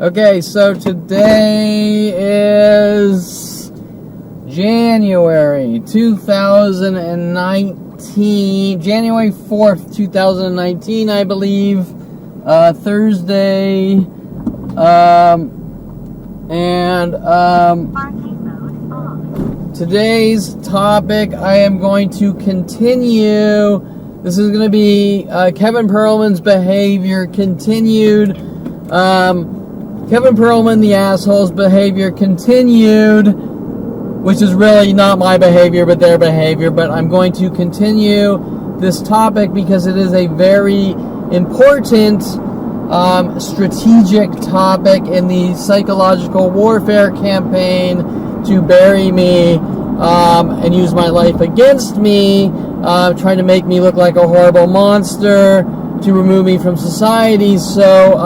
Okay, so today is January 2019, January 4th, 2019, I believe, Thursday, today's topic, I am going to continue. This is going to be Kevin Perlman's behavior continued. Kevin Perlman, the asshole's behavior continued, which is really not my behavior, but their behavior. But I'm going to continue this topic because it is a very important strategic topic in the psychological warfare campaign to bury me and use my life against me, trying to make me look like a horrible monster, to remove me from society. So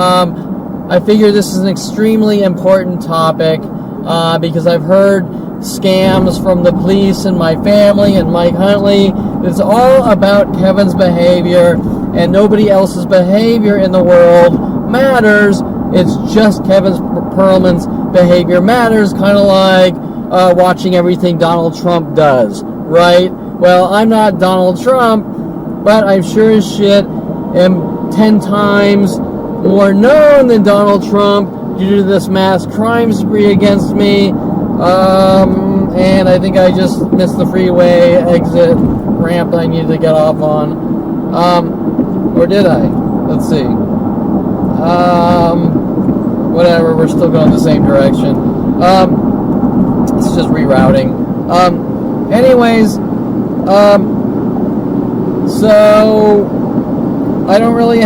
I figure this is an extremely important topic because I've heard scams from the police and my family and Mike Huntley. It's all about Kevin's behavior, and nobody else's behavior in the world matters. It's just Kevin Perlman's behavior matters, kind of like watching everything Donald Trump does, right? Well, I'm not Donald Trump, but I'm sure as shit am 10 times more known than Donald Trump due to this mass crime spree against me. And I think I just missed the freeway exit ramp that I needed to get off on. Or did I? Let's see. Whatever, we're still going the same direction. It's just rerouting. So I don't really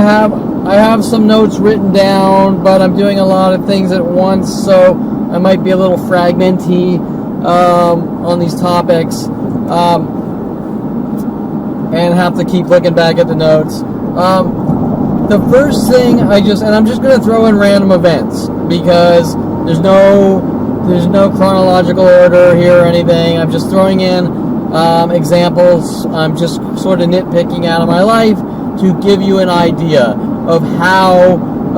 I have some notes written down, but I'm doing a lot of things at once, so I might be a little fragmenty on these topics, and have to keep looking back at the notes. The first thing I'm just going to throw in random events because there's no chronological order here or anything. I'm just throwing in examples. I'm just sort of nitpicking out of my life to give you an idea of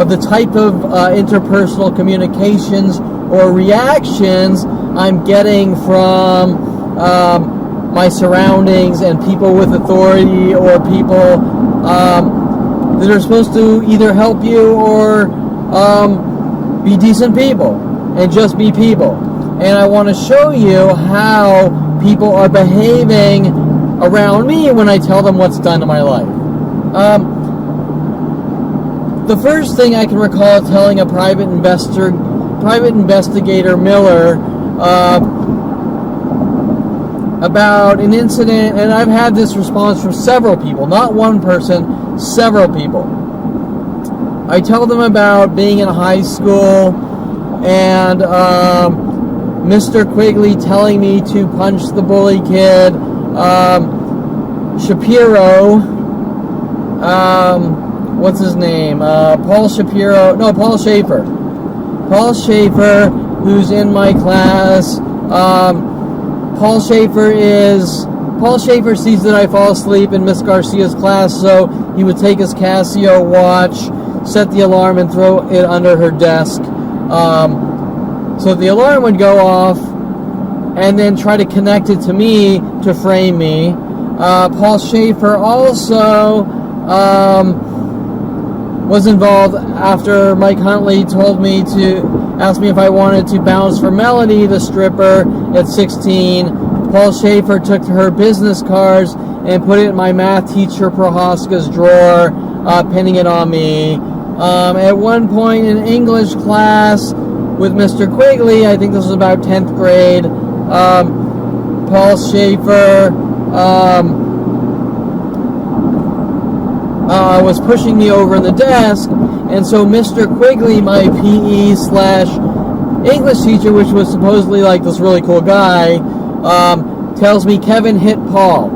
the type of interpersonal communications or reactions I'm getting from my surroundings and people with authority, or people that are supposed to either help you or be decent people and just be people. And I want to show you how people are behaving around me when I tell them what's done to my life. The first thing I can recall telling a private investigator Miller about an incident, and I've had this response from several people, not one person, several people. I tell them about being in high school and Mr. Quigley telling me to punch the bully kid, Shapiro, what's his name? Paul Schaefer, who's in my class. Paul Schaefer sees that I fall asleep in Miss Garcia's class, so he would take his Casio watch, set the alarm, and throw it under her desk. So the alarm would go off, and then try to connect it to me to frame me. Paul Schaefer also was involved after Mike Huntley asked me if I wanted to bounce for Melody, the stripper, at 16. Paul Schaefer took her business cards and put it in my math teacher Prohaska's drawer, pinning it on me. At one point in English class with Mr. Quigley, I think this was about 10th grade, Paul Schaefer was pushing me over the desk, and so Mr. Quigley, my PE/English teacher, which was supposedly like this really cool guy, tells me Kevin hit Paul.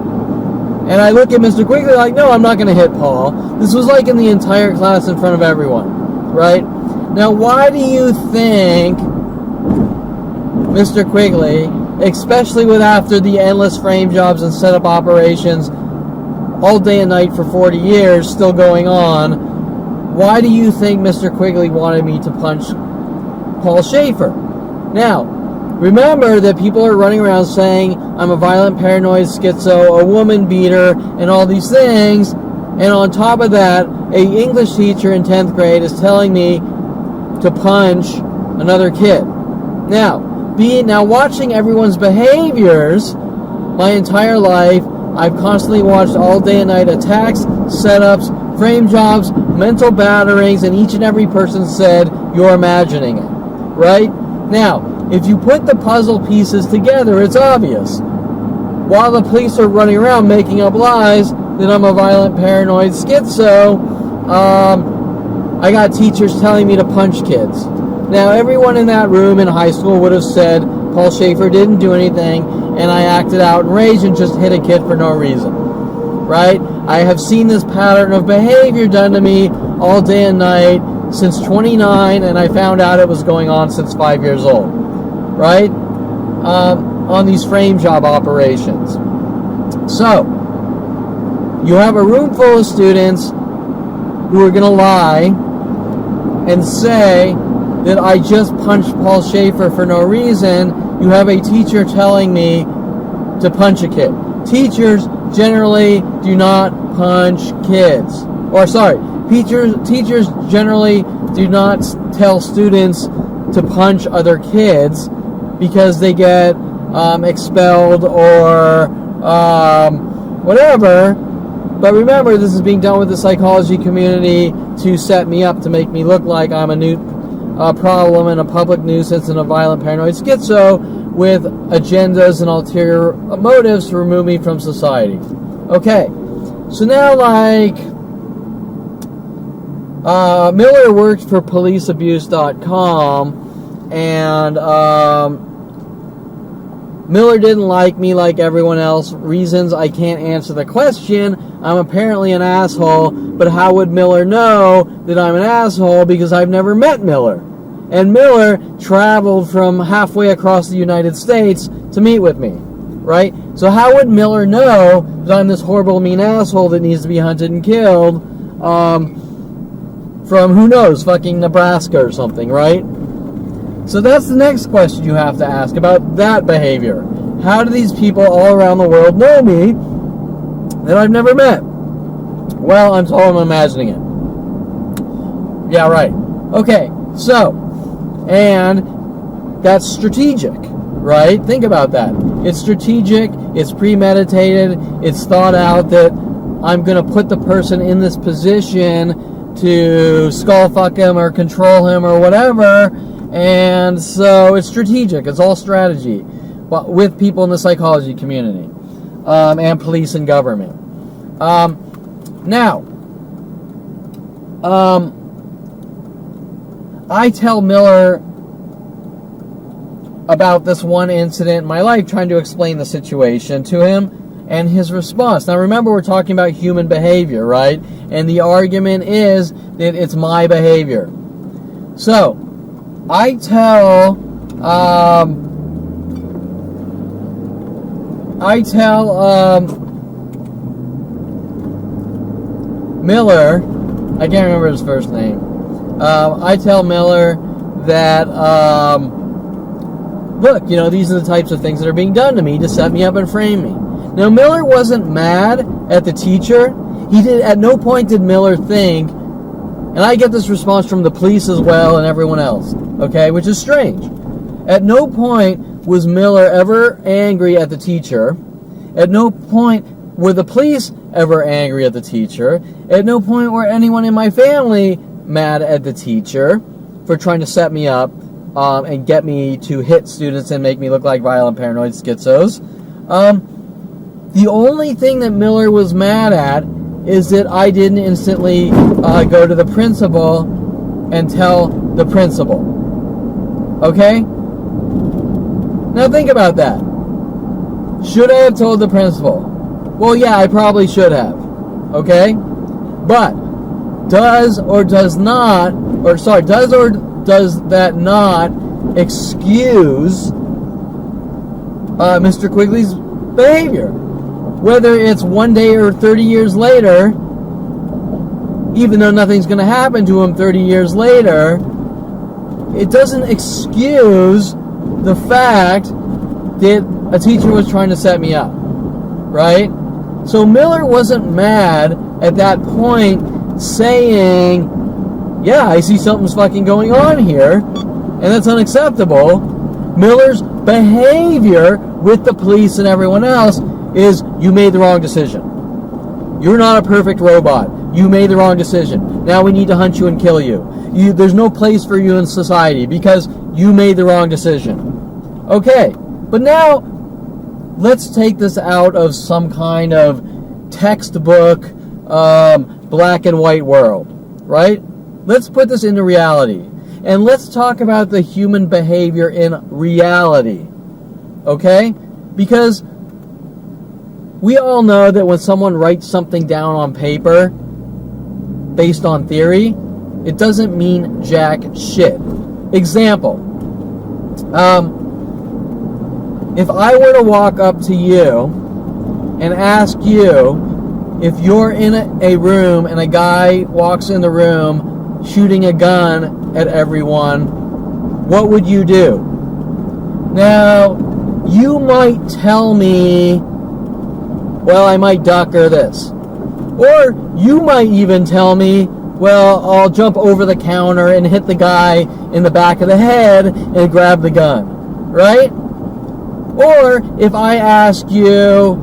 And I look at Mr. Quigley like, no, I'm not going to hit Paul. This was like in the entire class in front of everyone, right? Now, why do you think Mr. Quigley, especially after the endless frame jobs and setup operations all day and night for 40 years still going on, why do you think Mr. Quigley wanted me to punch Paul Schaefer. Now, remember that people are running around saying I'm a violent, paranoid, schizo, a woman beater, and all these things. And on top of that, a English teacher in 10th grade is telling me to punch another kid. Now, watching everyone's behaviors my entire life, I've constantly watched all day and night attacks, setups, frame jobs, mental batterings, and each and every person said, you're imagining it, right? Now, if you put the puzzle pieces together, it's obvious. While the police are running around making up lies that I'm a violent, paranoid schizo, I got teachers telling me to punch kids. Now, everyone in that room in high school would have said Paul Schaefer didn't do anything, and I acted out in rage and just hit a kid for no reason, right? I have seen this pattern of behavior done to me all day and night since 29, and I found out it was going on since 5 years old, right? On these frame job operations. So, you have a room full of students who are going to lie and say that I just punched Paul Schaefer for no reason. You have a teacher telling me to punch a kid. Teachers generally do not punch kids. Teachers generally do not tell students to punch other kids because they get expelled or whatever. But remember, this is being done with the psychology community to set me up, to make me look like I'm a new problem and a public nuisance and a violent, paranoid schizo with agendas and ulterior motives to remove me from society. Okay, so now Miller worked for policeabuse.com, and Miller didn't like me like everyone else. Reasons I can't answer the question. I'm apparently an asshole, but how would Miller know that I'm an asshole? Because I've never met Miller. And Miller traveled from halfway across the United States to meet with me, right? So how would Miller know that I'm this horrible, mean asshole that needs to be hunted and killed from, who knows, fucking Nebraska or something, right? So that's the next question you have to ask about that behavior. How do these people all around the world know me that I've never met? Well, I'm told I'm imagining it. Yeah, right. Okay, so, and that's strategic, right? Think about that. It's strategic, it's premeditated, it's thought out that I'm going to put the person in this position to skull fuck him or control him or whatever. And so it's strategic. It's all strategy, but with people in the psychology community and police and government. I tell Miller about this one incident in my life, trying to explain the situation to him and his response. Now remember, we're talking about human behavior, right? And the argument is that it's my behavior. So I tell Miller, I can't remember his first name. I tell Miller that, look, these are the types of things that are being done to me to set me up and frame me. Now, Miller wasn't mad at the teacher. At no point did Miller think, and I get this response from the police as well and everyone else, okay, which is strange. At no point was Miller ever angry at the teacher. At no point were the police ever angry at the teacher. At no point were anyone in my family mad at the teacher for trying to set me up and get me to hit students and make me look like violent, paranoid schizos. The only thing that Miller was mad at is that I didn't instantly go to the principal and tell the principal. Okay? Now think about that. Should I have told the principal? Well, yeah, I probably should have. Okay? But does or does that not excuse Mr. Quigley's behavior? Whether it's one day or 30 years later, even though nothing's going to happen to him 30 years later, it doesn't excuse the fact that a teacher was trying to set me up, right? So Miller wasn't mad at that point saying, yeah, I see something's fucking going on here, and that's unacceptable. Miller's behavior with the police and everyone else is, you made the wrong decision. You're not a perfect robot. You made the wrong decision. Now we need to hunt you and kill you. There's no place for you in society because you made the wrong decision. Okay, but now let's take this out of some kind of textbook, black and white world, right? Let's put this into reality. And let's talk about the human behavior in reality, okay? Because we all know that when someone writes something down on paper based on theory, it doesn't mean jack shit. Example, if I were to walk up to you and ask you if you're in a room and a guy walks in the room shooting a gun at everyone, what would you do? Now, you might tell me, well, I might duck or this. Or you might even tell me, well, I'll jump over the counter and hit the guy in the back of the head and grab the gun, right? Or if I ask you,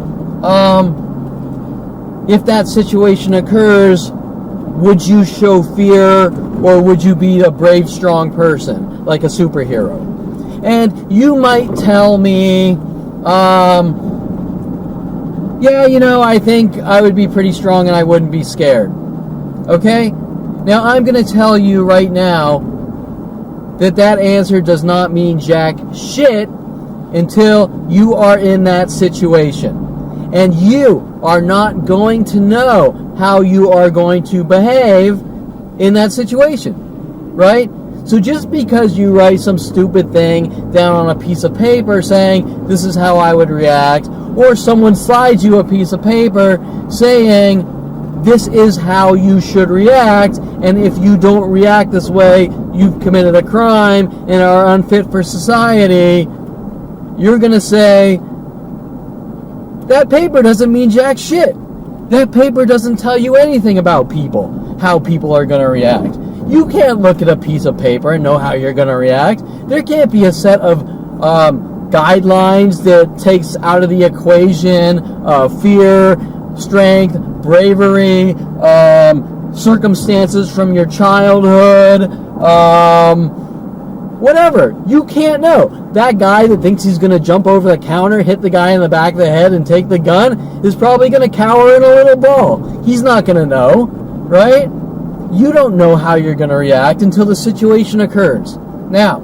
if that situation occurs, would you show fear or would you be a brave, strong person, like a superhero? And you might tell me, yeah, you know, I think I would be pretty strong and I wouldn't be scared. Okay? Now, I'm going to tell you right now that that answer does not mean jack shit until you are in that situation. And you are not going to know how you are going to behave in that situation. Right? So just because you write some stupid thing down on a piece of paper saying, this is how I would react, or someone slides you a piece of paper saying, this is how you should react, and if you don't react this way, you've committed a crime and are unfit for society, you're going to say, that paper doesn't mean jack shit. That paper doesn't tell you anything about people, how people are going to react. You can't look at a piece of paper and know how you're going to react. There can't be a set of guidelines that takes out of the equation fear, strength, bravery, circumstances from your childhood, whatever. You can't know. That guy that thinks he's going to jump over the counter, hit the guy in the back of the head, and take the gun is probably going to cower in a little ball. He's not going to know, right? You don't know how you're going to react until the situation occurs. Now,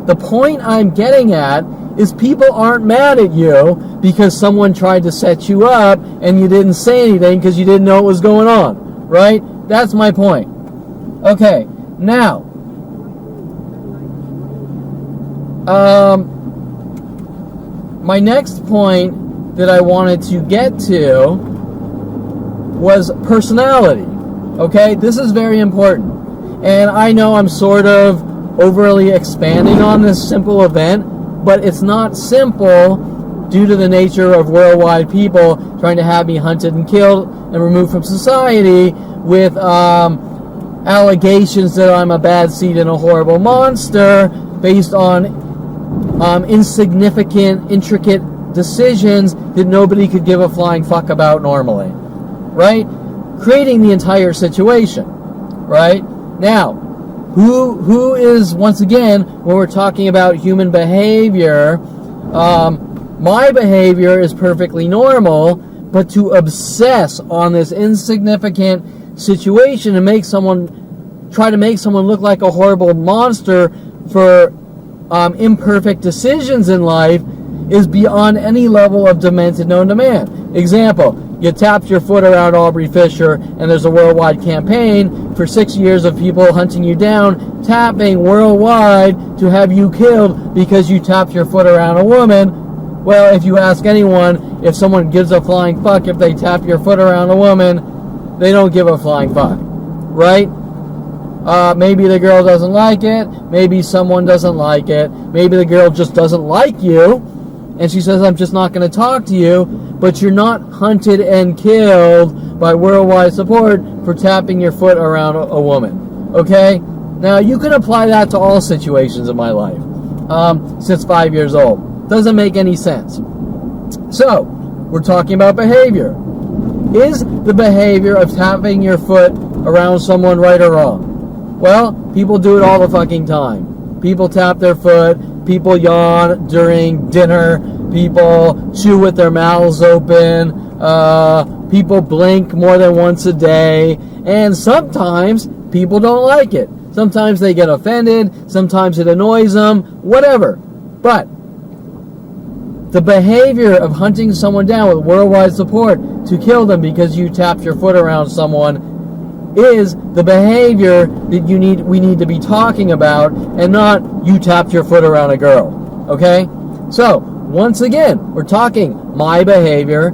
the point I'm getting at is people aren't mad at you because someone tried to set you up and you didn't say anything because you didn't know what was going on, right? That's my point. Okay, now, my next point that I wanted to get to was personality. Okay, this is very important. And I know I'm sort of overly expanding on this simple event, but it's not simple due to the nature of worldwide people trying to have me hunted and killed and removed from society with allegations that I'm a bad seed and a horrible monster based on insignificant, intricate decisions that nobody could give a flying fuck about normally, right? Creating the entire situation, right? Now, who is, once again, when we're talking about human behavior, my behavior is perfectly normal, but to obsess on this insignificant situation and try to make someone look like a horrible monster for imperfect decisions in life is beyond any level of demented known to man. Example, you tapped your foot around Aubrey Fisher and there's a worldwide campaign for 6 years of people hunting you down, tapping worldwide to have you killed because you tapped your foot around a woman. Well, if you ask anyone, if someone gives a flying fuck if they tap your foot around a woman, they don't give a flying fuck, right? Maybe the girl doesn't like it. Maybe someone doesn't like it. Maybe the girl just doesn't like you. And she says, I'm just not going to talk to you. But you're not hunted and killed by worldwide support for tapping your foot around a woman. Okay? Now, you can apply that to all situations in my life. Since 5 years old. Doesn't make any sense. So, we're talking about behavior. Is the behavior of tapping your foot around someone right or wrong? Well, people do it all the fucking time. People tap their foot, people yawn during dinner, people chew with their mouths open, people blink more than once a day, and sometimes people don't like it. Sometimes they get offended, sometimes it annoys them, whatever. But the behavior of hunting someone down with worldwide support to kill them because you tapped your foot around someone is the behavior that we need to be talking about, and not you tapped your foot around a girl. Okay? So, once again, we're talking my behavior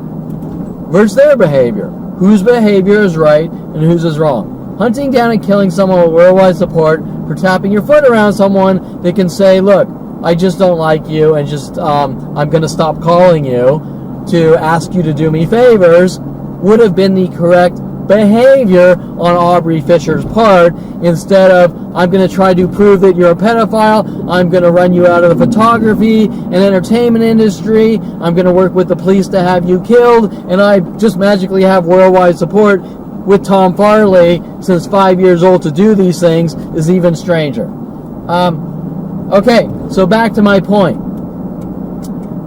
versus their behavior. Whose behavior is right and whose is wrong. Hunting down and killing someone with worldwide support for tapping your foot around someone that can say, look, I just don't like you, and just I'm going to stop calling you to ask you to do me favors, would have been the correct behavior on Aubrey Fisher's part, instead of I'm going to try to prove that you're a pedophile, I'm going to run you out of the photography and entertainment industry, I'm going to work with the police to have you killed, and I just magically have worldwide support with Tom Farley since 5 years old to do these things is even stranger. Okay, so back to my point.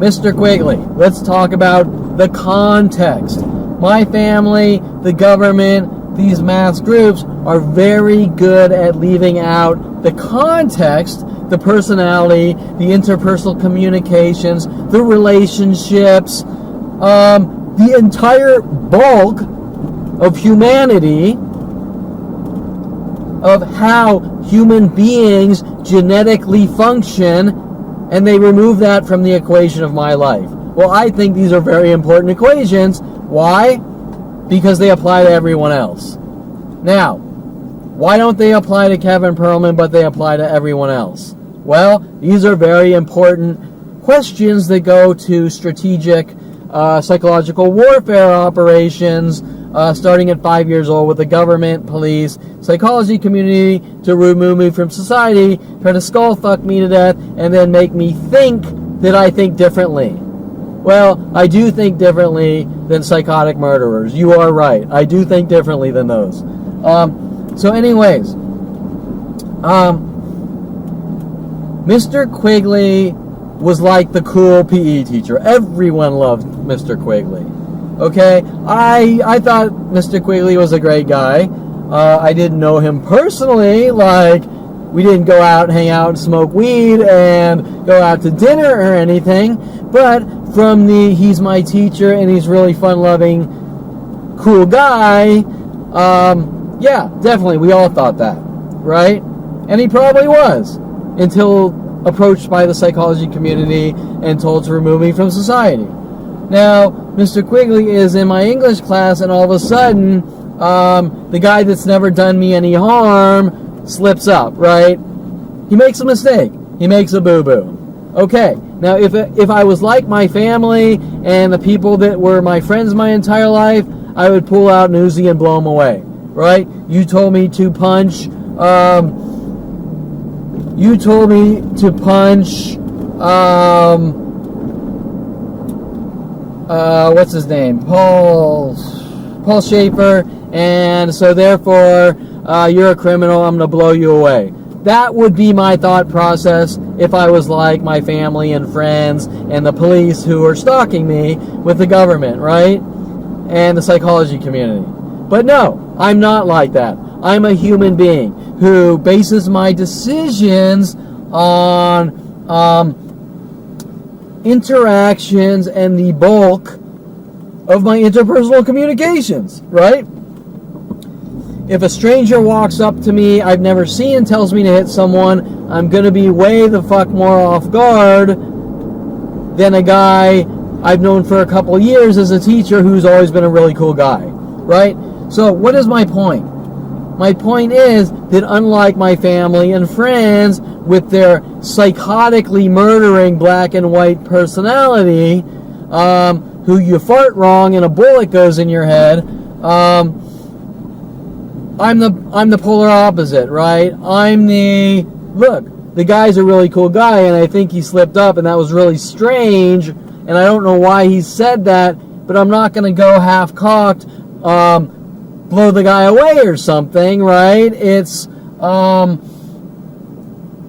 Mr. Quigley, let's talk about the context. My family, the government, these mass groups are very good at leaving out the context, the personality, the interpersonal communications, the relationships, the entire bulk of humanity, of how human beings genetically function, and they remove that from the equation of my life. Well, I think these are very important equations. Why? Because they apply to everyone else. Now, why don't they apply to Kevin Perlman, but they apply to everyone else? Well, these are very important questions that go to strategic psychological warfare operations, starting at 5 years old, with the government, police, psychology community to remove me from society, try to skull fuck me to death, and then make me think that I think differently. Well, I do think differently than psychotic murderers. You are right. I do think differently than those. So anyways, Mr. Quigley was like the cool PE teacher. Everyone loved Mr. Quigley. Okay? I thought Mr. Quigley was a great guy. I didn't know him personally. Like, we didn't go out and hang out and smoke weed and go out to dinner or anything. But from the he's my teacher and he's really fun-loving, cool guy, yeah, definitely, we all thought that, right? And he probably was, until approached by the psychology community and told to remove me from society. Now, Mr. Quigley is in my English class, and all of a sudden, the guy that's never done me any harm slips up, right? He makes a mistake. He makes a boo-boo. Okay, now if I was like my family and the people that were my friends my entire life, I would pull out an Uzi and blow them away, right? You told me to punch, what's his name? Paul Schaefer, and so therefore, you're a criminal, I'm going to blow you away. That would be my thought process if I was like my family and friends and the police who are stalking me with the government, right? And the psychology community. But no, I'm not like that. I'm a human being who bases my decisions on interactions and the bulk of my interpersonal communications, right? If a stranger walks up to me I've never seen and tells me to hit someone, I'm going to be way the fuck more off guard than a guy I've known for a couple years as a teacher who's always been a really cool guy, right? So what is my point? my point is that unlike my family and friends with their psychotically murdering black and white personality, who you fart wrong and a bullet goes in your head, I'm the polar opposite, right? The guy's a really cool guy, and I think he slipped up, and that was really strange, and I don't know why he said that, but I'm not going to go half-cocked, blow the guy away or something, right?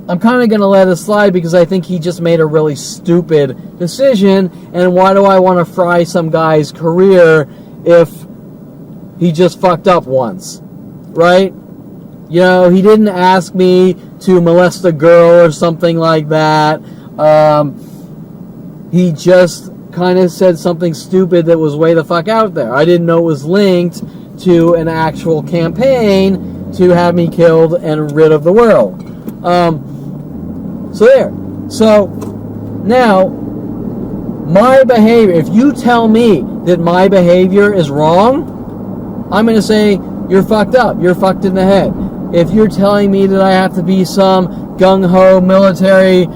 I'm kind of going to let it slide because I think he just made a really stupid decision, and why do I want to fry some guy's career if he just fucked up once, right? You know, he didn't ask me to molest a girl or something like that. He just kind of said something stupid that was way the fuck out there. I didn't know it was linked to an actual campaign to have me killed and rid of the world. So there. So now, my behavior, if you tell me that my behavior is wrong, I'm going to say, you're fucked up. You're fucked in the head. If you're telling me that I have to be some gung-ho military,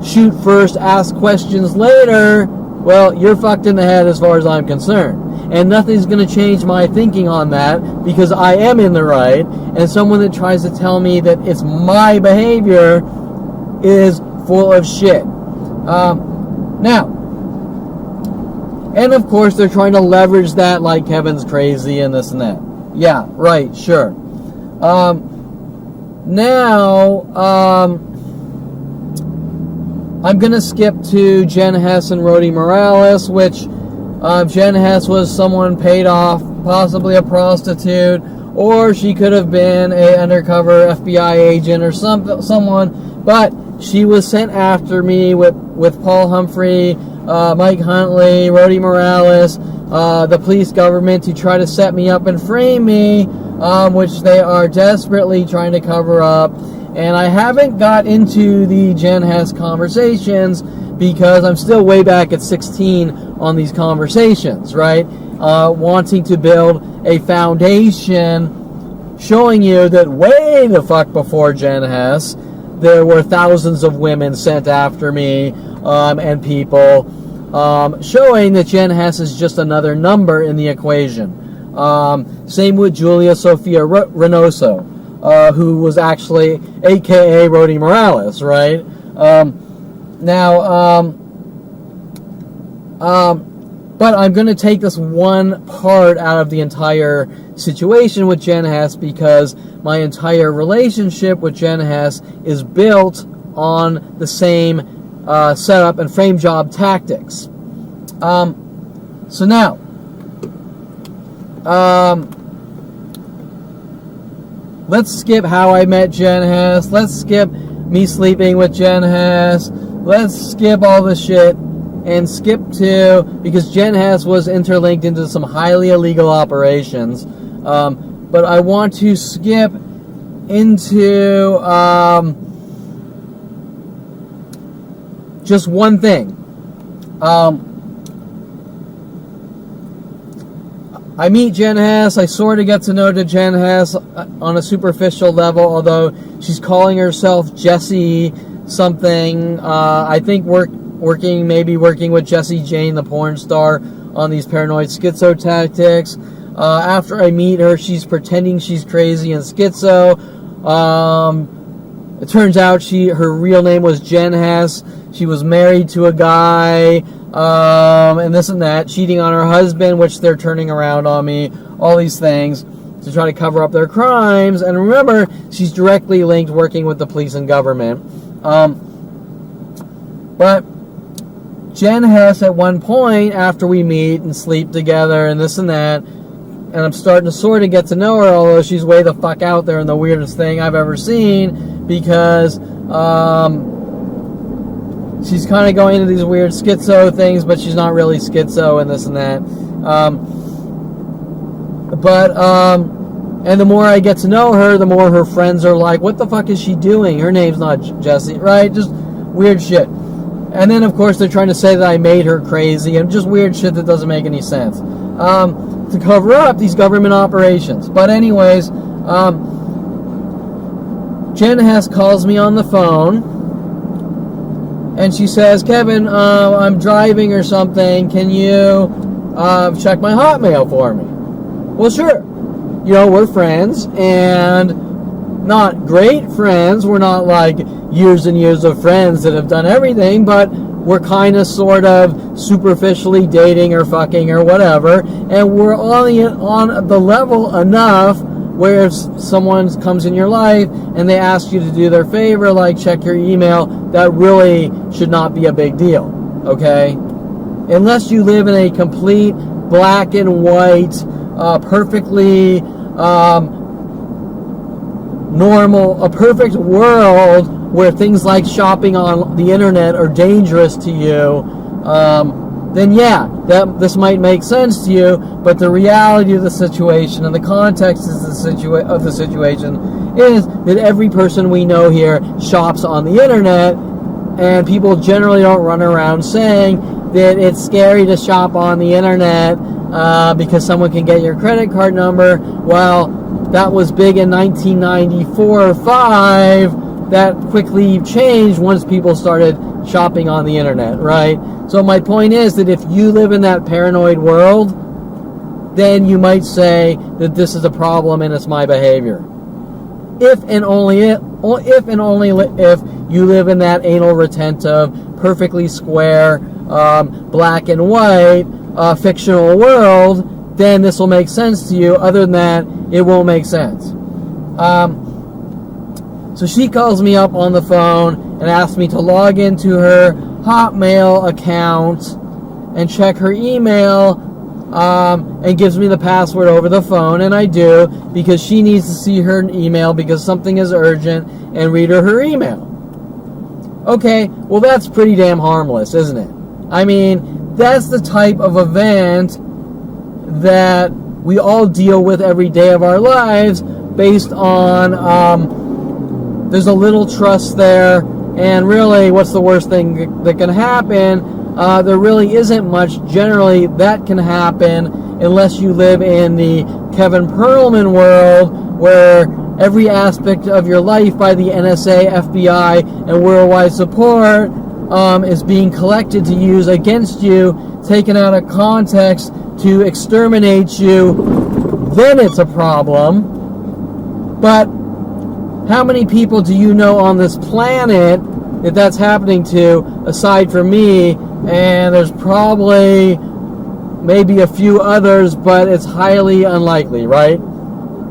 shoot first, ask questions later, well, you're fucked in the head as far as I'm concerned. And nothing's going to change my thinking on that because I am in the right. And someone that tries to tell me that it's my behavior is full of shit. Now, and of course they're trying to leverage that like Kevin's crazy and this and that. Yeah, right, sure. Now, I'm going to skip to Jen Hess and Rhodey Morales, which Jen Hess was someone paid off, possibly a prostitute, or she could have been an undercover FBI agent or someone, but she was sent after me with Paul Humphrey, Mike Huntley, Rhodey Morales, the police government to try to set me up and frame me, which they are desperately trying to cover up. And I haven't got into the Jen Hess conversations because I'm still way back at 16 on these conversations, right? Wanting to build a foundation showing you that way the fuck before Jen Hess, there were thousands of women sent after me and people, showing that Jen Hess is just another number in the equation. Same with Julia Sophia Reynoso, who was actually AKA Rhodey Morales, right? But I'm going to take this one part out of the entire situation with Jen Hess because my entire relationship with Jen Hess is built on the same setup and frame job tactics. So now, let's skip how I met Jen Hess. Let's skip me sleeping with Jen Hess. Let's skip all the shit and skip to, because Jen Hess was interlinked into some highly illegal operations. But I want to skip into just one thing. I meet Jen Hess. I sort of get to know Jen Hess on a superficial level, although she's calling herself Jessie something. I think working with Jessie Jane, the porn star, on these paranoid schizo tactics. After I meet her, she's pretending she's crazy and schizo. It turns out her real name was Jen Hess. She was married to a guy, and this and that, cheating on her husband, which they're turning around on me, all these things to try to cover up their crimes. And remember, she's directly linked working with the police and government. But Jen Hess, at one point, after we meet and sleep together and this and that, and I'm starting to sort of get to know her, although she's way the fuck out there and the weirdest thing I've ever seen, because she's kind of going into these weird schizo things, but she's not really schizo and this and that. And the more I get to know her, the more her friends are like, what the fuck is she doing? Her name's not Jessie, right? Just weird shit. And then, of course, they're trying to say that I made her crazy and just weird shit that doesn't make any sense. To cover up these government operations. But anyways, Jen Hess calls me on the phone, and she says, Kevin, I'm driving or something. Can you check my Hotmail for me? Well, sure. You know, we're friends, and not great friends. We're not like years and years of friends that have done everything, but we're kind of sort of superficially dating or fucking or whatever, and we're on the level enough where if someone comes in your life and they ask you to do their favor, like check your email, that really should not be a big deal, okay? Unless you live in a complete black and white, perfectly normal, a perfect world where things like shopping on the internet are dangerous to you, then yeah, this might make sense to you, but the reality of the situation and the context of the situation is that every person we know here shops on the internet, and people generally don't run around saying that it's scary to shop on the internet because someone can get your credit card number. Well, that was big in 1994 or 5. That quickly changed once people started shopping on the internet, right? So my point is that if you live in that paranoid world, then you might say that this is a problem and it's my behavior. If and only if you live in that anal retentive, perfectly square, black and white, fictional world, then this will make sense to you. Other than that, it won't make sense. So she calls me up on the phone and asks me to log into her Hotmail account and check her email, and gives me the password over the phone, and I do, because she needs to see her email because something is urgent, and read her email. Okay, well that's pretty damn harmless, isn't it? I mean, that's the type of event that we all deal with every day of our lives based on there's a little trust there, and really what's the worst thing that can happen? There really isn't much generally that can happen unless you live in the Kevin Perlman world where every aspect of your life by the NSA, FBI, and worldwide support is being collected to use against you, taken out of context to exterminate you. Then it's a problem. But how many people do you know on this planet that that's happening to, aside from me? And there's probably maybe a few others, but it's highly unlikely, right?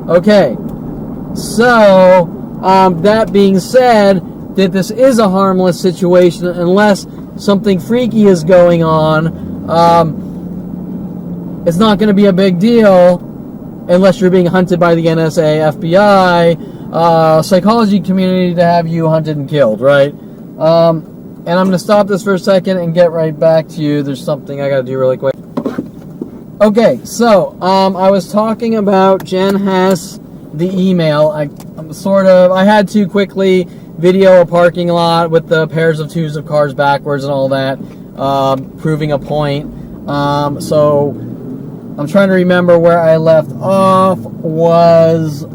Okay. So, that being said, that this is a harmless situation unless something freaky is going on. It's not going to be a big deal unless you're being hunted by the NSA, FBI, psychology community to have you hunted and killed, right? And I'm going to stop this for a second and get right back to you. There's something I got to do really quick. Okay, so I was talking about Jen Hess, the email. I had to quickly video a parking lot with the pairs of twos of cars backwards and all that, proving a point. So I'm trying to remember where I left off was...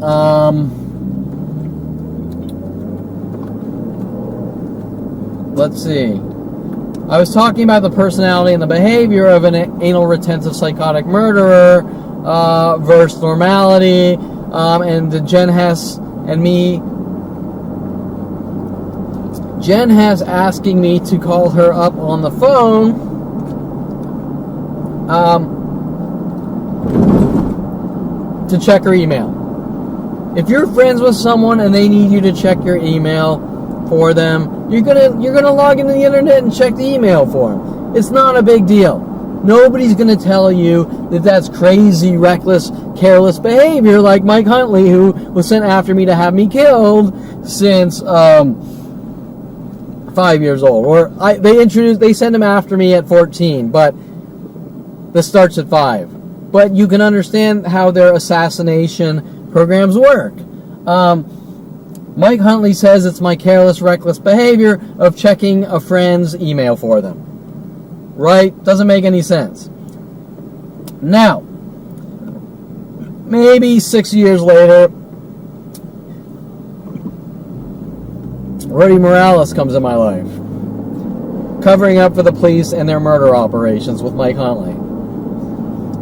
let's see. I was talking about the personality and the behavior of an anal retentive psychotic murderer versus normality, and the Jen Hess and me. Jen Hess asking me to call her up on the phone to check her email. If you're friends with someone and they need you to check your email for them, you're gonna log into the internet and check the email for them. It's not a big deal. Nobody's gonna tell you that that's crazy, reckless, careless behavior like Mike Huntley, who was sent after me to have me killed since 5 years old. Or they sent him after me at 14, but this starts at 5. But you can understand how their assassination programs work. Mike Huntley says it's my careless, reckless behavior of checking a friend's email for them. Right? Doesn't make any sense. Now, maybe 6 years later, Rody Morales comes in my life, covering up for the police and their murder operations with Mike Huntley.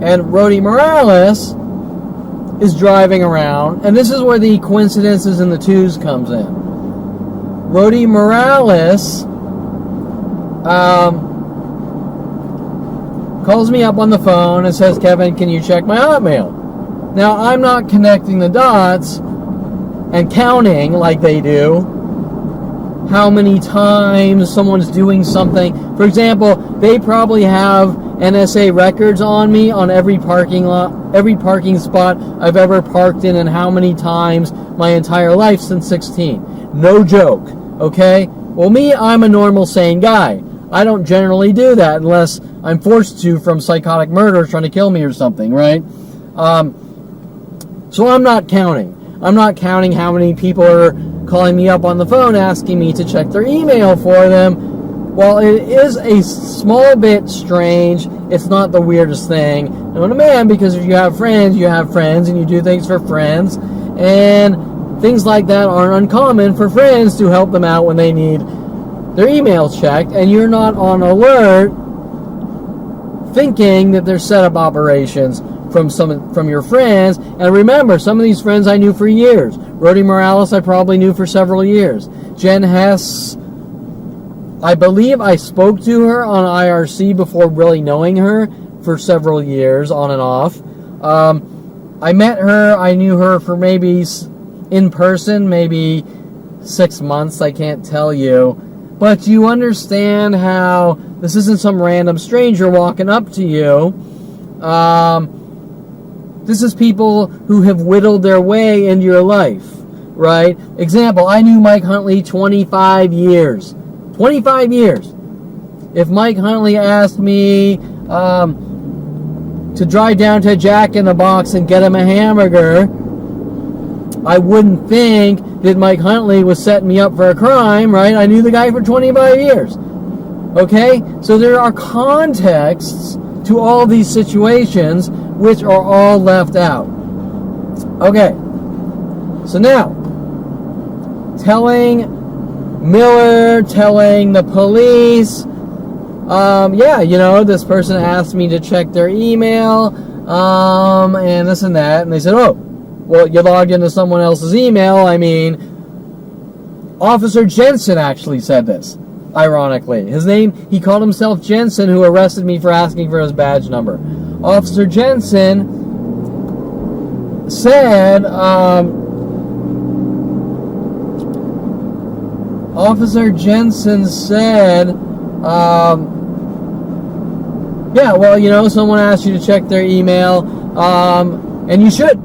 And Rody Morales is driving around, and this is where the coincidences and the twos comes in. Rody Morales calls me up on the phone and says, Kevin, can you check my Hotmail? Now, I'm not connecting the dots and counting like they do how many times someone's doing something. For example, they probably have NSA records on me on every parking lot, every parking spot I've ever parked in, and how many times my entire life since 16. No joke, okay? Well, me, I'm a normal, sane guy. I don't generally do that unless I'm forced to from psychotic murderers trying to kill me or something, right? So I'm not counting. I'm not counting how many people are calling me up on the phone asking me to check their email for them. While it is a small bit strange, it's not the weirdest thing. I'm a man, because if you have friends, and you do things for friends, and things like that aren't uncommon for friends to help them out when they need their email checked, and you're not on alert thinking that there's setup operations from your friends. And remember, some of these friends I knew for years. Rody Morales I probably knew for several years. Jen Hess, I believe I spoke to her on IRC before really knowing her for several years, on and off. I met her, I knew her for maybe in person, maybe 6 months, I can't tell you. But you understand how this isn't some random stranger walking up to you. This is people who have whittled their way into your life, right? Example, I knew Mike Huntley 25 years. 25 years. If Mike Huntley asked me to drive down to Jack in the Box and get him a hamburger, I wouldn't think that Mike Huntley was setting me up for a crime, right? I knew the guy for 25 years. Okay? So there are contexts to all these situations which are all left out. Okay. So now, telling Miller, telling the police, this person asked me to check their email, and this and that, and they said, oh, well, you logged into someone else's email. I mean, Officer Jensen actually said this, ironically. His name, he called himself Jensen, who arrested me for asking for his badge number. Officer Jensen said, someone asked you to check their email, and you should.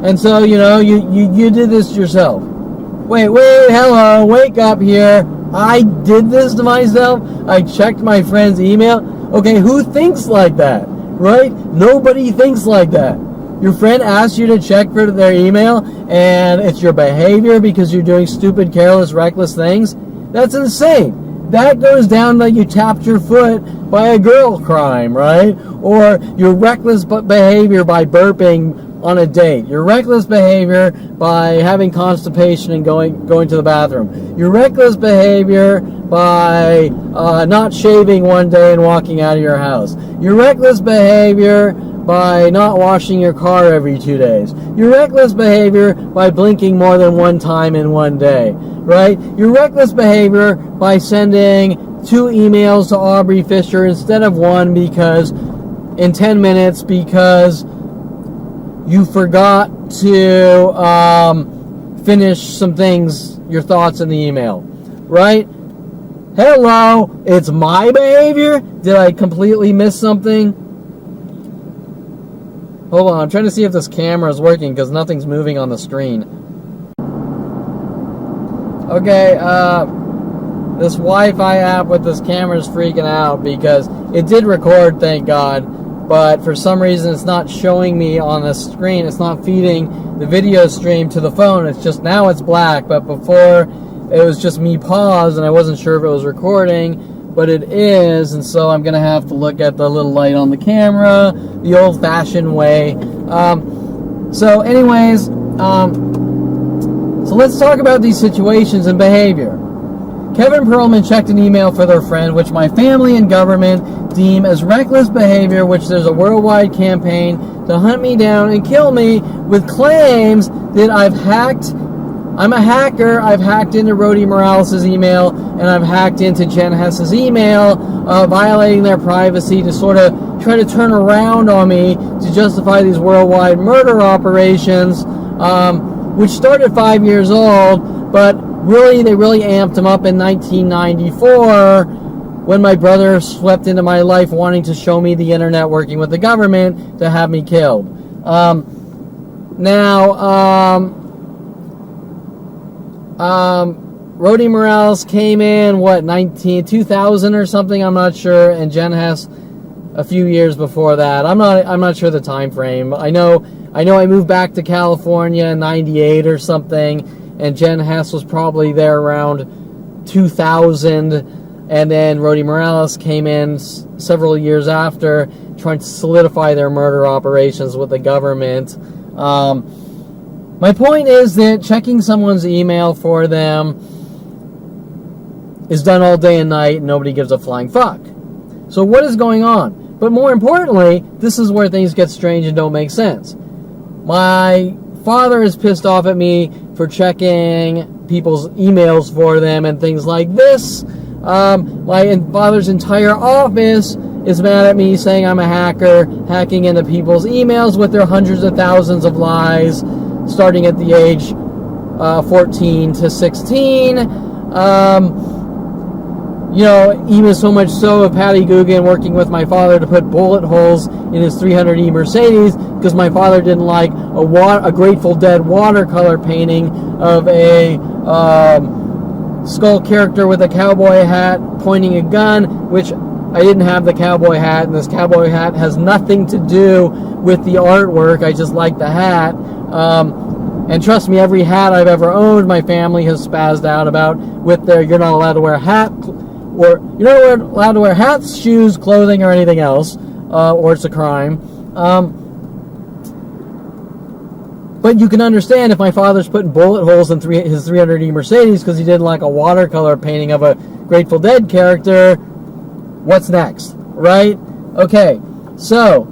And so, you did this yourself. Wait, hello, wake up here. I did this to myself? I checked my friend's email? Okay, who thinks like that, right? Nobody thinks like that. Your friend asks you to check for their email, and it's your behavior because you're doing stupid, careless, reckless things? That's insane. That goes down like you tapped your foot by a girl crime, right? Or your reckless behavior by burping on a date. Your reckless behavior by having constipation and going to the bathroom. Your reckless behavior by not shaving one day and walking out of your house. Your reckless behavior by not washing your car every 2 days. Your reckless behavior by blinking more than one time in one day, right? Your reckless behavior by sending 2 emails to Aubrey Fisher instead of 1 because in 10 minutes because you forgot to finish some things, your thoughts in the email, right? Hello, it's my behavior? Did I completely miss something? Hold on, I'm trying to see if this camera is working because nothing's moving on the screen. Okay, this Wi-Fi app with this camera is freaking out because it did record, thank God, but for some reason it's not showing me on the screen. It's not feeding the video stream to the phone. It's just, now it's black, but before it was just me paused and I wasn't sure if it was recording, but it is, and so I'm gonna have to look at the little light on the camera the old-fashioned way. So So let's talk about these situations and behavior. Kevin Perlman checked an email for their friend, which my family and government deem as reckless behavior, which there's a worldwide campaign to hunt me down and kill me with claims that I'm a hacker. I've hacked into Rody Morales' email, and I've hacked into Jen Hess's email, violating their privacy to sort of try to turn around on me to justify these worldwide murder operations, which started 5 years old, but they really amped them up in 1994 when my brother swept into my life wanting to show me the internet working with the government to have me killed. Rody Morales came in, 2000 or something, I'm not sure, and Jen Hess a few years before that. I'm not sure the time frame. I know I moved back to California in 98 or something, and Jen Hess was probably there around 2000, and then Rody Morales came in several years after, trying to solidify their murder operations with the government. My point is that checking someone's email for them is done all day and night, and nobody gives a flying fuck. So what is going on? But more importantly, this is where things get strange and don't make sense. My father is pissed off at me for checking people's emails for them and things like this. My father's entire office is mad at me, saying I'm a hacker, hacking into people's emails with their hundreds of thousands of lies, starting at the age 14 to 16. Even so much so of Patty Guggen working with my father to put bullet holes in his 300E Mercedes because my father didn't like a Grateful Dead watercolor painting of a skull character with a cowboy hat pointing a gun, which I didn't have the cowboy hat, and this cowboy hat has nothing to do with the artwork. I just like the hat. And trust me, every hat I've ever owned, my family has spazzed out about with their you're not allowed to wear a hat, or you're not allowed to wear hats, shoes, clothing, or anything else, or it's a crime. But you can understand if my father's putting bullet holes in his 300E Mercedes because he didn't like a watercolor painting of a Grateful Dead character, what's next, right? Okay, so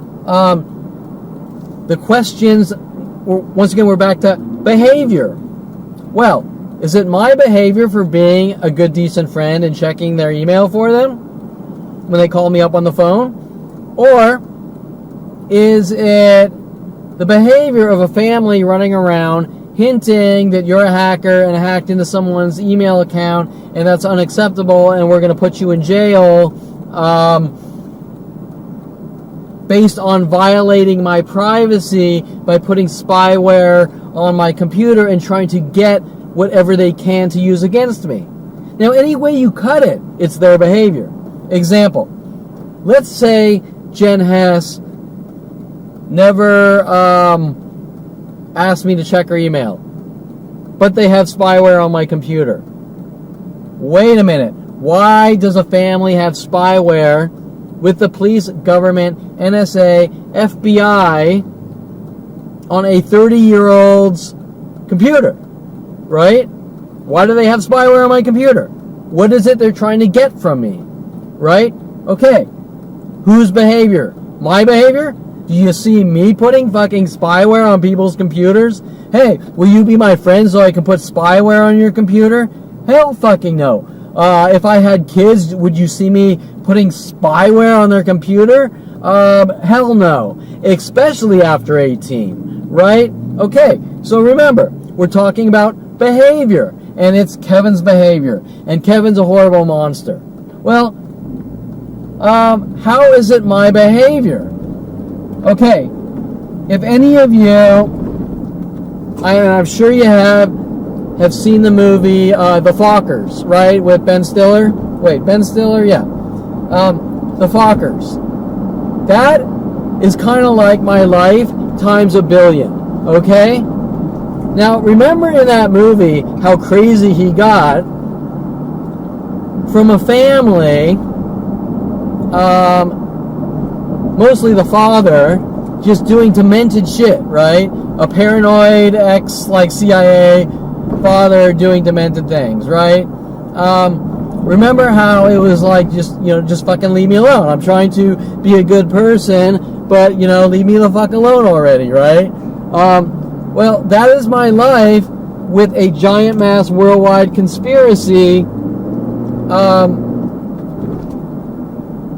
the questions, once again, we're back to behavior. Well, is it my behavior for being a good, decent friend and checking their email for them when they call me up on the phone? Or is it the behavior of a family running around hinting that you're a hacker and hacked into someone's email account and that's unacceptable and we're going to put you in jail based on violating my privacy by putting spyware on my computer and trying to get whatever they can to use against me? Now, any way you cut it, it's their behavior. Example, let's say Jen Hess never asked me to check her email, but they have spyware on my computer. Wait a minute. Why does a family have spyware with the police, government, NSA, FBI on a 30-year-old's computer, right? Why do they have spyware on my computer? What is it they're trying to get from me, right? Okay, whose behavior? My behavior? Do you see me putting fucking spyware on people's computers? Hey, will you be my friend so I can put spyware on your computer? Hell fucking no. If I had kids, would you see me putting spyware on their computer? Hell no. Especially after 18, right? Okay, so remember, we're talking about behavior, and it's Kevin's behavior, and Kevin's a horrible monster. Well, how is it my behavior? Okay, if any of you, I'm sure you have seen the movie The Fockers, right, with Ben Stiller? Wait, Ben Stiller? Yeah. The Fockers. That is kind of like my life times a billion, okay? Now, remember in that movie how crazy he got from a family, mostly the father, just doing demented shit, right? A paranoid ex, like CIA father doing demented things, right? Remember how it was like, just fucking leave me alone. I'm trying to be a good person, but, leave me the fuck alone already, right? Well, that is my life with a giant mass worldwide conspiracy.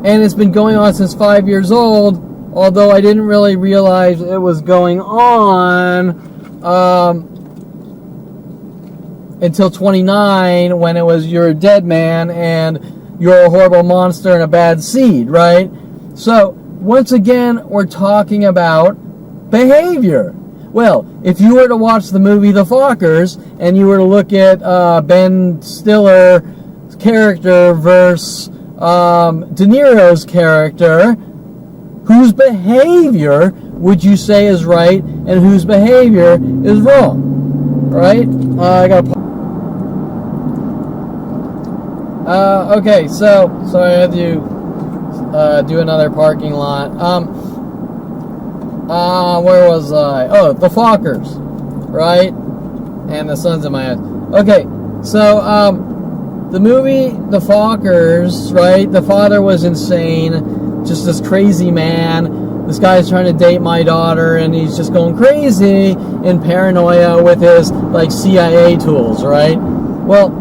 And it's been going on since 5 years old, although I didn't really realize it was going on until 29, when it was you're a dead man and you're a horrible monster and a bad seed, right? So, once again, we're talking about behavior. Well, if you were to watch the movie The Fockers, and you were to look at Ben Stiller's character versus De Niro's character, whose behavior would you say is right and whose behavior is wrong? Right? I got okay, so I had to do another parking lot. Where was I? Oh, The Fockers, right? And the sun's in my eyes. Okay, so the movie The Fockers, right? The father was insane, just this crazy man. This guy's trying to date my daughter, and he's just going crazy in paranoia with his CIA tools, right? Well,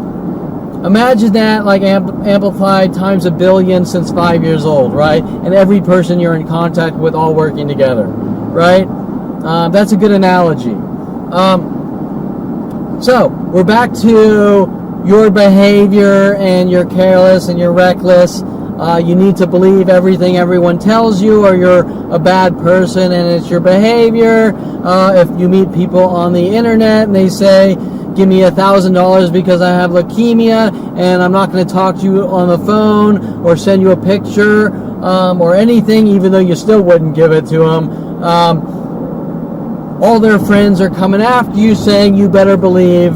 imagine that amplified times a billion since 5 years old, right? And every person you're in contact with all working together, right? That's a good analogy. So we're back to your behavior, and you're careless and you're reckless. You need to believe everything everyone tells you, or you're a bad person, and it's your behavior. If you meet people on the internet and they say, give me $1,000 because I have leukemia, and I'm not going to talk to you on the phone or send you a picture or anything, even though you still wouldn't give it to them. All their friends are coming after you, saying you better believe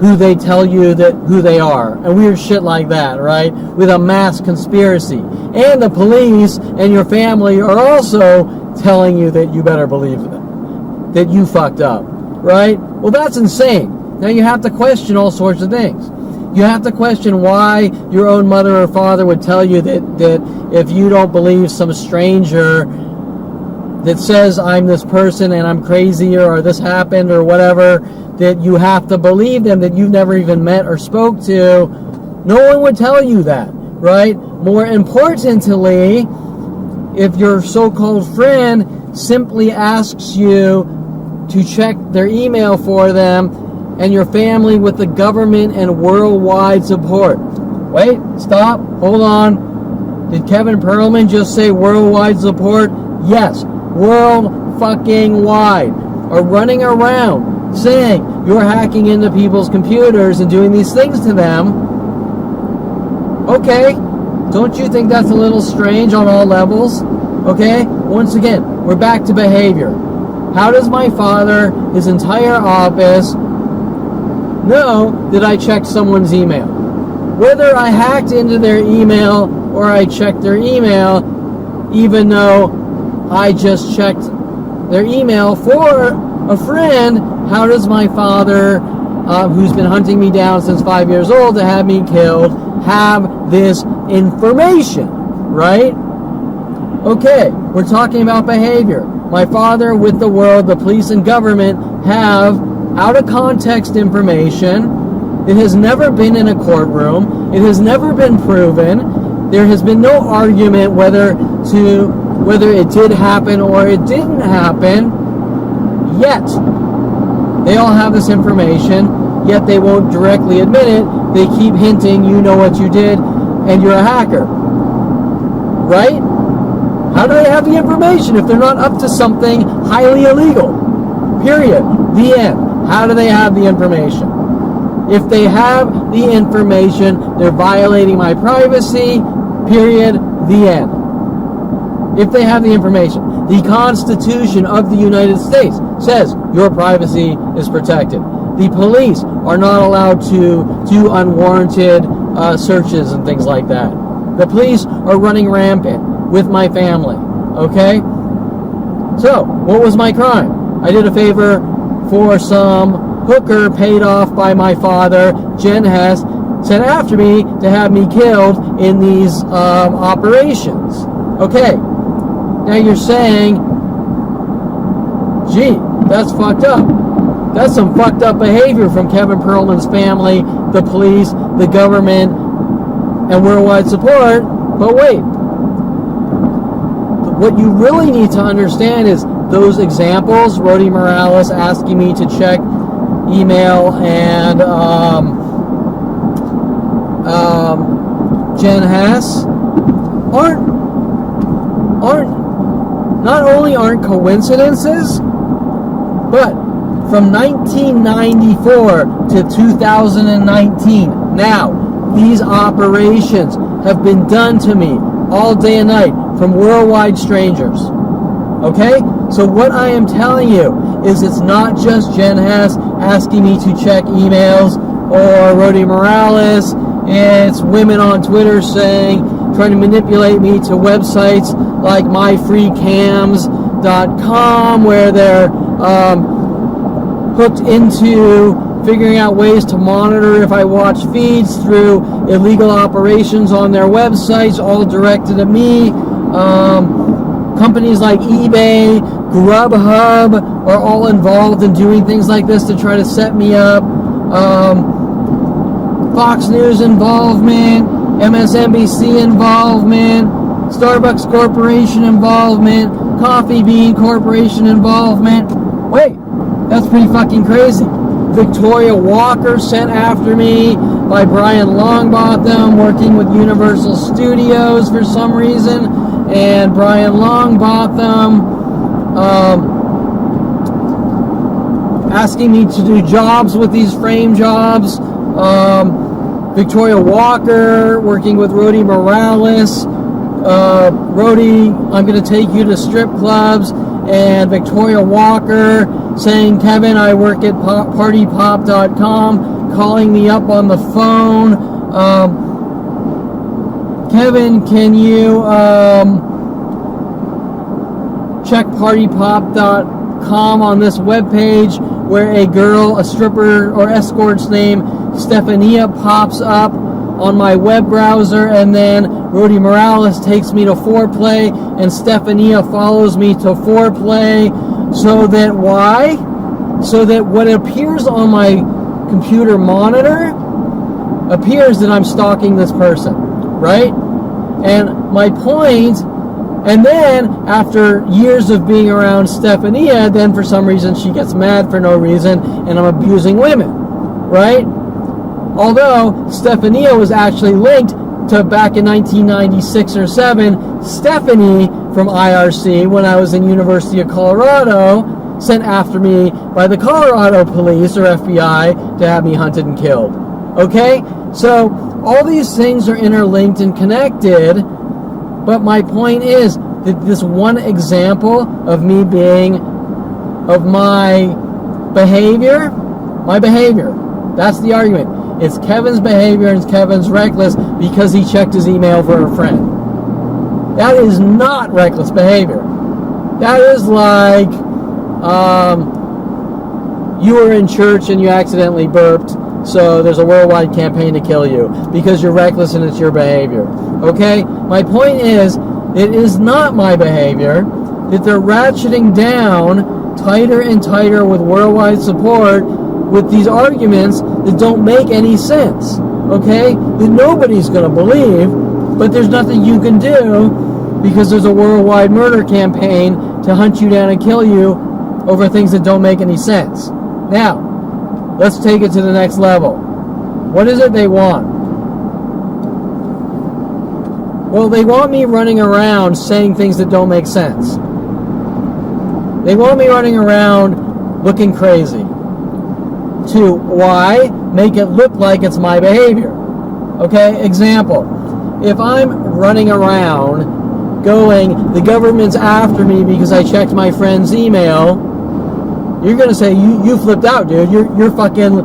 who they tell you who they are, and weird shit like that, right? With a mass conspiracy. And the police and your family are also telling you that you better believe them, that you fucked up, right? Well, that's insane. Now you have to question all sorts of things. You have to question why your own mother or father would tell you that if you don't believe some stranger that says I'm this person and I'm crazy, or this happened or whatever, that you have to believe them, that you've never even met or spoke to. No one would tell you that, right? More importantly, if your so-called friend simply asks you to check their email for them, and your family with the government and worldwide support. Wait, stop, hold on. Did Kevin Perlman just say worldwide support? Yes, world fucking wide are running around saying you're hacking into people's computers and doing these things to them. Okay, don't you think that's a little strange on all levels? Okay, once again, we're back to behavior. How does my father, his entire office, know that I checked someone's email? Whether I hacked into their email or I checked their email, even though I just checked their email for a friend, how does my father, who's been hunting me down since 5 years old to have me killed, have this information, right? Okay, we're talking about behavior. My father, with the world, the police and government, have out of context information. It has never been in a courtroom. It has never been proven. There has been no argument whether it did happen or it didn't happen. Yet they all have this information, yet they won't directly admit it. They keep hinting, you know what you did, and you're a hacker. Right? How do they have the information if they're not up to something highly illegal? Period. The end. How do they have the information? If they have the information, they're violating my privacy. Period. The end. If they have the information. The Constitution of the United States says your privacy is protected. The police are not allowed to do unwarranted searches and things like that. The police are running rampant with my family. Okay? So, what was my crime? I did a favor for some hooker paid off by my father, Jen Hess, sent after me to have me killed in these operations. Okay, now you're saying, gee, that's fucked up. That's some fucked up behavior from Kevin Perlman's family, the police, the government, and worldwide support. But wait, what you really need to understand is those examples, Rody Morales asking me to check email and Jen Hess not only aren't coincidences, but from 1994 to 2019, now these operations have been done to me all day and night from worldwide strangers. Okay? So what I am telling you is it's not just Jen Hess asking me to check emails or Rody Morales. It's women on Twitter trying to manipulate me to websites like myfreecams.com, where they're hooked into figuring out ways to monitor if I watch feeds through illegal operations on their websites, all directed at me. Companies like eBay, Grubhub are all involved in doing things like this to try to set me up. Fox News involvement, MSNBC involvement, Starbucks Corporation involvement, Coffee Bean Corporation involvement. Wait, that's pretty fucking crazy. Victoria Walker sent after me by Brian Longbotham, working with Universal Studios for some reason, and Brian Longbotham asking me to do jobs with these frame jobs. Victoria Walker working with Rody Morales. Rody, I'm going to take you to strip clubs. And Victoria Walker saying, Kevin, I work at partypop.com, calling me up on the phone. Kevin, can you check partypop.com on this webpage where a girl, a stripper or escort's name, Stephania, pops up on my web browser, and then Rody Morales takes me to Foreplay, and Stephania follows me to Foreplay, so that why? So that what appears on my computer monitor appears that I'm stalking this person, right? And my point, and then after years of being around Stephania, then for some reason she gets mad for no reason, and I'm abusing women, right? Although Stephania was actually linked to, back in 1996 or 7, Stephanie from IRC, when I was in University of Colorado, sent after me by the Colorado police or FBI to have me hunted and killed. Okay? So all these things are interlinked and connected, but my point is that this one example of me being, of my behavior, that's the argument. It's Kevin's behavior and Kevin's reckless because he checked his email for a friend. That is not reckless behavior. That is like you were in church and you accidentally burped, so there's a worldwide campaign to kill you because you're reckless and it's your behavior. Okay? My point is, it is not my behavior, that they're ratcheting down tighter and tighter with worldwide support with these arguments that don't make any sense, okay? That nobody's going to believe, but there's nothing you can do because there's a worldwide murder campaign to hunt you down and kill you over things that don't make any sense. Now, let's take it to the next level. What is it they want? Well, they want me running around saying things that don't make sense. They want me running around looking crazy. To why? Make it look like it's my behavior. Okay, example. If I'm running around going, the government's after me because I checked my friend's email, you're going to say, you flipped out, dude. You're fucking,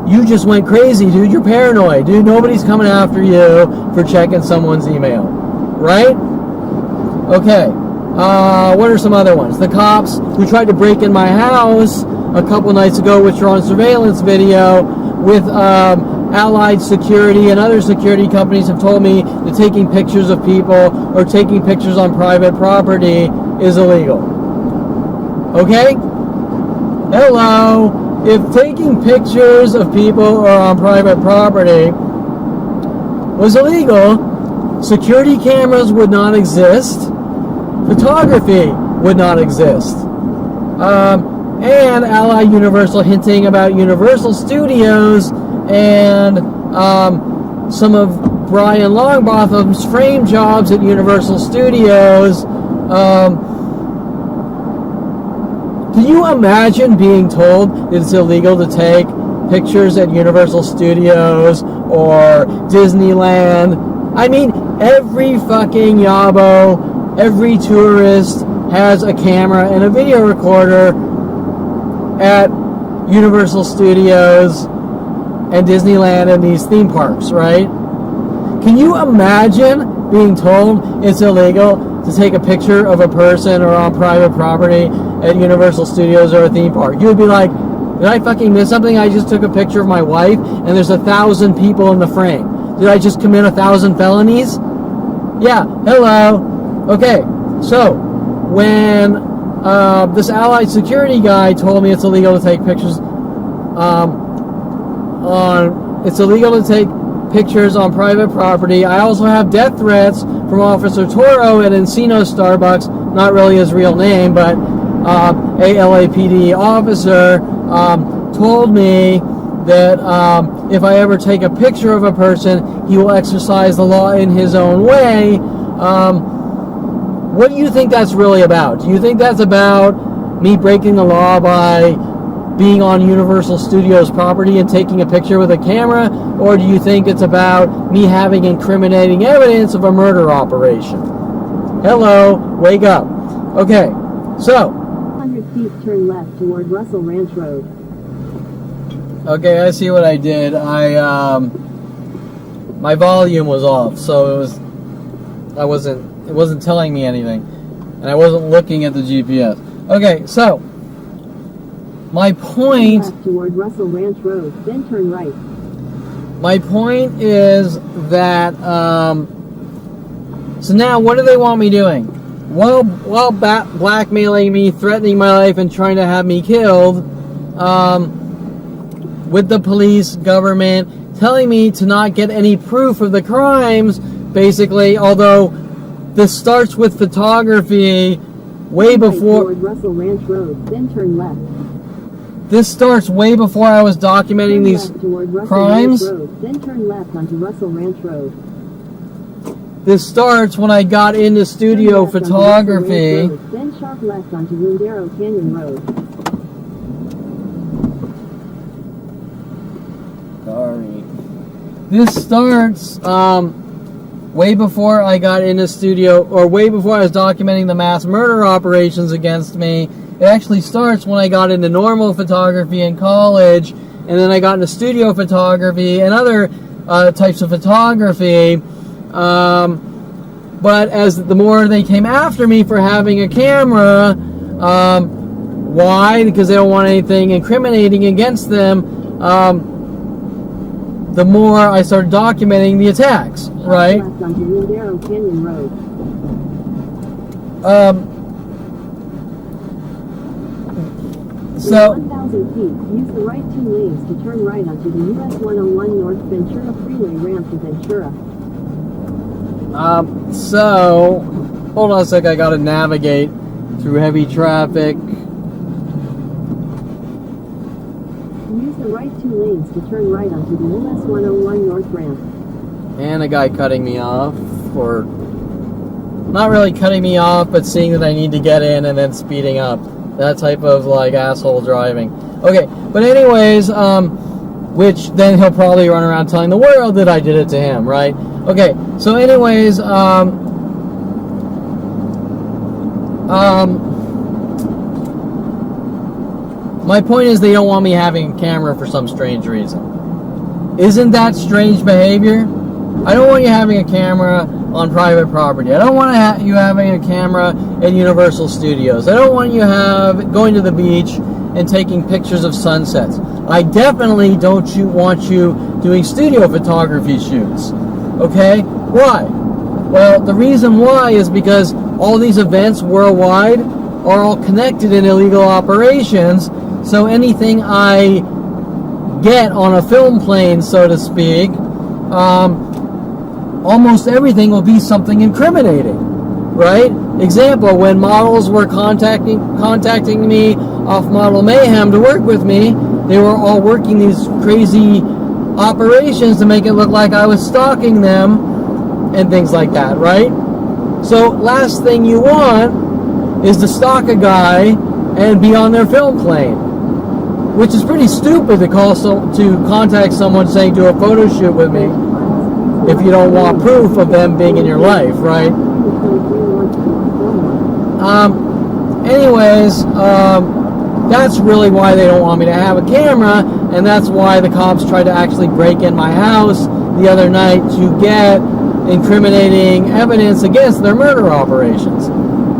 you just went crazy, dude. You're paranoid, dude. Nobody's coming after you for checking someone's email. Right? Okay. What are some other ones? The cops who tried to break in my house a couple nights ago, which are on surveillance video, with Allied Security and other security companies have told me that taking pictures of people or taking pictures on private property is illegal. Okay? Hello? If taking pictures of people or on private property was illegal, security cameras would not exist, photography would not exist. And Allied Universal hinting about Universal Studios and some of Brian Longbottom's frame jobs at Universal Studios. Can you imagine being told that it's illegal to take pictures at Universal Studios or Disneyland? I mean, every fucking yabo, every tourist has a camera and a video recorder at Universal Studios and Disneyland and these theme parks, right? Can you imagine being told it's illegal to take a picture of a person or on private property at Universal Studios or a theme park? You would be like, did I fucking miss something? I just took a picture of my wife and there's 1,000 people in the frame. Did I just commit 1,000 felonies? Yeah, hello. Okay, so when this Allied Security guy told me it's illegal to take pictures on private property, I also have death threats from Officer Toro at Encino Starbucks, not really his real name, but a LAPD officer told me that if I ever take a picture of a person, he will exercise the law in his own way. What do you think that's really about? Do you think that's about me breaking the law by being on Universal Studios property and taking a picture with a camera? Or do you think it's about me having incriminating evidence of a murder operation? Hello, wake up. Okay, so 100 feet, turn left toward Russell Ranch Road. Okay, I see what I did. My volume was off, so it wasn't telling me anything, and I wasn't looking at the GPS. Okay, so my point. Left toward Russell Ranch Road, then turn right. My point is that. So now, what do they want me doing? While blackmailing me, threatening my life, and trying to have me killed, with the police, government, telling me to not get any proof of the crimes, basically, although this starts with photography way before... Toward Russell Ranch Road, then turn left. This starts way before I was documenting these crimes. Road, then turn left onto Russell Ranch Road. This starts when I got into studio photography. Road, then sharp left onto Lindero Canyon Road. Sorry. This starts way before I got into studio, or way before I was documenting the mass murder operations against me. It actually starts when I got into normal photography in college, and then I got into studio photography and other types of photography. But as the more they came after me for having a camera, why? Because they don't want anything incriminating against them. The more I started documenting the attacks, right? Left onto Lindero Canyon Road. So 1,000 feet, use the right two lanes to turn right onto the US 101 North Ventura Freeway ramp to Ventura. So hold on a sec, I gotta navigate through heavy traffic. Use the right two lanes to turn right onto the US 101 North ramp. And a guy cutting me off, or not really cutting me off, but seeing that I need to get in and then speeding up. That type of like asshole driving. Okay, but anyways, which then he'll probably run around telling the world that I did it to him, right? Okay, so anyways, my point is they don't want me having a camera for some strange reason. Isn't that strange behavior? I don't want you having a camera on private property. I don't want you having a camera at Universal Studios. I don't want you going to the beach and taking pictures of sunsets. I definitely don't want you doing studio photography shoots. Okay? Why? Well, the reason why is because all these events worldwide are all connected in illegal operations, so anything I get on a film plane, so to speak, almost everything will be something incriminating, right? Example, when models were contacting me off Model Mayhem to work with me, they were all working these crazy operations to make it look like I was stalking them and things like that, right? So last thing you want is to stalk a guy and be on their film plane, which is pretty stupid to contact someone saying do a photo shoot with me if you don't want proof of them being in your life, right? That's really why they don't want me to have a camera, and that's why the cops tried to actually break in my house the other night to get incriminating evidence against their murder operations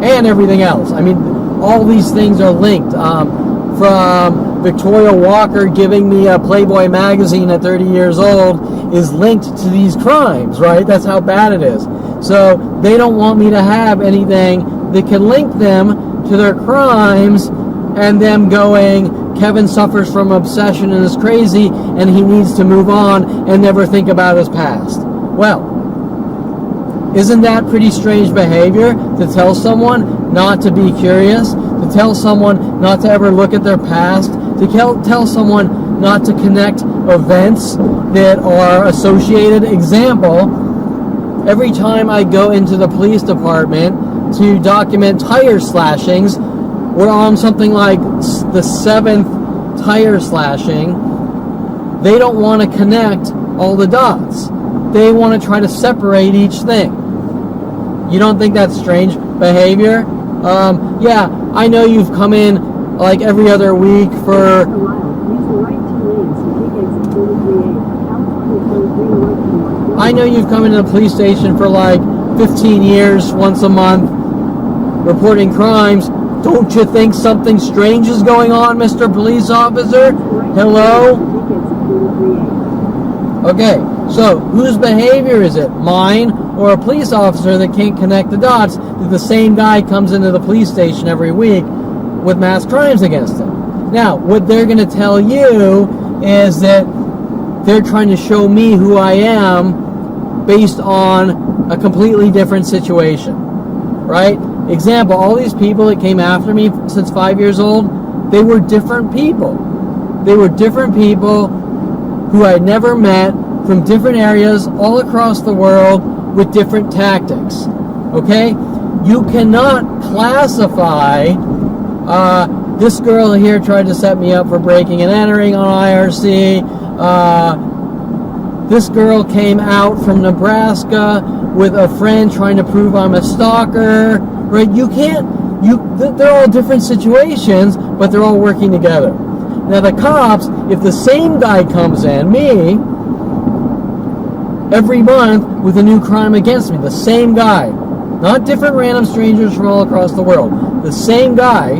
and everything else. I mean, all these things are linked. From Victoria Walker giving me a Playboy magazine at 30 years old is linked to these crimes, right? That's how bad it is. So they don't want me to have anything that can link them to their crimes and them going, Kevin suffers from obsession and is crazy and he needs to move on and never think about his past. Well, isn't that pretty strange behavior to tell someone not to be curious, to tell someone not to ever look at their past, to tell someone not to connect events that are associated? Example, every time I go into the police department to document tire slashings, we're on something like the 7th tire slashing. They don't want to connect all the dots. They want to try to separate each thing. You don't think that's strange behavior? Yeah, I know you've come in like every other week for... I know you've come into the police station for like 15 years, once a month, reporting crimes. Don't you think something strange is going on, Mr. Police Officer? Hello? Okay, so whose behavior is it? Mine or a police officer that can't connect the dots that the same guy comes into the police station every week with mass crimes against him? Now, what they're going to tell you is that they're trying to show me who I am based on a completely different situation, right? Example, all these people that came after me since 5 years old, they were different people. They were different people who I never met from different areas all across the world with different tactics, okay? You cannot classify, this girl here tried to set me up for breaking and entering on IRC, this girl came out from Nebraska with a friend trying to prove I'm a stalker, right? They're all different situations, but they're all working together. Now the cops, if the same guy comes in, me, every month with a new crime against me, the same guy, not different random strangers from all across the world, the same guy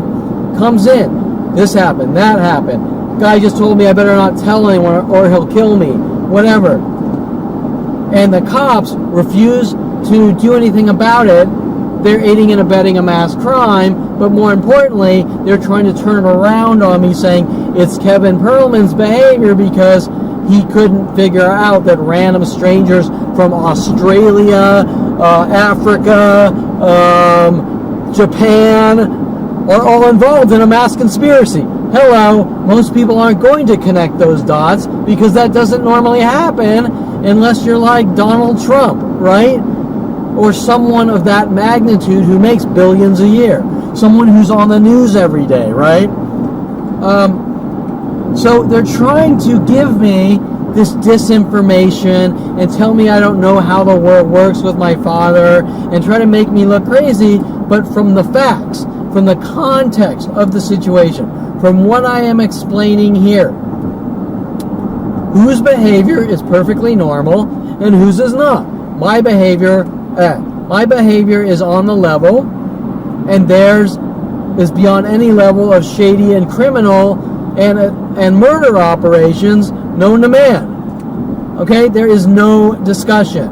comes in, this happened, that happened, guy just told me I better not tell anyone or he'll kill me, whatever. And the cops refuse to do anything about it. They're aiding and abetting a mass crime, but more importantly, they're trying to turn around on me saying it's Kevin Perlman's behavior because he couldn't figure out that random strangers from Australia, Africa, Japan are all involved in a mass conspiracy. Hello, most people aren't going to connect those dots because that doesn't normally happen unless you're like Donald Trump, right? Or someone of that magnitude who makes billions a year. Someone who's on the news every day, right? So they're trying to give me this disinformation and tell me I don't know how the world works with my father and try to make me look crazy, but from the facts, from the context of the situation, from what I am explaining here, whose behavior is perfectly normal and whose is not. My behavior is on the level, and theirs is beyond any level of shady and criminal and murder operations known to man. Okay, there is no discussion.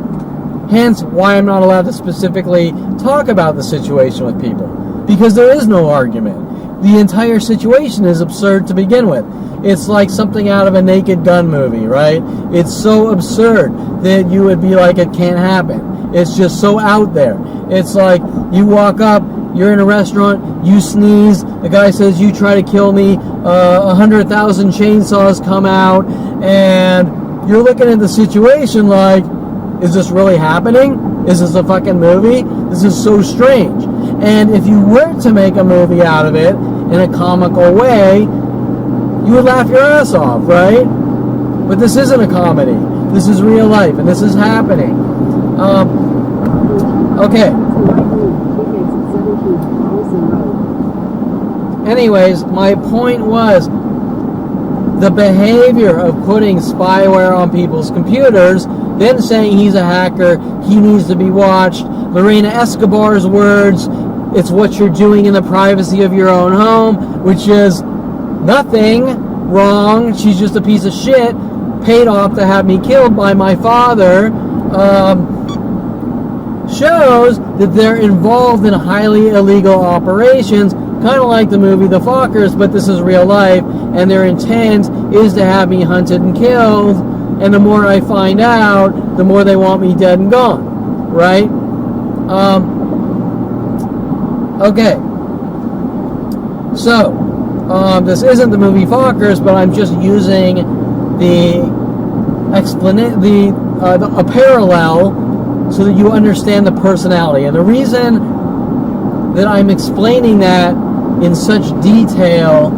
Hence, why I'm not allowed to specifically talk about the situation with people. Because there is no argument. The entire situation is absurd to begin with. It's like something out of a Naked Gun movie, right? It's so absurd that you would be like, it can't happen. It's just so out there. It's like, you walk up, you're in a restaurant, you sneeze, the guy says, you try to kill me, 100,000 chainsaws come out, and you're looking at the situation like, is this really happening? Is this a fucking movie? This is so strange. And if you were to make a movie out of it in a comical way, you would laugh your ass off, right? But this isn't a comedy. This is real life, and this is happening. Okay. Anyways, my point was the behavior of putting spyware on people's computers, then saying he's a hacker, he needs to be watched. Lorena Escobar's words, it's what you're doing in the privacy of your own home, which is nothing wrong. She's just a piece of shit, paid off to have me killed by my father, shows that they're involved in highly illegal operations, kind of like the movie The Fockers, but this is real life, and their intent is to have me hunted and killed, and the more I find out, the more they want me dead and gone, right? Okay. So, this isn't the movie Fockers, but I'm just using a parallel so that you understand the personality. And the reason that I'm explaining that in such detail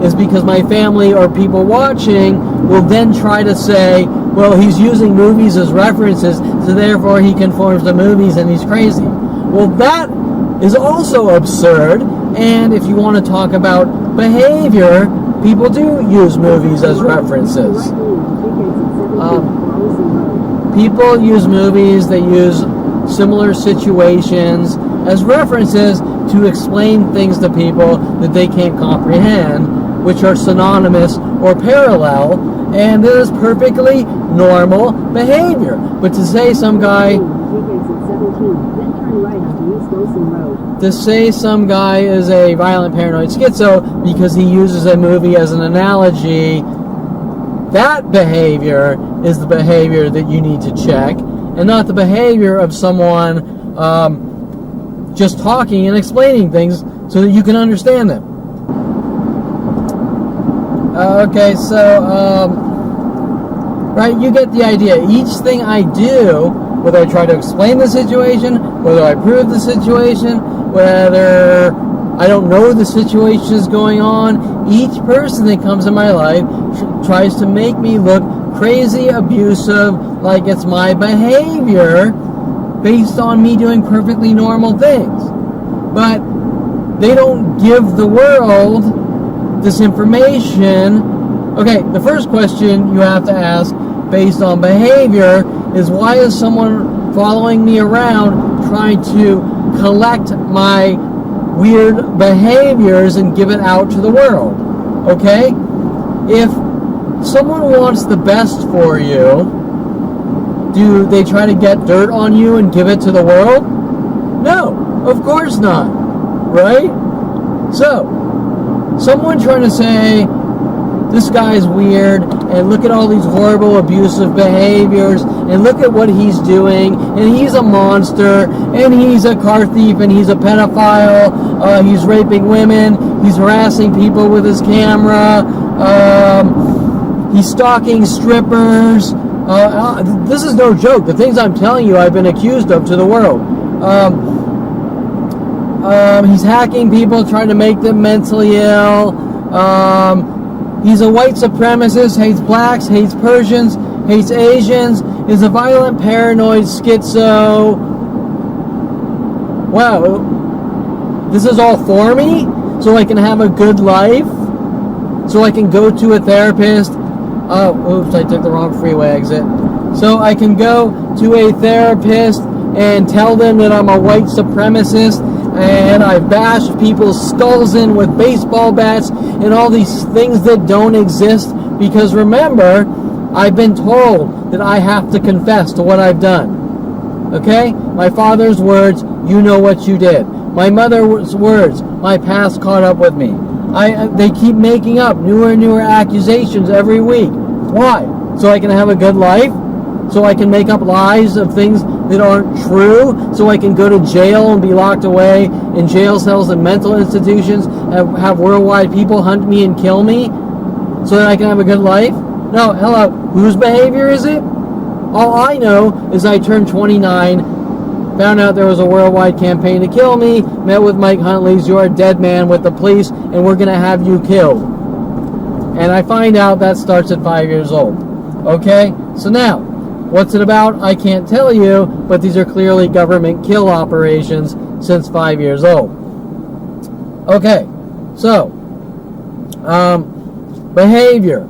is because my family or people watching will then try to say, well, he's using movies as references, so therefore he conforms to movies and he's crazy. Well, that is also absurd, and if you want to talk about behavior, people do use movies as references. People use movies, they use similar situations as references to explain things to people that they can't comprehend, which are synonymous or parallel, and this is perfectly normal behavior. But to say some guy is a violent paranoid schizo because he uses a movie as an analogy, that behavior is the behavior that you need to check, and not the behavior of someone just talking and explaining things so that you can understand them. Okay, so, right, you get the idea. Each thing I do, whether I try to explain the situation, whether I prove the situation, whether I don't know the situation is going on, each person that comes in my life tries to make me look crazy, abusive, like it's my behavior based on me doing perfectly normal things. But they don't give the world this information. Okay, the first question you have to ask based on behavior is, why is someone following me around trying to collect my weird behaviors and give it out to the world? Okay? If someone wants the best for you, do they try to get dirt on you and give it to the world? No, of course not. Right? So, someone trying to say, this guy's weird, and look at all these horrible abusive behaviors, and look at what he's doing, and he's a monster, and he's a car thief, and he's a pedophile, he's raping women, he's harassing people with his camera, he's stalking strippers. This is no joke. The things I'm telling you I've been accused of to the world. He's hacking people, trying to make them mentally ill. He's a white supremacist, hates blacks, hates Persians, hates Asians, is a violent paranoid schizo. Wow, this is all for me? So I can have a good life? So I can go to a therapist? Oh, oops, I took the wrong freeway exit. So I can go to a therapist and tell them that I'm a white supremacist, and I've bashed people's skulls in with baseball bats and all these things that don't exist, because remember, I've been told that I have to confess to what I've done. Okay? My father's words, you know what you did. My mother's words, my past caught up with me. They keep making up newer and newer accusations every week. Why? So I can have a good life? So I can make up lies of things that aren't true? So I can go to jail and be locked away in jail cells and mental institutions, and have worldwide people hunt me and kill me so that I can have a good life? No, hello, whose behavior is it? All I know is I turned 29, found out there was a worldwide campaign to kill me, met with Mike Huntley's, you're a dead man with the police, and we're going to have you killed. And I find out that starts at 5 years old. Okay? So now, what's it about? I can't tell you, but these are clearly government kill operations since 5 years old. Okay, so, behavior.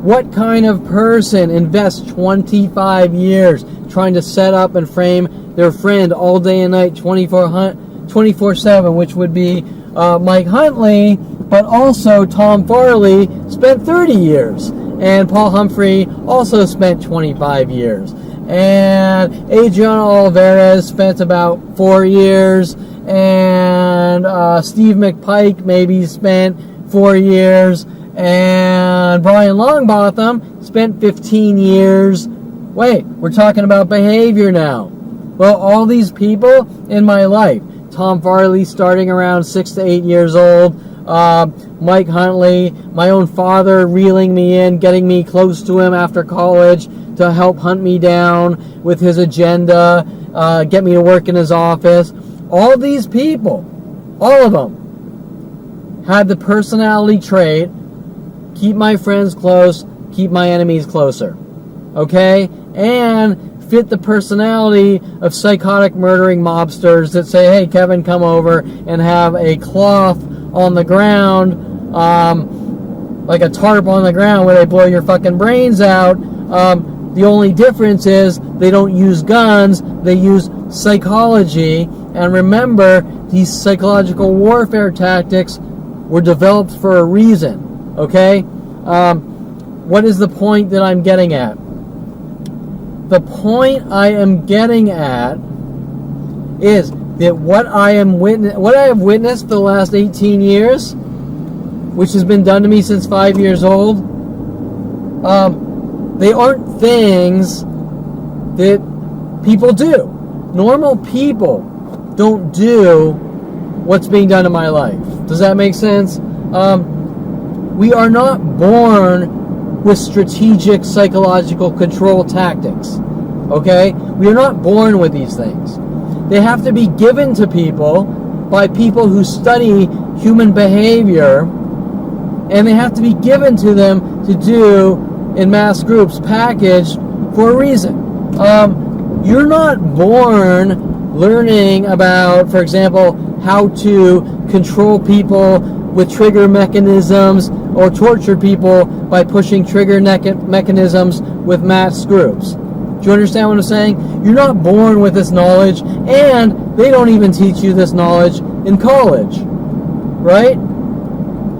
What kind of person invests 25 years trying to set up and frame their friend all day and night, 24/7, which would be Mike Huntley, but also Tom Farley spent 30 years, and Paul Humphrey also spent 25 years, and Adriano Olivares spent about 4 years, and Steve McPike maybe spent 4 years, and Brian Longbottom spent 15 years. Wait, we're talking about behavior now. Well, all these people in my life, Tom Farley starting around 6 to 8 years old, Mike Huntley, my own father reeling me in, getting me close to him after college to help hunt me down with his agenda, get me to work in his office. All these people, all of them, had the personality trait, keep my friends close, keep my enemies closer. Okay? And fit the personality of psychotic murdering mobsters that say, hey, Kevin, come over and have a cloth on the ground, like a tarp on the ground where they blow your fucking brains out. The only difference is they don't use guns, they use psychology. And remember, these psychological warfare tactics were developed for a reason. Okay? What is the point that I'm getting at? The point I am getting at is that what I have witnessed the last 18 years, which has been done to me since 5 years old, they aren't things that people do. Normal people don't do what's being done in my life. Does that make sense? We are not born with strategic psychological control tactics. Okay? We are not born with these things. They have to be given to people by people who study human behavior, and they have to be given to them to do in mass groups, packaged for a reason. You're not born learning about, for example, how to control people with trigger mechanisms or torture people by pushing trigger mechanisms with mass groups. Do you understand what I'm saying? You're not born with this knowledge, and they don't even teach you this knowledge in college, right?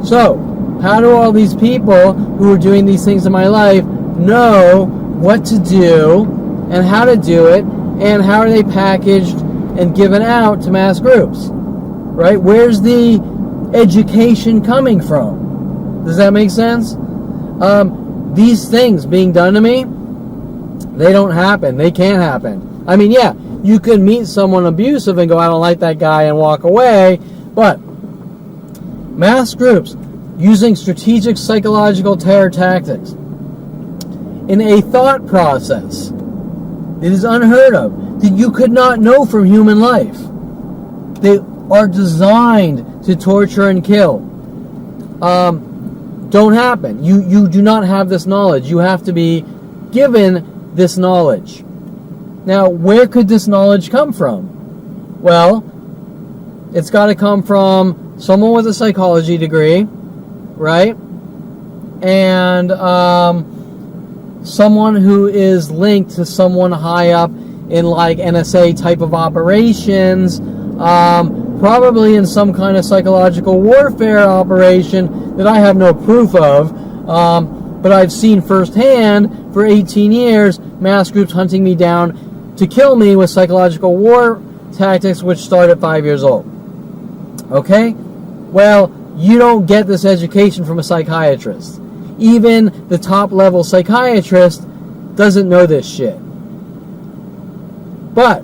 So, how do all these people who are doing these things in my life know what to do and how to do it, and how are they packaged and given out to mass groups, right? Where's the education coming from? Does that make sense? These things being done to me, they don't happen. They can't happen. I mean, yeah, you can meet someone abusive and go, I don't like that guy, and walk away, but mass groups using strategic psychological terror tactics in a thought process it is unheard of, that you could not know from human life. They are designed to torture and kill. Don't happen. You do not have this knowledge. You have to be given this knowledge. Now, where could this knowledge come from? Well, it's got to come from someone with a psychology degree, right? And someone who is linked to someone high up in like NSA type of operations, probably in some kind of psychological warfare operation that I have no proof of, but I've seen firsthand for 18 years mass groups hunting me down to kill me with psychological war tactics, which start at 5 years old. Okay? Well, you don't get this education from a psychiatrist. Even the top level psychiatrist doesn't know this shit. But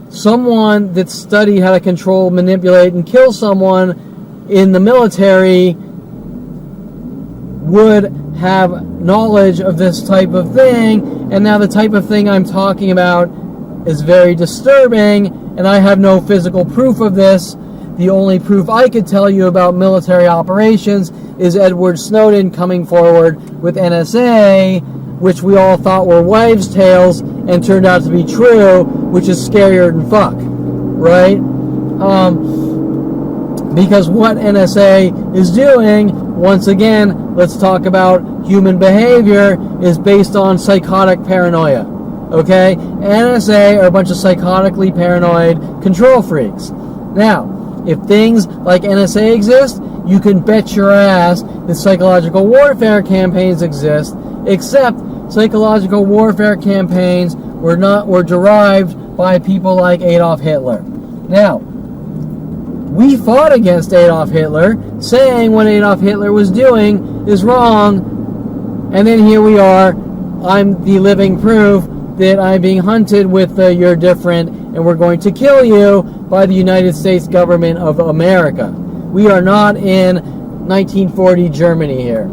someone that studied how to control, manipulate, and kill someone in the military would have knowledge of this type of thing, and now the type of thing I'm talking about is very disturbing, and I have no physical proof of this. The only proof I could tell you about military operations is Edward Snowden coming forward with NSA, which we all thought were wives' tales and turned out to be true, which is scarier than fuck, right? Because what NSA is doing, once again, let's talk about human behavior, is based on psychotic paranoia, okay? NSA are a bunch of psychotically paranoid control freaks. Now, if things like NSA exist, you can bet your ass that psychological warfare campaigns exist, except psychological warfare campaigns were derived by people like Adolf Hitler. Now, we fought against Adolf Hitler, saying what Adolf Hitler was doing is wrong, and then here we are, I'm the living proof that I'm being hunted with you're different and we're going to kill you by the United States government of America. We are not in 1940 Germany here.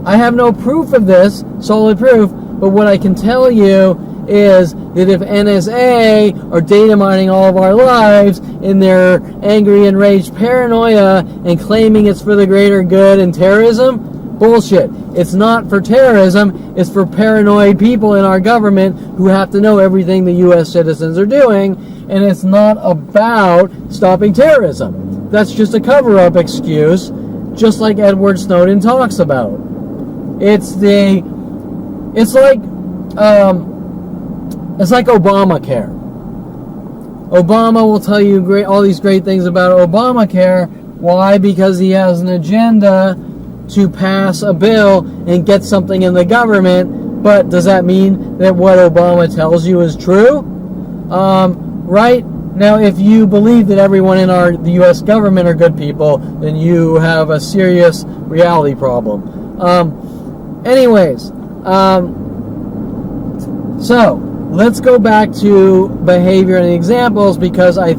I have no proof of this, solid proof, but what I can tell you is that if NSA are data mining all of our lives in their angry, enraged paranoia and claiming it's for the greater good and terrorism, bullshit. It's not for terrorism, it's for paranoid people in our government who have to know everything the U.S. citizens are doing, and it's not about stopping terrorism. That's just a cover-up excuse, just like Edward Snowden talks about. It's like Obamacare. Obama will tell you all these great things about Obamacare. Why? Because he has an agenda to pass a bill and get something in the government. But does that mean that what Obama tells you is true? Right? Now, if you believe that everyone in the U.S. government are good people, then you have a serious reality problem. So let's go back to behavior and examples, because I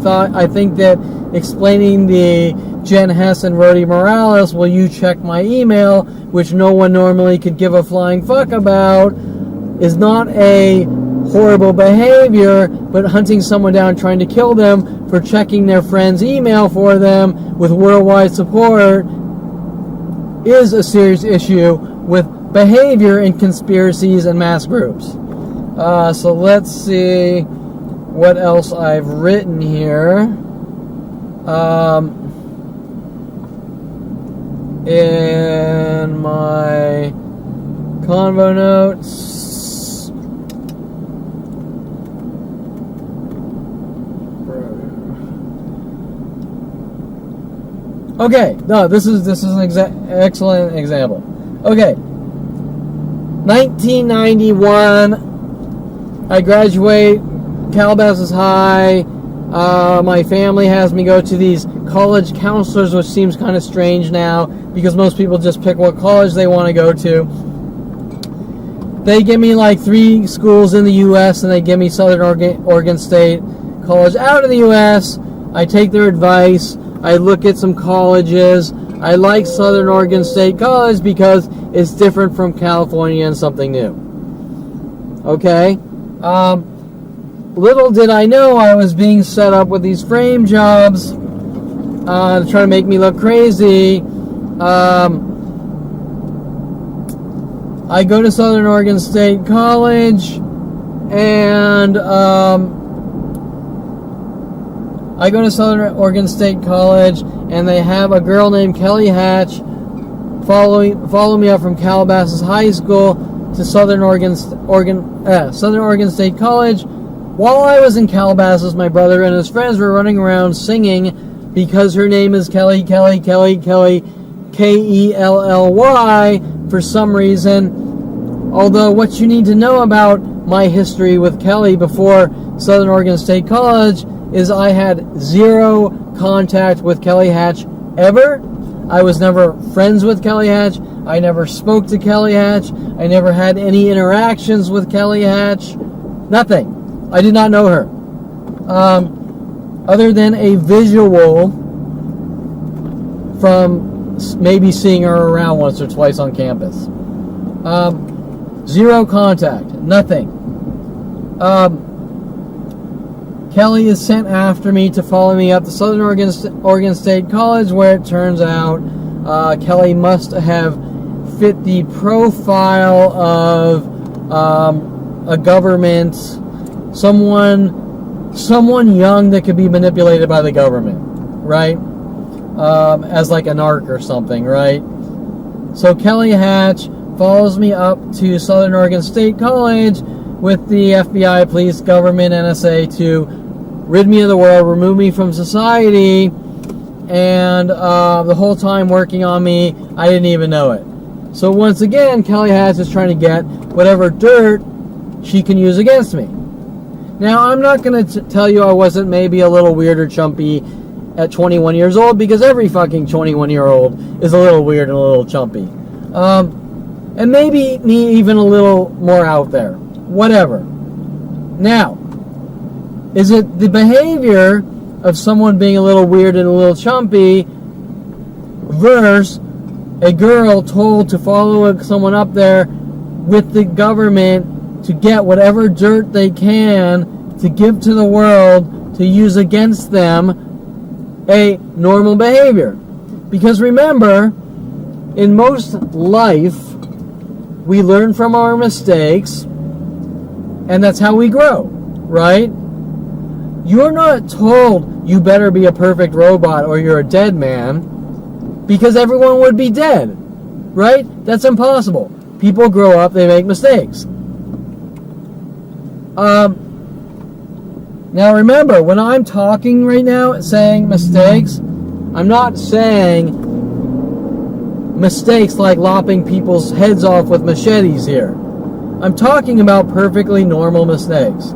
think that explaining the Jen Hess and Rody Morales, will you check my email, which no one normally could give a flying fuck about, is not a horrible behavior, but hunting someone down, trying to kill them for checking their friend's email for them with worldwide support is a serious issue with behavior in conspiracies and mass groups. So let's see what else I've written here. In my convo notes. Okay, no, this is an excellent example. Okay, 1991, I graduate Calabasas High. My family has me go to these college counselors, which seems kind of strange now because most people just pick what college they want to go to. They give me like 3 schools in the U.S. and they give me Southern Oregon State College out of the U.S. I take their advice. I look at some colleges. I like Southern Oregon State College because it's different from California and something new. Okay? Little did I know I was being set up with these frame jobs to try to make me look crazy. I go to Southern Oregon State College, and they have a girl named Kelly Hatch follow me up from Calabasas High School to Southern Oregon State College. while I was in Calabasas, my brother and his friends were running around singing because her name is Kelly, Kelly, Kelly, Kelly, Kelly, for some reason. Although what you need to know about my history with Kelly before Southern Oregon State College is I had zero contact with Kelly Hatch ever. I was never friends with Kelly Hatch. I never spoke to Kelly Hatch. I never had any interactions with Kelly Hatch. Nothing. I did not know her. Other than a visual from maybe seeing her around once or twice on campus. Zero contact. Nothing. Kelly is sent after me to follow me up to Southern Oregon State College, where it turns out Kelly must have fit the profile of a government, someone young that could be manipulated by the government, right? As like a narc or something, right? So Kelly Hatch follows me up to Southern Oregon State College with the FBI, police, government, NSA to rid me of the world, remove me from society, and the whole time working on me, I didn't even know it. So once again, Kelly Hatch is trying to get whatever dirt she can use against me. Now, I'm not going to tell you I wasn't maybe a little weird or chumpy at 21 years old, because every fucking 21-year-old is a little weird and a little chumpy. And maybe me even a little more out there. Whatever. Now, is it the behavior of someone being a little weird and a little chumpy versus a girl told to follow someone up there with the government to get whatever dirt they can to give to the world to use against them, a normal behavior? Because remember, in most life, we learn from our mistakes, and that's how we grow, right? You're not told you better be a perfect robot or you're a dead man, because everyone would be dead, right? That's impossible. People grow up, they make mistakes. Now remember, when I'm talking right now, saying mistakes, I'm not saying mistakes like lopping people's heads off with machetes here. I'm talking about perfectly normal mistakes.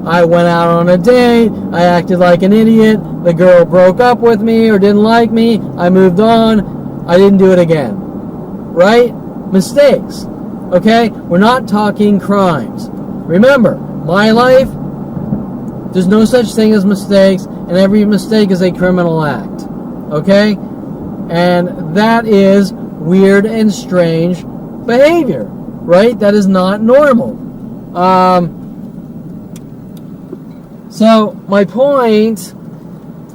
I went out on a date, I acted like an idiot, the girl broke up with me or didn't like me, I moved on, I didn't do it again. Right? Mistakes. Okay? We're not talking crimes. Remember, my life, there's no such thing as mistakes, and every mistake is a criminal act. Okay? And that is weird and strange behavior. Right? That is not normal. So my point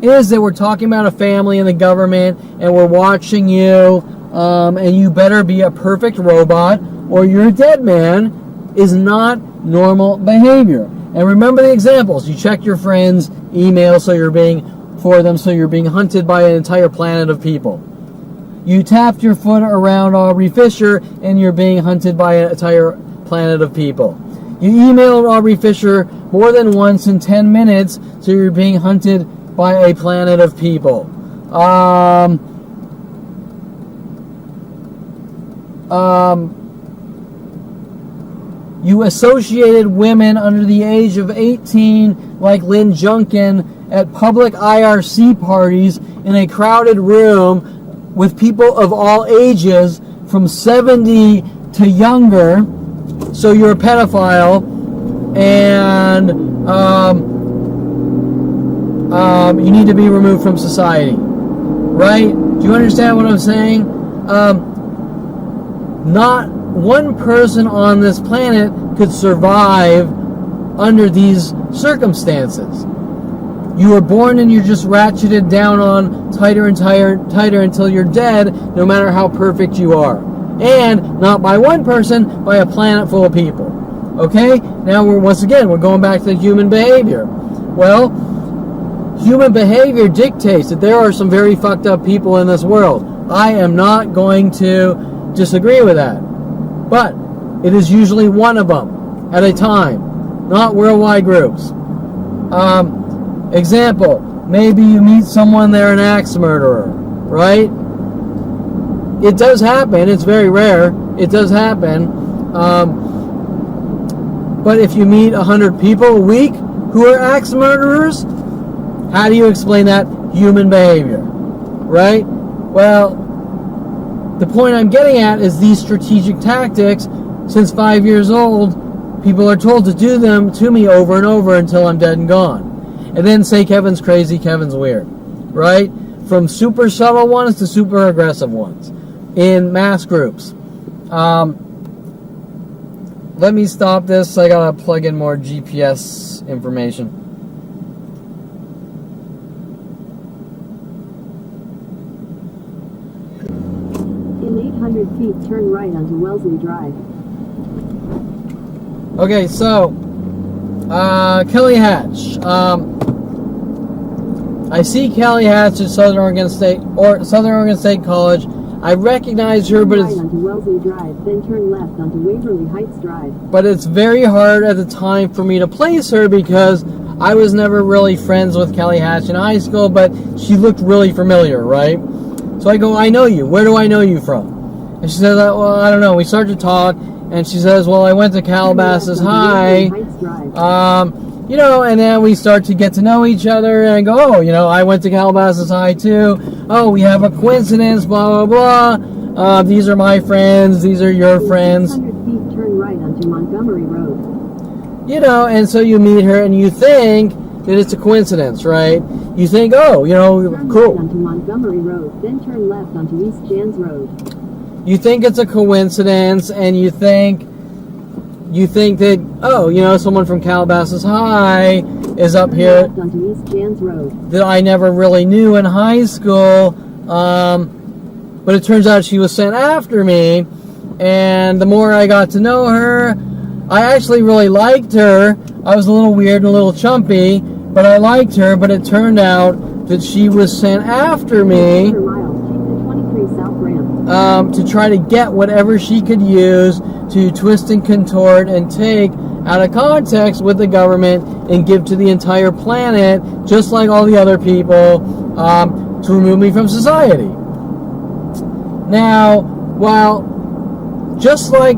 is that we're talking about a family and the government, and we're watching you, and you better be a perfect robot or you're a dead man, is not normal behavior. And remember the examples. You check your friends' email so you're being hunted by an entire planet of people. You tapped your foot around Aubrey Fisher and you're being hunted by an entire planet of people. You emailed Aubrey Fisher more than once in 10 minutes, so you're being hunted by a planet of people. You associated women under the age of 18, like Lynn Junkin, at public IRC parties in a crowded room with people of all ages from 70 to younger. So you're a pedophile, and you need to be removed from society, right? Do you understand what I'm saying? Not one person on this planet could survive under these circumstances. You were born and you're just ratcheted down on tighter and tighter until you're dead, no matter how perfect you are. And not by one person, by a planet full of people. Okay? Now we're going back to human behavior. Well, human behavior dictates that there are some very fucked up people in this world. I am not going to disagree with that. But it is usually one of them at a time. not worldwide groups. Example, maybe you meet someone, they're an axe murderer, right? It does happen. It's very rare. It does happen. But if you meet 100 people a week who are axe murderers, how do you explain that? Human behavior, right? Well, the point I'm getting at is these strategic tactics, since 5 years old, people are told to do them to me over and over until I'm dead and gone. And then say Kevin's crazy, Kevin's weird, right? From super subtle ones to super aggressive ones in mass groups. Let me stop this. I gotta plug in more GPS information. In 800 feet, turn right onto Wellesley Drive. Okay, so Kelly Hatch. I see Kelly Hatch at Southern Oregon State College. I recognize her, but Turn right onto Wellesley Drive, then turn left onto Waverly Heights Drive. But it's very hard at the time for me to place her because I was never really friends with Kelly Hatch in high school, but she looked really familiar, right? So I go, I know you. Where do I know you from? And she says, well, I don't know. We start to talk, and she says, well, I went to Calabasas High. You know, and then we start to get to know each other, and I go, oh, you know, I went to Calabasas High too. Oh, we have a coincidence, blah, blah, blah. These are my friends. These are your friends. 600 feet, turn right onto Montgomery Road. You know, and so you meet her, and you think that it's a coincidence, right? You think, oh, you know, Turn cool. right onto Montgomery Road, then turn left onto East Jans Road. You think it's a coincidence, and you think that, oh, you know, someone from Calabasas High is up Turn here left onto East Jans Road. that I never really knew in high school, but it turns out she was sent after me, and the more I got to know her, I actually really liked her. I was a little weird and a little chumpy, but I liked her, but it turned out that she was sent after me Quarter mile, take the 23 south ramp. to try to get whatever she could use to twist and contort and take out of context with the government and give to the entire planet, just like all the other people, to remove me from society. Now, well, just like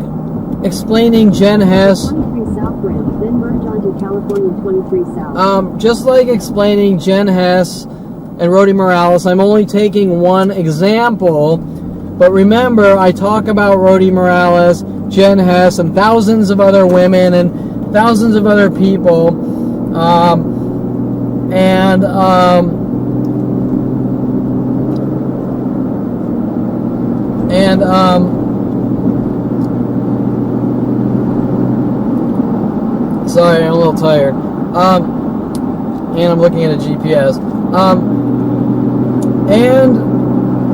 explaining Jen Hess, 23 south ramp, then merge onto California 23 south. just like explaining Jen Hess and Rody Morales, I'm only taking one example, but remember, I talk about Rody Morales, Jen Hess, and thousands of other women and thousands of other people, sorry, I'm a little tired, and I'm looking at a GPS, and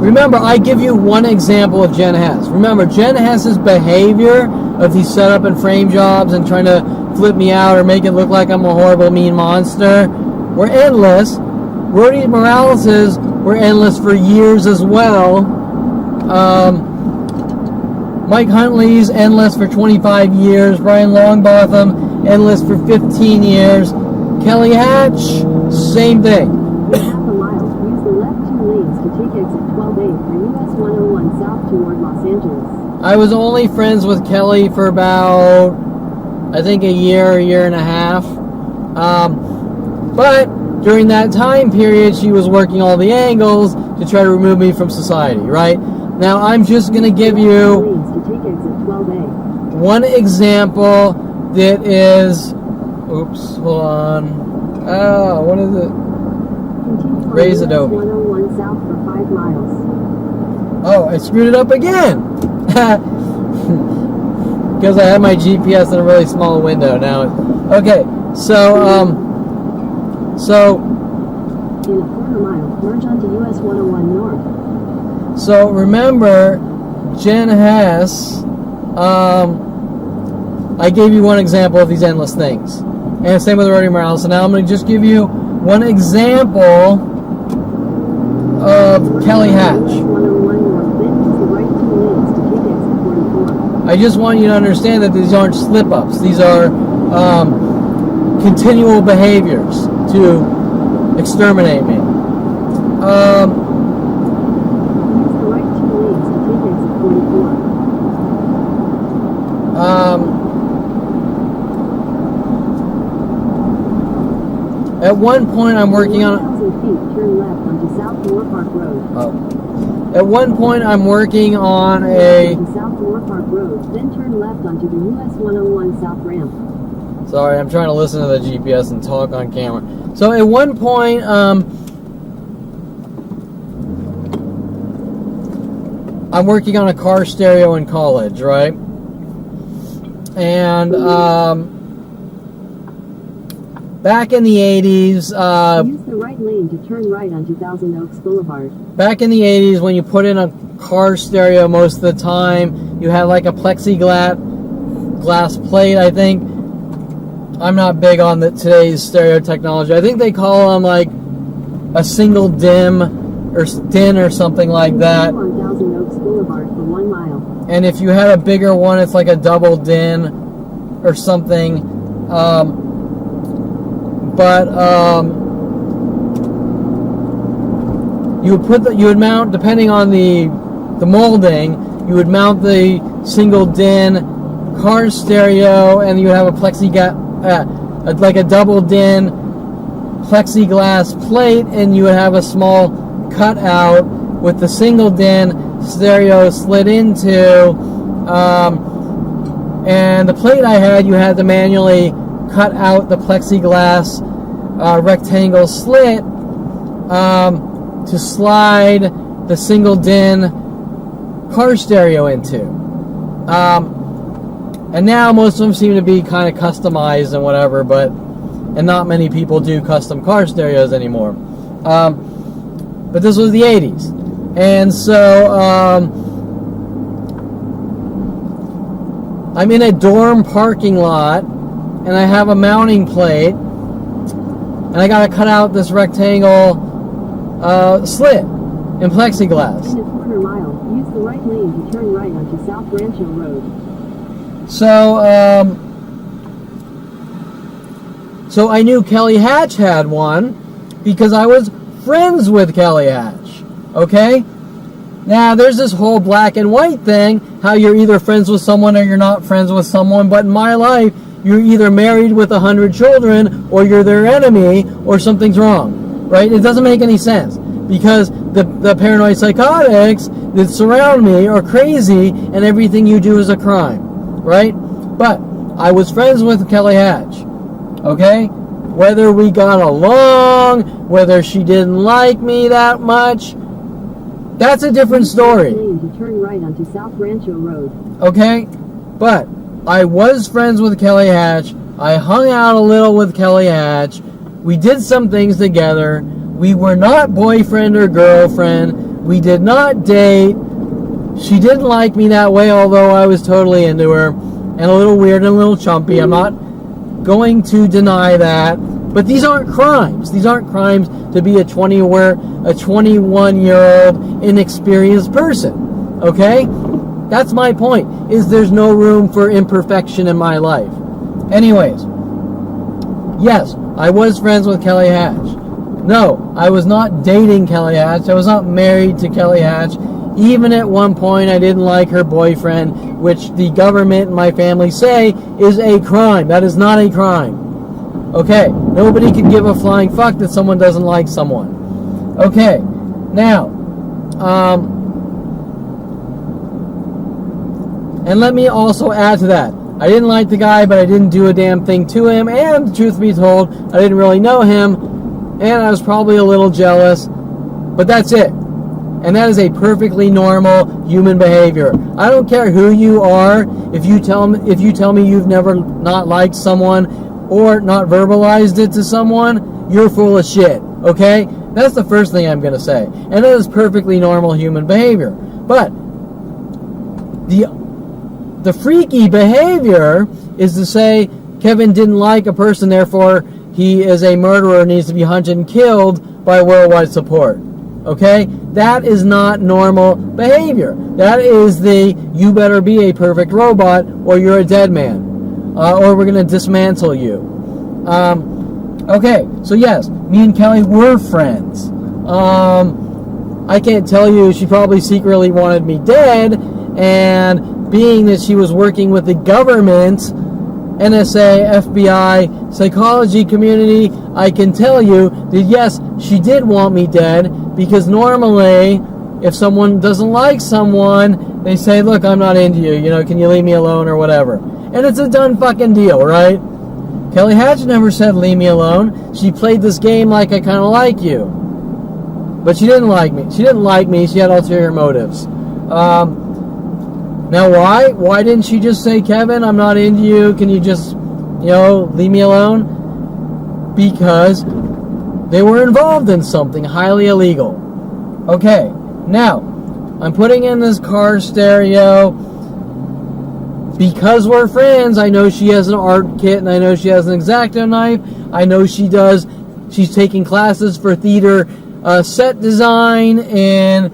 remember, I give you one example of Jen Hess. Remember, Jen Hess's behavior of these setup and frame jobs and trying to flip me out or make it look like I'm a horrible, mean monster were endless. Rody Morales's were endless for years as well. Mike Huntley's endless for 25 years. Brian Longbotham, endless for 15 years. Kelly Hatch, same thing. In half a mile, use the left 2 lanes to take exit 12A for US 101 south toward Los Angeles. I was only friends with Kelly for about, I think, a year and a half. But during that time period, she was working all the angles to try to remove me from society, right? Now, I'm just going to give you Lanes to take exit 12A. one example that is, oops, hold on. What is it? Continue on Raise US Adobe. 101 south for 5 miles. Oh, I screwed it up again. Because I had my GPS in a really small window now. Okay, so In a quarter mile, merge onto US 101 north. so remember, Jen Hess, I gave you one example of these endless things. And same with Rody Morales. So now I'm going to just give you one example of Kelly Hatch. US 101 north, then use the right 2 lanes to take exit 44. I just want you to understand that these aren't slip-ups. These are continual behaviors to exterminate me. Use the right 2 lanes to take exit 44. At one point, I'm working on. 1,000 feet, turn left onto South Moore Park Road. At one point, I'm working on a. Onto South Moore Park Road, then turn left onto the US 101 South ramp. Sorry, I'm trying to listen to the GPS and talk on camera. So at one point, I'm working on a car stereo in college, right? And back in the 80s, Use the right lane to turn right onto Thousand Oaks Boulevard. back in the 80s, when you put in a car stereo most of the time, you had like a glass plate, I think. I'm not big on today's stereo technology. I think they call them like a single dim or something like that. On Thousand Oaks Boulevard for 1 mile. And if you had a bigger one, it's like a double din or something. You would mount, depending on the molding, you would mount the single din car stereo, and you would have a like a double din plexiglass plate, and you would have a small cutout with the single din stereo slid into, and the plate I had, you had to manually cut out the plexiglass rectangle slit to slide the single din car stereo into. And now most of them seem to be kind of customized and whatever, and not many people do custom car stereos anymore. But this was the 80s. And so I'm in a dorm parking lot, and I have a mounting plate, and I got to cut out this rectangle slit in plexiglass. In a quarter mile, use the right lane to turn right onto South Rancho Road. So I knew Kelly Hatch had one because I was friends with Kelly Hatch. Okay? Now, there's this whole black and white thing, how you're either friends with someone or you're not friends with someone, but in my life, you're either married with 100 children, or you're their enemy, or something's wrong, right? It doesn't make any sense, because the paranoid psychotics that surround me are crazy, and everything you do is a crime, right? But I was friends with Kelly Hatch, okay? Whether we got along, whether she didn't like me that much, that's a different story. Lane to turn right onto South Rancho Road. Okay? But I was friends with Kelly Hatch. I hung out a little with Kelly Hatch. We did some things together. We were not boyfriend or girlfriend. We did not date. She didn't like me that way, although I was totally into her. And a little weird and a little chumpy. I'm not going to deny that. But these aren't crimes. These aren't crimes to be a 21-year-old inexperienced person. Okay? That's my point, is there's no room for imperfection in my life. Anyways, yes, I was friends with Kelly Hatch. No, I was not dating Kelly Hatch. I was not married to Kelly Hatch. Even at one point, I didn't like her boyfriend, which the government and my family say is a crime. That is not a crime. Okay, nobody can give a flying fuck that someone doesn't like someone. Okay, now, and let me also add to that. I didn't like the guy, but I didn't do a damn thing to him, and truth be told, I didn't really know him, and I was probably a little jealous, but that's it. And that is a perfectly normal human behavior. I don't care who you are. If you tell me you've never not liked someone or not verbalized it to someone, you're full of shit. Okay? That's the first thing I'm going to say. And that is perfectly normal human behavior. But the freaky behavior is to say Kevin didn't like a person, therefore he is a murderer, needs to be hunted and killed by worldwide support. Okay? That is not normal behavior. That is you better be a perfect robot or you're a dead man. Or we're going to dismantle you. Okay, so yes, me and Kelly were friends. I can't tell you, she probably secretly wanted me dead, and being that she was working with the government, NSA, FBI, psychology community, I can tell you that yes, she did want me dead, because normally, if someone doesn't like someone, they say, look, I'm not into you, can you leave me alone or whatever. And it's a done fucking deal, right? Kelly Hatch never said leave me alone. She played this game like I kind of like you. But she didn't like me. She didn't like me. She had ulterior motives. Now why? Why didn't she just say, Kevin, I'm not into you. Can you just, leave me alone? Because they were involved in something highly illegal. Okay, now, I'm putting in this car stereo. Because we're friends, I know she has an art kit, and I know she has an X-Acto knife. I know she's taking classes for theater set design in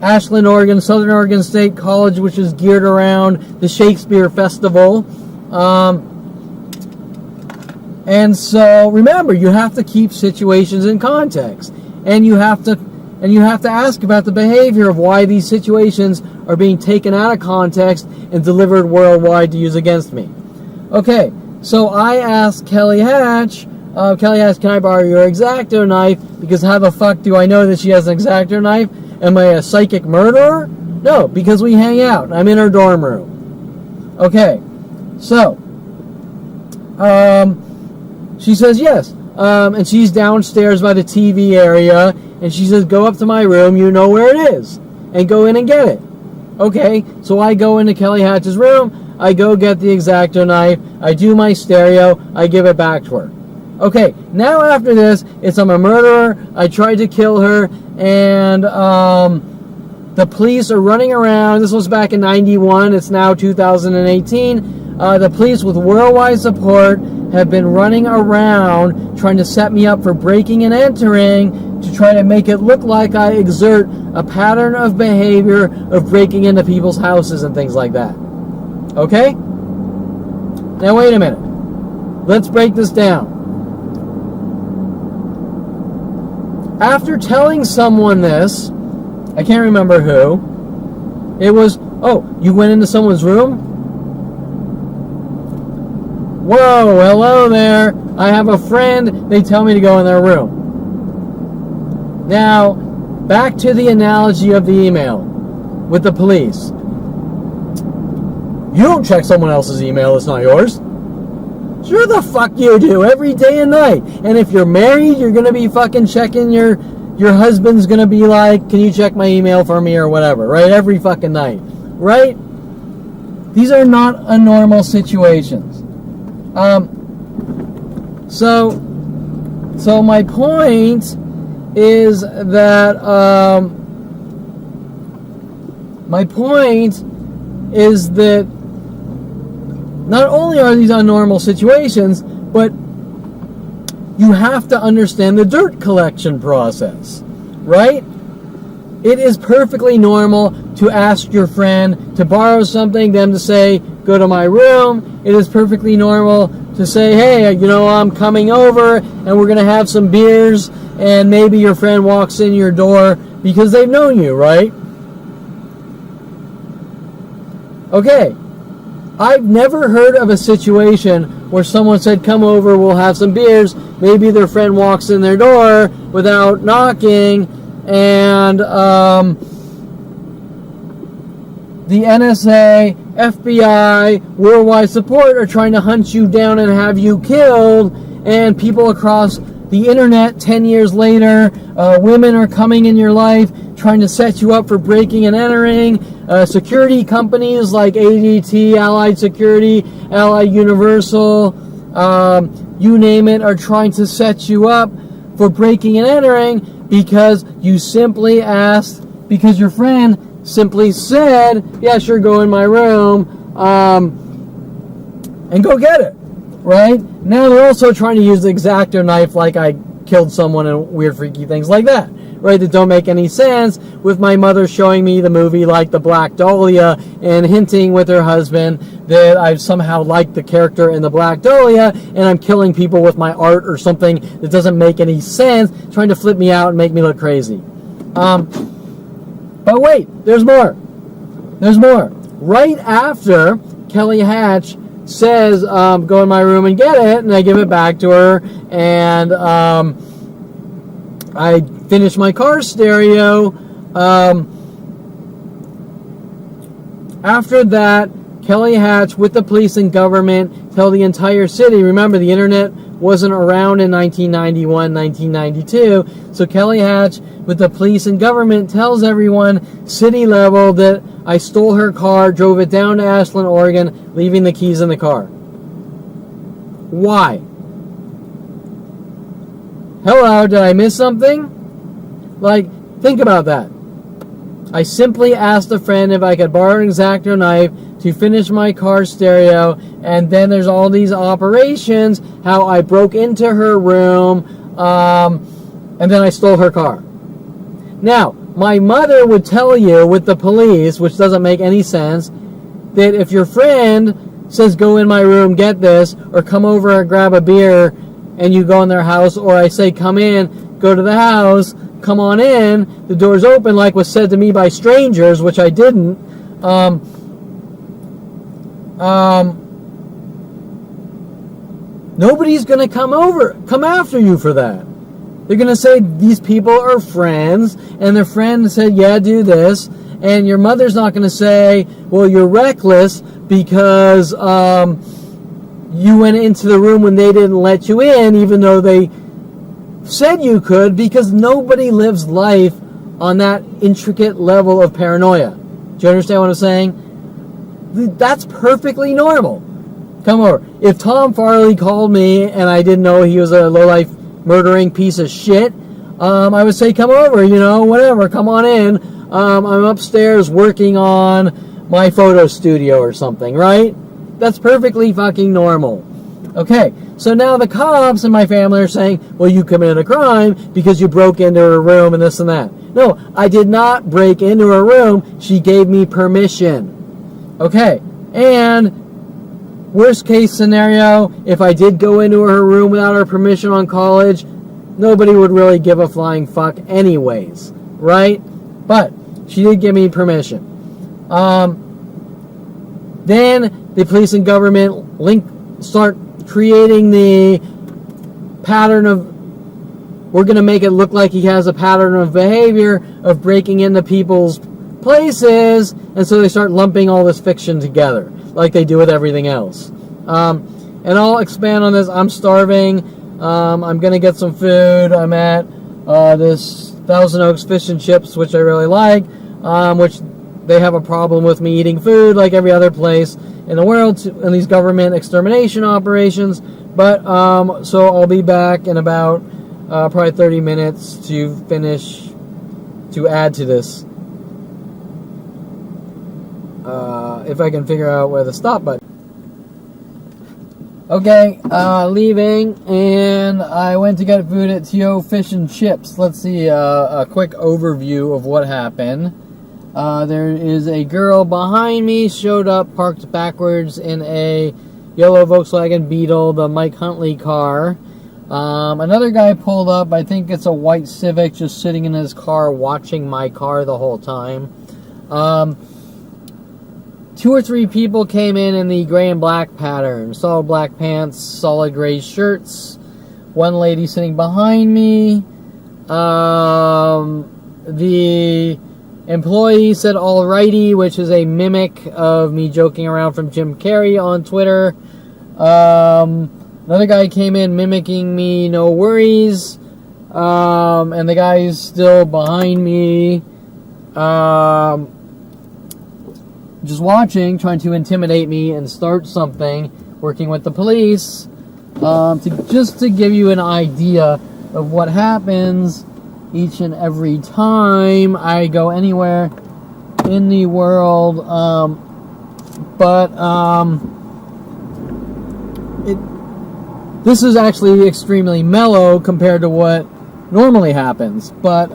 Ashland, Oregon, Southern Oregon State College, which is geared around the Shakespeare Festival. And so, remember, you have to keep situations in context. And you have to ask about the behavior of why these situations are being taken out of context and delivered worldwide to use against me. Okay, so I asked Kelly Hatch, can I borrow your X-Acto knife? Because how the fuck do I know that she has an X-Acto knife? Am I a psychic murderer? No, because we hang out. I'm in her dorm room. Okay, so, she says yes. And she's downstairs by the TV area, and she says, go up to my room, you know where it is, and go in and get it. Okay, so I go into Kelly Hatch's room, I go get the X-Acto knife, I do my stereo, I give it back to her. Okay, now after this, I'm a murderer, I tried to kill her, and the police are running around. This was back in 91, it's now 2018. The police with worldwide support have been running around trying to set me up for breaking and entering to try to make it look like I exert a pattern of behavior of breaking into people's houses and things like that. Okay? Now wait a minute. Let's break this down. After telling someone this, I can't remember who, it was, oh, you went into someone's room? Whoa, hello there. I have a friend. They tell me to go in their room. Now, back to the analogy of the email with the police. You don't check someone else's email. It's not yours. Sure the fuck you do, every day and night. And if you're married, you're going to be fucking checking your husband's going to be like, can you check my email for me or whatever, right? Every fucking night, right? These are not normal situations. So my point is that, not only are these abnormal situations, but you have to understand the dirt collection process, right? It is perfectly normal to ask your friend to borrow something, them to say, go to my room. It is perfectly normal to say, hey, I'm coming over and we're going to have some beers, and maybe your friend walks in your door because they've known you, right? Okay. I've never heard of a situation where someone said, come over, we'll have some beers. Maybe their friend walks in their door without knocking, and the NSA, FBI, worldwide support are trying to hunt you down and have you killed, and people across the internet 10 years later, women are coming in your life trying to set you up for breaking and entering. Security companies like ADT, Allied Security, Allied Universal, you name it, are trying to set you up for breaking and entering because you simply asked, because your friend simply said, yeah, sure, go in my room, and go get it, right? Now they're also trying to use the X-Acto knife like I killed someone and weird freaky things like that, right, that don't make any sense, with my mother showing me the movie like The Black Dahlia and hinting with her husband that I somehow like the character in The Black Dahlia and I'm killing people with my art or something that doesn't make any sense, trying to flip me out and make me look crazy. But wait, there's more. There's more. Right after Kelly Hatch says, go in my room and get it, and I give it back to her, and I finish my car stereo. After that, Kelly Hatch with the police and government tell the entire city. Remember, the internet wasn't around in 1991, 1992. So Kelly Hatch with the police and government tells everyone, city level, that I stole her car, drove it down to Ashland, Oregon, leaving the keys in the car. Why? Hello, did I miss something? Like, think about that. I simply asked a friend if I could borrow an X-Acto knife to finish my car stereo, and then there's all these operations, how I broke into her room, and then I stole her car. Now, my mother would tell you with the police, which doesn't make any sense, that if your friend says, go in my room, get this, or come over and grab a beer, and you go in their house, or I say, come in, go to the house, come on in, the door's open, like was said to me by strangers, which I didn't, nobody's going to come after you for that. They're going to say these people are friends, and their friend said, yeah, do this. And your mother's not going to say, well, you're reckless because you went into the room when they didn't let you in, even though they said you could, because nobody lives life on that intricate level of paranoia. Do you understand what I'm saying? That's perfectly normal. Come over. If Tom Farley called me and I didn't know he was a low-life murdering piece of shit, I would say, come over, whatever, come on in. I'm upstairs working on my photo studio or something, right? That's perfectly fucking normal. Okay, so now the cops and my family are saying, well, you committed a crime because you broke into her room and this and that. No, I did not break into her room. She gave me permission. Okay, and worst case scenario, if I did go into her room without her permission on college, nobody would really give a flying fuck anyways, right? But she did give me permission. Then the police and government start creating the pattern of, we're going to make it look like he has a pattern of behavior of breaking into people's places, and so they start lumping all this fiction together like they do with everything else. And I'll expand on this. I'm starving. I'm going to get some food. I'm at this Thousand Oaks Fish and Chips, which I really like, which they have a problem with me eating food like every other place in the world in these government extermination operations. But so I'll be back in about probably 30 minutes to finish, to add to this. If I can figure out where the stop button. Okay, leaving, and I went to get food at T.O. Fish and Chips. Let's see a quick overview of what happened. There is a girl behind me, showed up, parked backwards in a yellow Volkswagen Beetle, the Mike Huntley car. Another guy pulled up, I think it's a white Civic, just sitting in his car watching my car the whole time. 2 or 3 people came in the gray and black pattern. Solid black pants, solid gray shirts. One lady sitting behind me. The employee said alrighty, which is a mimic of me joking around from Jim Carrey on Twitter. Another guy came in mimicking me, no worries. And the guy is still behind me. Just watching, trying to intimidate me and start something, working with the police, just to give you an idea of what happens each and every time I go anywhere in the world. This is actually extremely mellow compared to what normally happens. But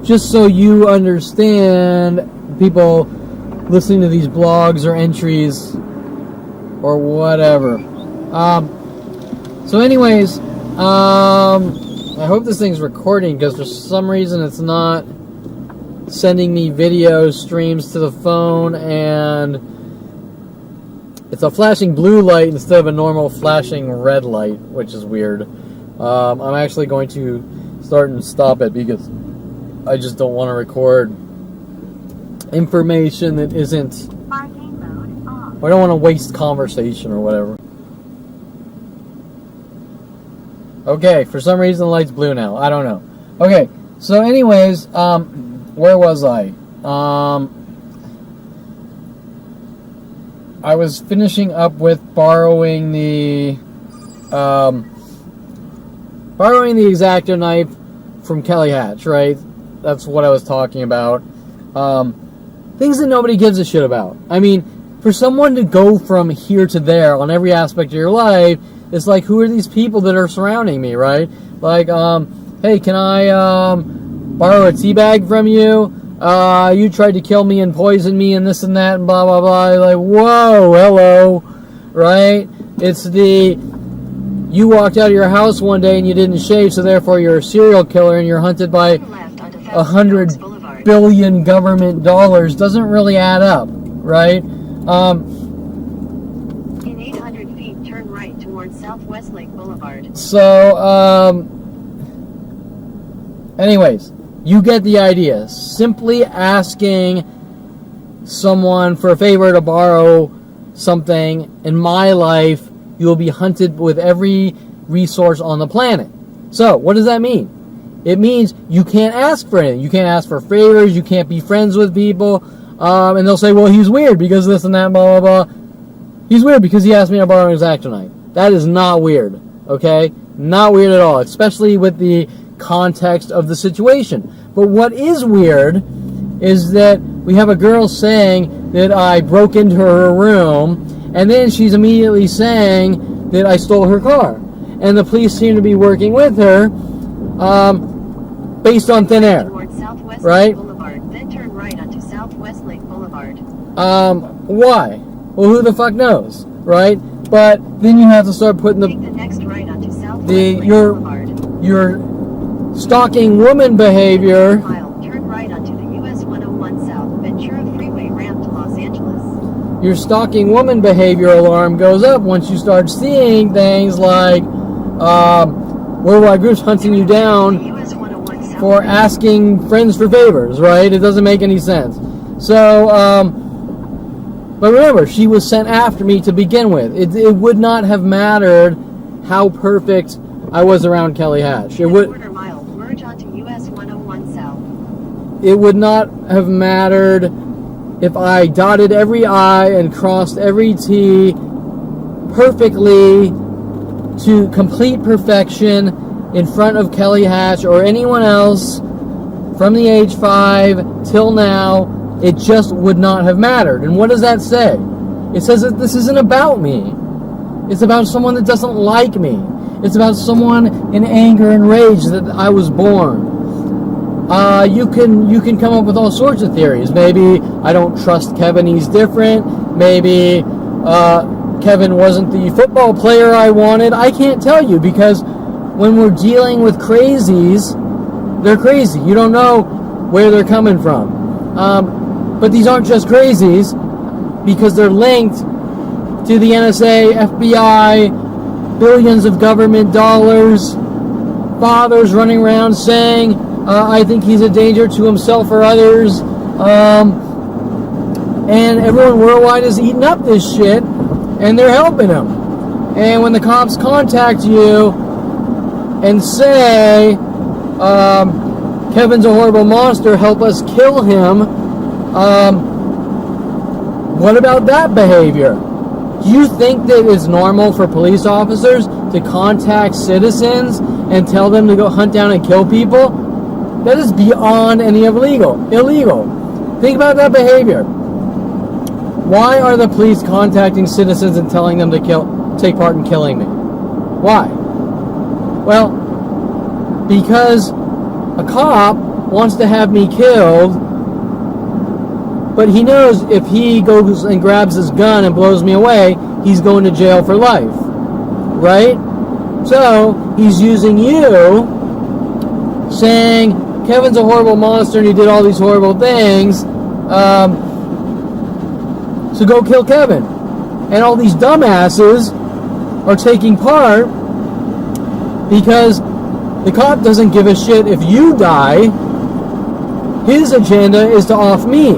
just so you understand, people listening to these blogs or entries or whatever. So anyways, I hope this thing's recording, because for some reason it's not sending me video streams to the phone, and it's a flashing blue light instead of a normal flashing red light, which is weird. I'm actually going to start and stop it, because I just don't want to record information that isn't, I don't want to waste conversation or whatever. Okay, for some reason the light's blue now. I don't know. Okay, so anyways, where was I? I was finishing up with borrowing the X-Acto knife from Kelly Hatch, right? That's what I was talking about. Things that nobody gives a shit about. I mean, for someone to go from here to there on every aspect of your life, it's like, who are these people that are surrounding me, right? Like, hey, can I borrow a tea bag from you? You tried to kill me and poison me and this and that and blah, blah, blah. Like, whoa, hello, right? It's the, you walked out of your house one day and you didn't shave, so therefore you're a serial killer and you're hunted by 100 billion government dollars. Doesn't really add up, right? In 800 feet, turn right towards Southwest Lake Boulevard. So, anyways, you get the idea. Simply asking someone for a favor to borrow something in my life, you will be hunted with every resource on the planet. So, what does that mean? It means you can't ask for anything. You can't ask for favors. You can't be friends with people. And they'll say, well, he's weird because this and that, blah, blah, blah. He's weird because he asked me to borrow his X-Acto knife. That is not weird, okay? Not weird at all, especially with the context of the situation. But what is weird is that we have a girl saying that I broke into her room, and then she's immediately saying that I stole her car. And the police seem to be working with her based on thin air, right? Then turn right onto Southwest Lake Boulevard. Why? Well, who the fuck knows, right? But then you have to start putting Take the next right onto Southwest Lake your Boulevard. stalking woman behavior. Turn right onto the US 101 South Ventura Freeway ramp to Los Angeles. Your stalking woman behavior alarm goes up once you start seeing things like worldwide groups hunting you down for asking friends for favors, right? It doesn't make any sense. So, but remember, she was sent after me to begin with. It would not have mattered how perfect I was around Kelly Hatch. It would. Quarter mile, merge onto US 101 South. It would not have mattered if I dotted every I and crossed every T perfectly to complete perfection in front of Kelly Hatch or anyone else from the age 5 till now. It just would not have mattered. And what does that say? It says that this isn't about me. It's about someone that doesn't like me. It's about someone in anger and rage that I was born. You can come up with all sorts of theories. Maybe I don't trust Kevin, he's different. Maybe Kevin wasn't the football player I wanted. I can't tell you, because when we're dealing with crazies, they're crazy. You don't know where they're coming from. But these aren't just crazies, because they're linked to the NSA, FBI, billions of government dollars, fathers running around saying, I think he's a danger to himself or others, and everyone worldwide is eating up this shit, and they're helping him. And when the cops contact you and say, Kevin's a horrible monster, help us kill him, what about that behavior? Do you think that it's normal for police officers to contact citizens and tell them to go hunt down and kill people? That is beyond any of illegal. Think about that behavior. Why are the police contacting citizens and telling them to take part in killing me? Why? Well, because a cop wants to have me killed, but he knows if he goes and grabs his gun and blows me away, he's going to jail for life, right? So he's using you, saying Kevin's a horrible monster and he did all these horrible things, so go kill Kevin. And all these dumbasses are taking part because the cop doesn't give a shit if you die. His agenda is to off me.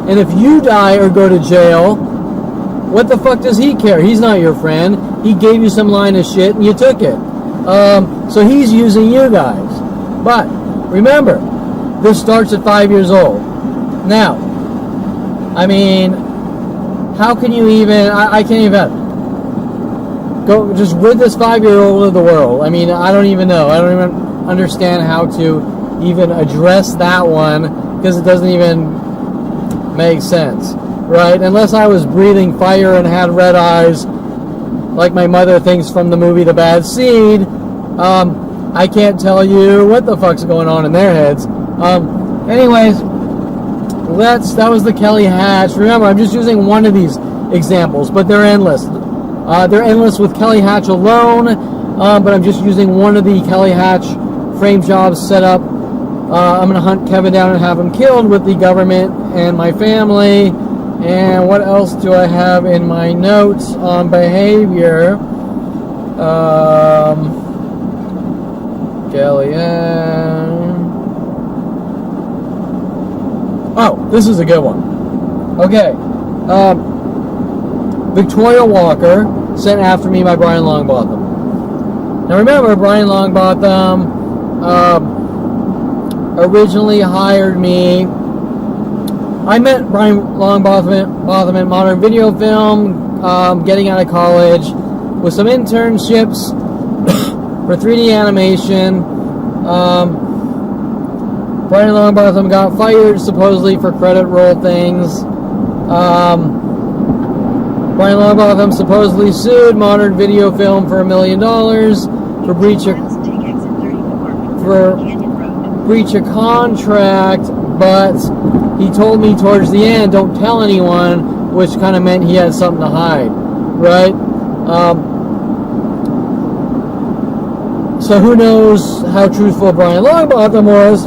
And if you die or go to jail, what the fuck does he care? He's not your friend. He gave you some line of shit and you took it. So he's using you guys. But remember, this starts at 5 years old. Now, I mean, how can you even, I can't even go just rid this 5-year-old of the world. I mean, I don't even know. I don't even understand how to even address that one because it doesn't even make sense, right? Unless I was breathing fire and had red eyes like my mother thinks from the movie The Bad Seed, I can't tell you what the fuck's going on in their heads. Anyways, that was the Kelly Hatch. Remember, I'm just using one of these examples, but they're endless. They're endless with Kelly Hatch alone, but I'm just using one of the Kelly Hatch frame jobs set up. I'm going to hunt Kevin down and have him killed with the government and my family. And what else do I have in my notes on behavior? Kellyanne. Oh, this is a good one. Okay. Victoria Walker, sent after me by Brian Longbotham. Now remember, Brian Longbotham originally hired me. I met Brian Longbotham in modern video film, getting out of college, with some internships for 3D animation. Brian Longbotham got fired supposedly for credit roll things. Brian Longbotham supposedly sued Modern Video Film for $1 million for breach of contract, but he told me towards the end, don't tell anyone, which kind of meant he had something to hide, right? So who knows how truthful Brian Longbotham was,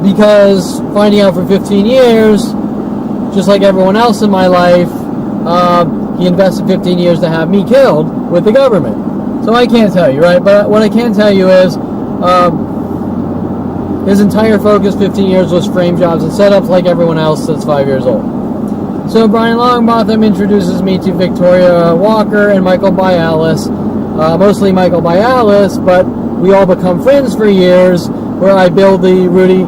because finding out for 15 years, just like everyone else in my life, he invested 15 years to have me killed with the government. So I can't tell you, right? But what I can tell you is his entire focus 15 years was frame jobs and setups like everyone else that's 5 years old. So Brian Longbotham introduces me to Victoria Walker and Michael Bialis, mostly Michael Bialis, but we all become friends for years, where I build the Rudy,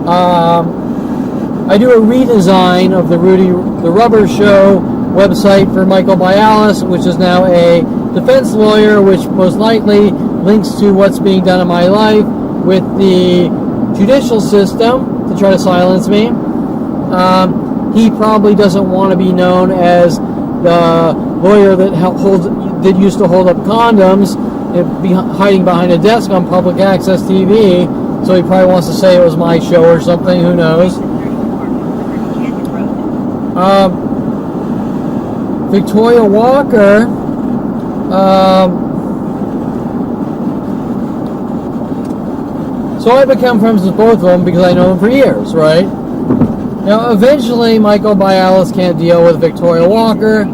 I do a redesign of the Rubber Show website for Michael Bialis, which is now a defense lawyer, which most likely links to what's being done in my life with the judicial system to try to silence me. He probably doesn't want to be known as the lawyer that used to hold up condoms hiding behind a desk on public access TV, so he probably wants to say it was my show or something, who knows. Victoria Walker, so I become friends with both of them because I know them for years, right? Now, eventually, Michael Bialis can't deal with Victoria Walker.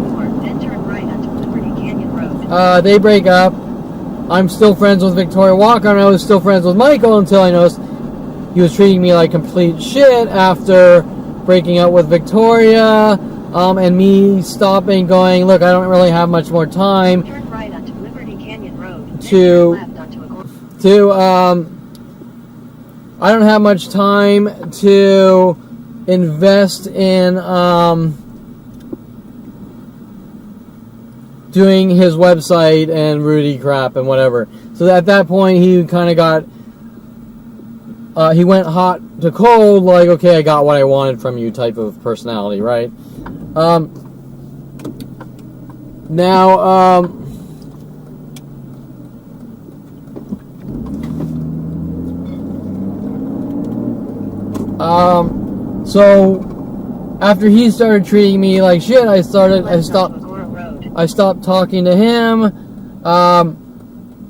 They break up. I'm still friends with Victoria Walker, and I was still friends with Michael until I noticed he was treating me like complete shit after breaking up with Victoria, and me stopping, going, look, I don't really have much more time I don't have much time to invest in doing his website and Rudy crap and whatever. So at that point, he kind of got, he went hot to cold, like, okay, I got what I wanted from you type of personality, right? So after he started treating me like shit, I stopped talking to him.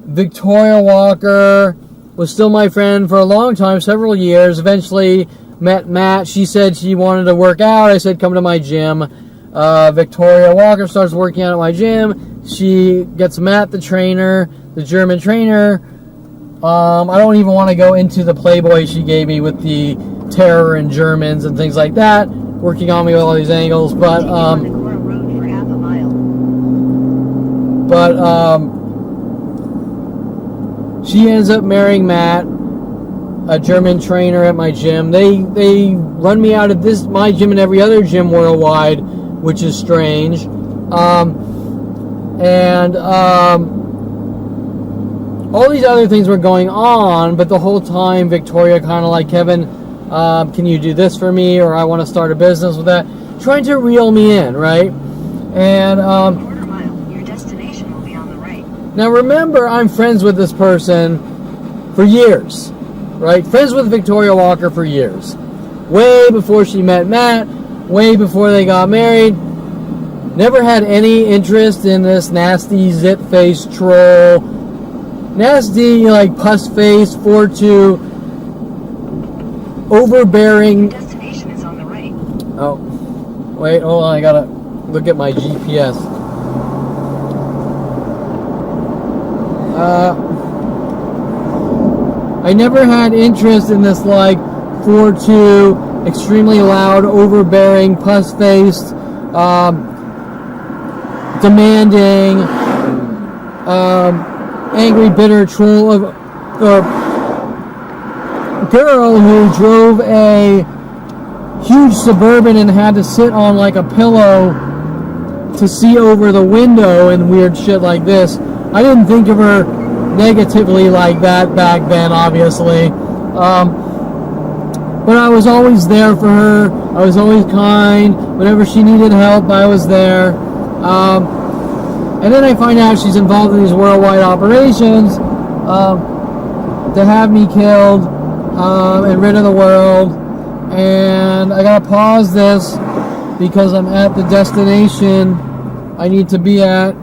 Victoria Walker was still my friend for a long time, several years. Eventually met Matt. She said she wanted to work out. I said, come to my gym. Victoria Walker starts working out at my gym. She gets Matt, the trainer, the German trainer. I don't even want to go into the Playboy she gave me with the terror in Germans and things like that, working on me with all these angles, but she ends up marrying Matt, a German trainer at my gym. They run me out of my gym and every other gym worldwide, which is strange. All these other things were going on, but the whole time Victoria kind of like, Kevin, can you do this for me? Or I want to start a business with that. Trying to reel me in, right? And Quarter mile, your destination will be on the right. now remember, I'm friends with this person for years, right? Friends with Victoria Walker for years. Way before she met Matt, way before they got married. Never had any interest in this nasty zit-faced troll. Nasty, like, pus-faced, 4'2", overbearing. Destination is on the right. Oh, wait, hold on, I gotta look at my GPS. I never had interest in this, like, 4'2", extremely loud, overbearing, pus-faced, demanding, angry, bitter troll of girl who drove a huge Suburban and had to sit on like a pillow to see over the window and weird shit like this. I didn't think of her negatively like that back then, obviously. But I was always there for her. I was always kind. Whenever she needed help, I was there. And then I find out she's involved in these worldwide operations to have me killed and rid of the world. And I gotta pause this because I'm at the destination I need to be at.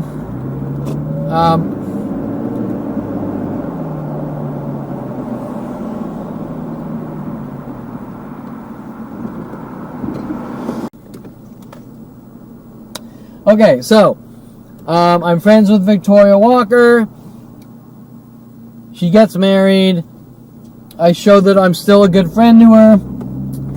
Okay, so I'm friends with Victoria Walker. She gets married. I show that I'm still a good friend to her,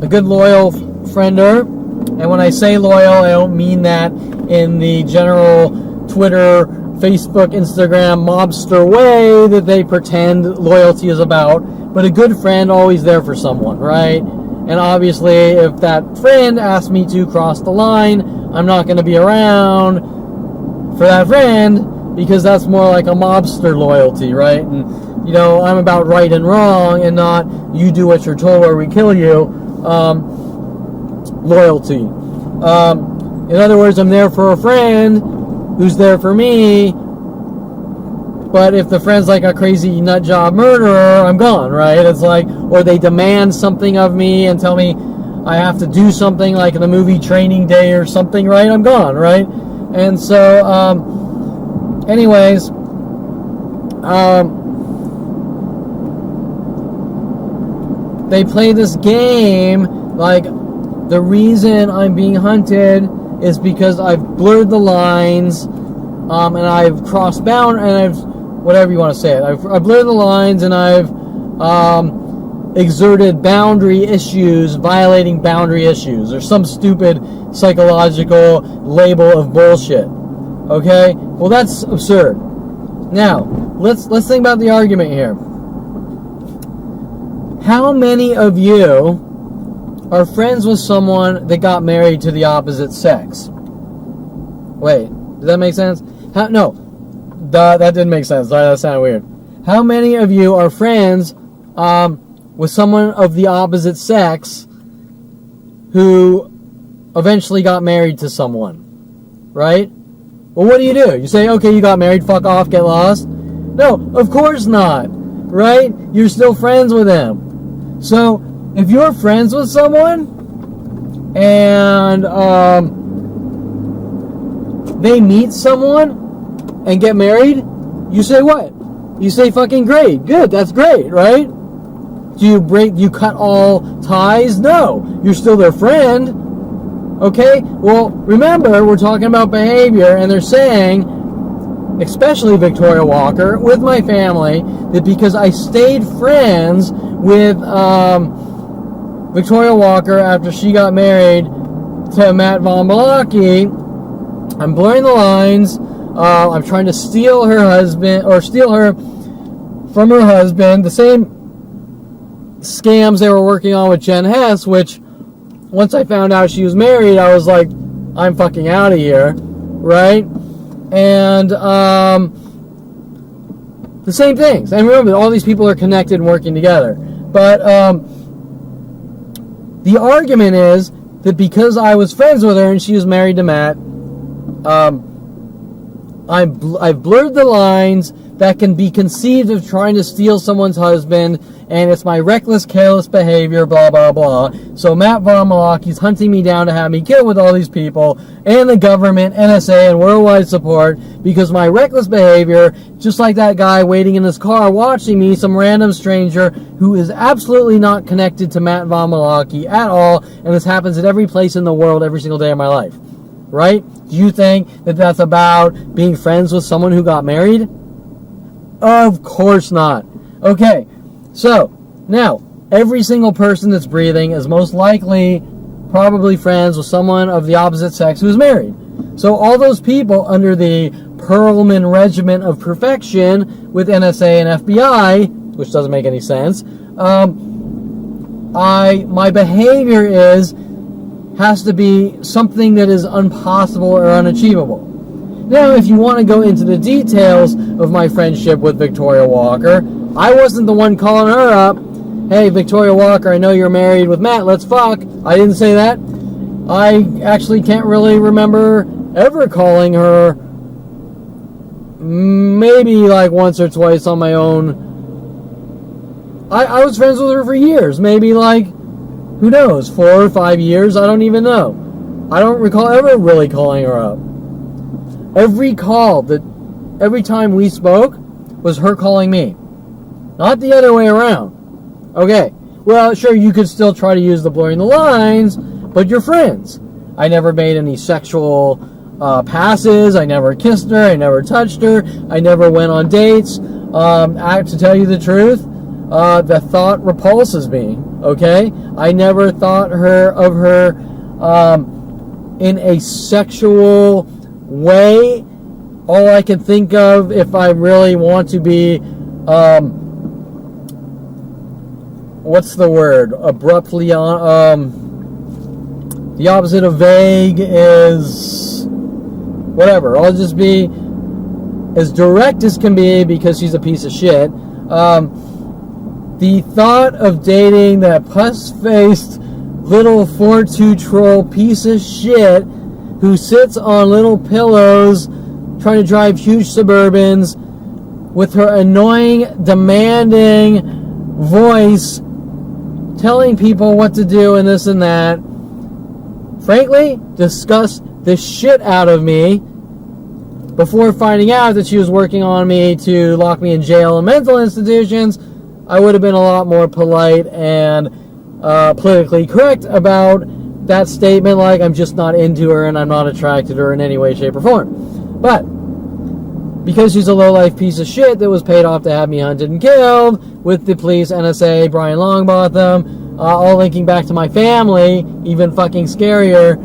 a good loyal friender. And when I say loyal, I don't mean that in the general Twitter, Facebook, Instagram mobster way that they pretend loyalty is about. But a good friend, always there for someone, right? And obviously, if that friend asks me to cross the line, I'm not going to be around for that friend, because that's more like a mobster loyalty, right? And, you know, I'm about right and wrong and not you do what you're told or we kill you loyalty. In other words, I'm there for a friend who's there for me, but if the friend's like a crazy nut job murderer, I'm gone, right? It's like, or they demand something of me and tell me I have to do something like in the movie Training Day or something, right? I'm gone, right? And so, anyways, they play this game like the reason I'm being hunted is because I've blurred the lines, and I've crossed bound, and I've, whatever you want to say it, I've blurred the lines, and I've exerted boundary issues, violating boundary issues, or some stupid psychological label of bullshit. Okay? Well, that's absurd. Now, let's think about the argument here. How many of you are friends with someone that got married to the opposite sex? Wait, does that make sense? No, that didn't make sense. Sorry, that sounded weird. How many of you are friends with someone of the opposite sex who eventually got married to someone, right? Well, what do? You say, okay, you got married, fuck off, get lost? No, of course not, right? You're still friends with them. So if you're friends with someone and they meet someone and get married, you say what? You say fucking great, good, that's great, right? Do you cut all ties? No, you're still their friend. Okay, well, remember, we're talking about behavior, and they're saying, especially Victoria Walker, with my family, that because I stayed friends with Victoria Walker after she got married to Matt Von Malachy, I'm blurring the lines. I'm trying to steal her husband, or steal her from her husband. The same scams they were working on with Jen Hess, which once I found out she was married, I was like, I'm fucking out of here, right? And the same things. And remember, all these people are connected and working together. But the argument is that because I was friends with her and she was married to Matt, I've blurred the lines that can be conceived of trying to steal someone's husband, and it's my reckless, careless behavior, blah, blah, blah. So Matt Von Malachy's hunting me down to have me killed with all these people, and the government, NSA, and worldwide support, because my reckless behavior, just like that guy waiting in his car watching me, some random stranger who is absolutely not connected to Matt Von Malachy at all, and this happens at every place in the world every single day of my life. Right? Do you think that that's about being friends with someone who got married? Of course not. Okay, so now every single person that's breathing is most likely probably friends with someone of the opposite sex who's married. So all those people under the Perlman regiment of perfection with NSA and FBI, which doesn't make any sense, my behavior has to be something that is impossible or unachievable. Now, if you want to go into the details of my friendship with Victoria Walker, I wasn't the one calling her up. Hey, Victoria Walker, I know you're married with Matt, let's fuck. I didn't say that. I actually can't really remember ever calling her, maybe like once or twice on my own. I was friends with her for years, maybe like, who knows, 4 or 5 years, I don't even know. I don't recall ever really calling her up. Every time we spoke was her calling me. Not the other way around. Okay, well, sure, you could still try to use the blurring the lines, but you're friends. I never made any sexual passes. I never kissed her. I never touched her. I never went on dates. To tell you the truth, the thought repulses me. Okay, I never thought of her in a sexual way. All I can think of, if I really want to be, what's the word? Abruptly, the opposite of vague is whatever. I'll just be as direct as can be because she's a piece of shit. The thought of dating that puss-faced little 4-2 troll piece of shit who sits on little pillows trying to drive huge Suburbans with her annoying, demanding voice telling people what to do and this and that, frankly, disgust the shit out of me. Before finding out that she was working on me to lock me in jail and mental institutions, I would have been a lot more polite and politically correct about that statement, like I'm just not into her and I'm not attracted to her in any way, shape, or form. But because she's a low-life piece of shit that was paid off to have me hunted and killed with the police, NSA, Brian Longbotham, all linking back to my family, even fucking scarier,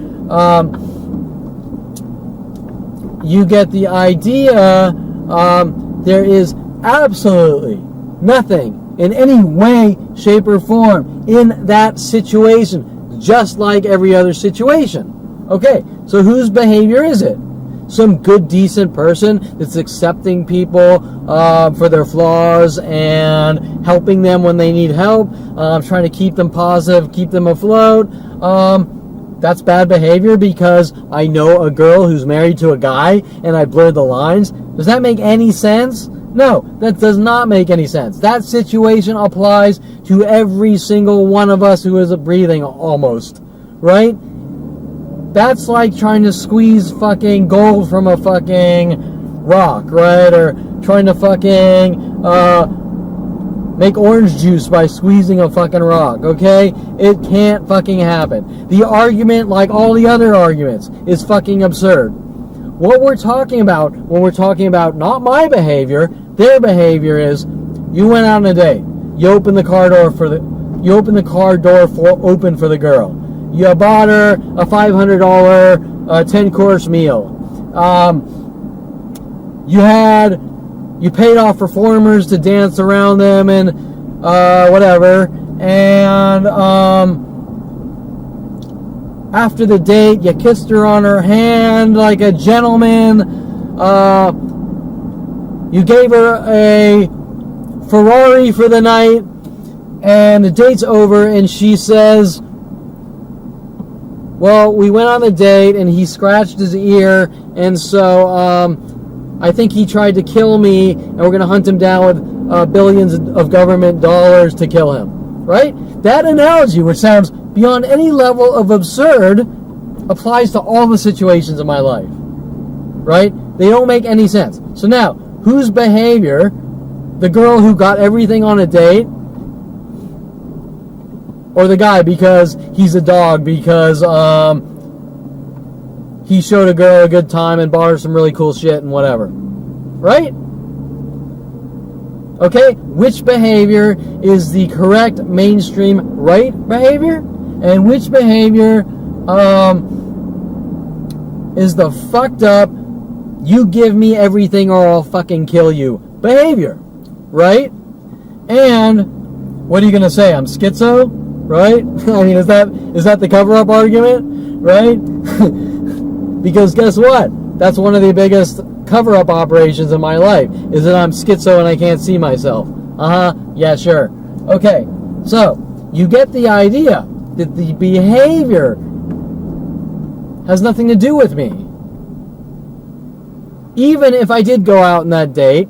you get the idea. There is absolutely nothing in any way, shape, or form in that situation, just like every other situation. Okay, so whose behavior is it? Some good, decent person that's accepting people for their flaws and helping them when they need help, trying to keep them positive, keep them afloat. That's bad behavior because I know a girl who's married to a guy and I blurred the lines. Does that make any sense? No, that does not make any sense. That situation applies to every single one of us who is breathing, almost. Right? That's like trying to squeeze fucking gold from a fucking rock, right? Or trying to fucking make orange juice by squeezing a fucking rock, okay? It can't fucking happen. The argument, like all the other arguments, is fucking absurd. What we're talking about when we're talking about not my behavior, their behavior is, you went out on a date. You opened the car door open for the girl. You bought her a $500 10-course meal. You paid off performers to dance around them and whatever. And after the date, you kissed her on her hand like a gentleman. You gave her a Ferrari for the night, and the date's over, and she says, well, we went on a date, and he scratched his ear, and so I think he tried to kill me, and we're going to hunt him down with billions of government dollars to kill him. Right? That analogy, which sounds beyond any level of absurd, applies to all the situations in my life. Right? They don't make any sense. So now, whose behavior, the girl who got everything on a date, or the guy because he's a dog, because he showed a girl a good time and bought her some really cool shit and whatever. Right? Okay? Which behavior is the correct mainstream right behavior? And which behavior is the fucked up, you give me everything or I'll fucking kill you behavior? Right? And what are you going to say? I'm schizo? Right? I mean, is that the cover-up argument? Right? Because guess what? That's one of the biggest cover-up operations in my life, is that I'm schizo and I can't see myself. Yeah, sure. Okay, so you get the idea that the behavior has nothing to do with me. Even if I did go out on that date,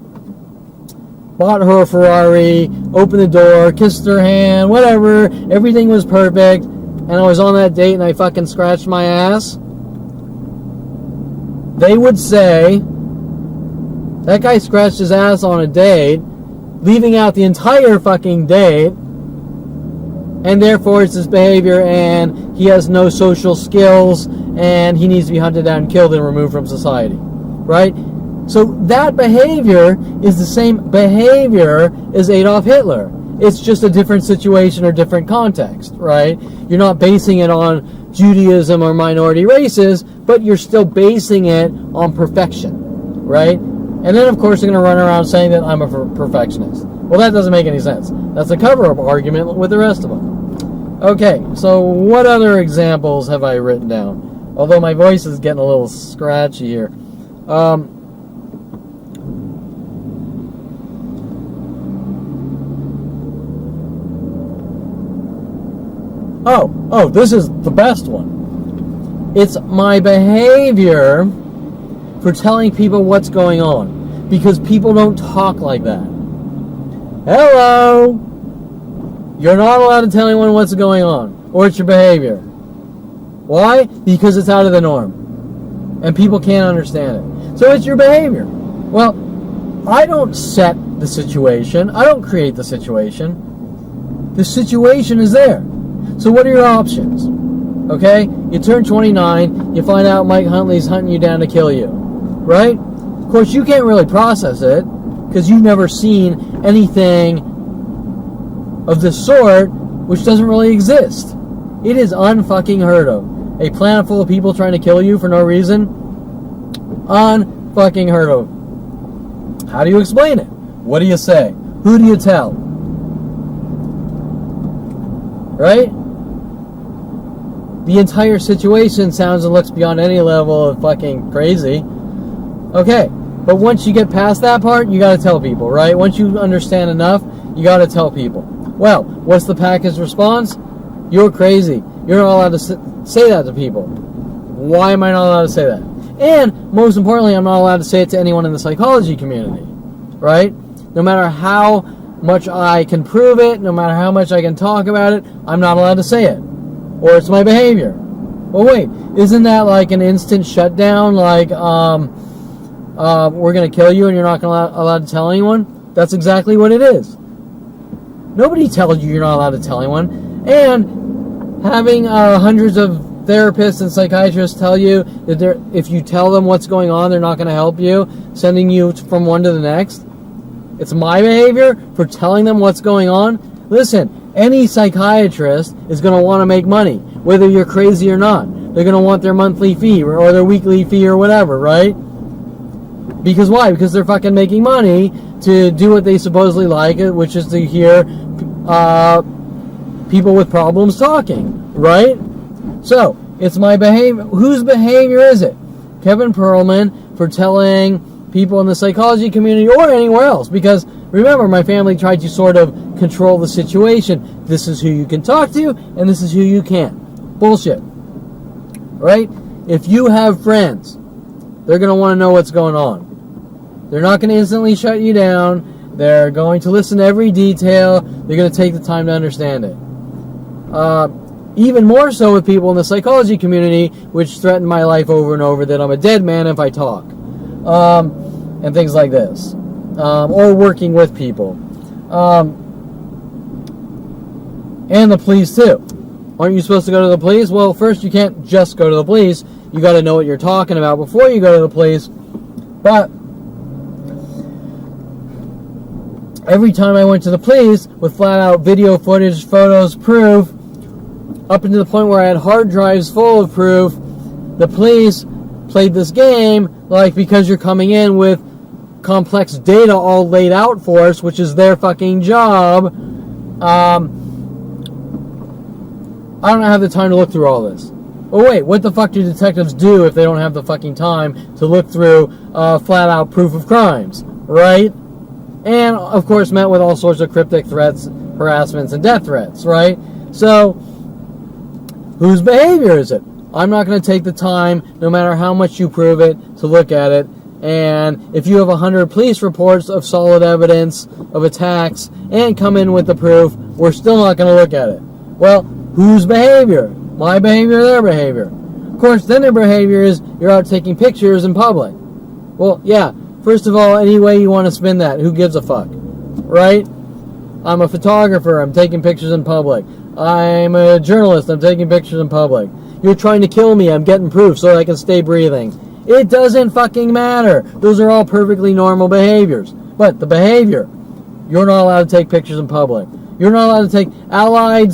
bought her a Ferrari, opened the door, kissed her hand, whatever, everything was perfect, and I was on that date and I fucking scratched my ass, they would say, that guy scratched his ass on a date, leaving out the entire fucking date, and therefore it's his behavior and he has no social skills and he needs to be hunted down and killed and removed from society. Right? So that behavior is the same behavior as Adolf Hitler. It's just a different situation or different context, right? You're not basing it on Judaism or minority races, but you're still basing it on perfection, right? And then, of course, they're going to run around saying that I'm a perfectionist. Well, that doesn't make any sense. That's a cover-up argument with the rest of them. Okay, so what other examples have I written down? Although my voice is getting a little scratchy here. Oh, this is the best one. It's my behavior for telling people what's going on, because people don't talk like that. Hello! You're not allowed to tell anyone what's going on, or it's your behavior. Why? Because it's out of the norm, and people can't understand it. So it's your behavior. Well, I don't set the situation. I don't create the situation. The situation is there. So what are your options? Okay? You turn 29, you find out Mike Huntley's hunting you down to kill you. Right? Of course, you can't really process it, because you've never seen anything of this sort, which doesn't really exist. It is unfucking heard of. A planet full of people trying to kill you for no reason? Unfucking heard of. How do you explain it? What do you say? Who do you tell? Right? The entire situation sounds and looks beyond any level of fucking crazy. Okay, but once you get past that part, you gotta tell people, right? Once you understand enough, you gotta tell people. Well, what's the package response? You're crazy. You're not allowed to say that to people. Why am I not allowed to say that? And, most importantly, I'm not allowed to say it to anyone in the psychology community. right? No matter how much I can prove it, no matter how much I can talk about it, I'm not allowed to say it. Or it's my behavior. Well, wait, isn't that like an instant shutdown? Like, we're going to kill you and you're not allowed to tell anyone? That's exactly what it is. Nobody tells you you're not allowed to tell anyone. And having hundreds of therapists and psychiatrists tell you that if you tell them what's going on, they're not going to help you, sending you from one to the next. It's my behavior for telling them what's going on. Listen, any psychiatrist is going to want to make money, whether you're crazy or not. They're going to want their monthly fee or their weekly fee or whatever, right? Because why? Because they're fucking making money to do what they supposedly like, which is to hear people with problems talking, right? So, it's my behavior. Whose behavior is it? Kevin Perlman for telling people in the psychology community or anywhere else, because remember, my family tried to sort of control the situation. This is who you can talk to, and this is who you can't. Bullshit. Right? If you have friends, they're going to want to know what's going on. They're not going to instantly shut you down. They're going to listen to every detail. They're going to take the time to understand it. Even more so with people in the psychology community, which threaten my life over and over that I'm a dead man if I talk. And things like this. Or working with people. And the police too. Aren't you supposed to go to the police? Well, first you can't just go to the police. You got to know what you're talking about before you go to the police. But every time I went to the police with flat out video footage, photos, proof, up into the point where I had hard drives full of proof, the police played this game like, because you're coming in with complex data all laid out for us, which is their fucking job, I don't have the time to look through all this. Oh wait, what the fuck do detectives do if they don't have the fucking time to look through flat out proof of crimes, right? And of course met with all sorts of cryptic threats, harassments, and death threats, right? So, whose behavior is it? I'm not going to take the time, no matter how much you prove it, to look at it. And if you have 100 police reports of solid evidence of attacks and come in with the proof, we're still not going to look at it. Well, whose behavior? My behavior or their behavior? Of course, then their behavior is you're out taking pictures in public. Well, yeah, first of all, any way you want to spin that, who gives a fuck? Right? I'm a photographer, I'm taking pictures in public. I'm a journalist, I'm taking pictures in public. You're trying to kill me, I'm getting proof so I can stay breathing. It doesn't fucking matter. Those are all perfectly normal behaviors. But the behavior, you're not allowed to take pictures in public. You're not allowed to take Allied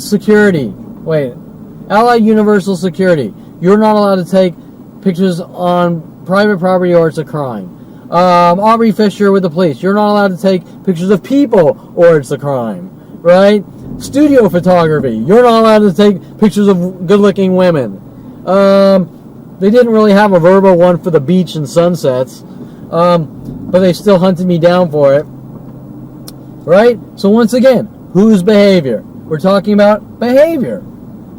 Universal Security. You're not allowed to take pictures on private property or it's a crime. Aubrey Fisher with the police. You're not allowed to take pictures of people or it's a crime. Right? Studio photography. You're not allowed to take pictures of good-looking women. They didn't really have a verbal one for the beach and sunsets. But they still hunted me down for it. Right? So once again, whose behavior? We're talking about behavior.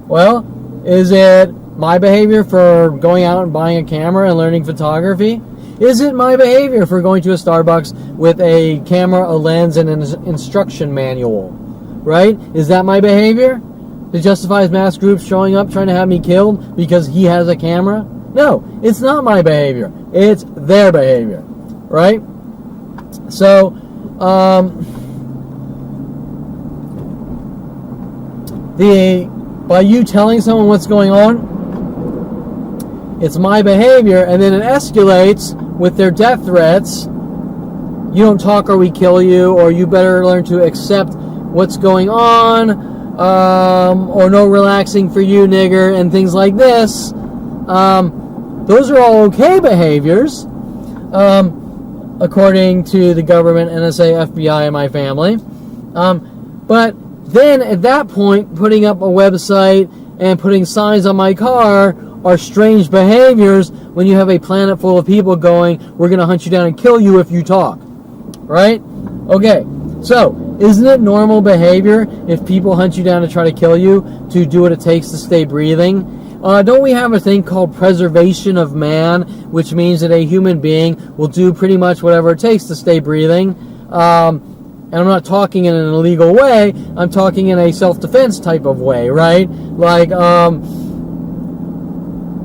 Well, is it my behavior for going out and buying a camera and learning photography? Is it my behavior for going to a Starbucks with a camera, a lens, and an instruction manual? Right? Is that my behavior? That justifies mass groups showing up trying to have me killed because he has a camera? No, it's not my behavior. It's their behavior. Right? So, by you telling someone what's going on, it's my behavior, and then it escalates with their death threats. You don't talk or we kill you, or you better learn to accept what's going on, or no relaxing for you, nigger, and things like this. Those are all okay behaviors, according to the government, NSA, FBI, and my family. But then at that point, putting up a website and putting signs on my car are strange behaviors when you have a planet full of people going, we're going to hunt you down and kill you if you talk. Right? Okay, so isn't it normal behavior if people hunt you down to try to kill you to do what it takes to stay breathing? Don't we have a thing called preservation of man, which means that a human being will do pretty much whatever it takes to stay breathing? And I'm not talking in an illegal way. I'm talking in a self-defense type of way, right? Like,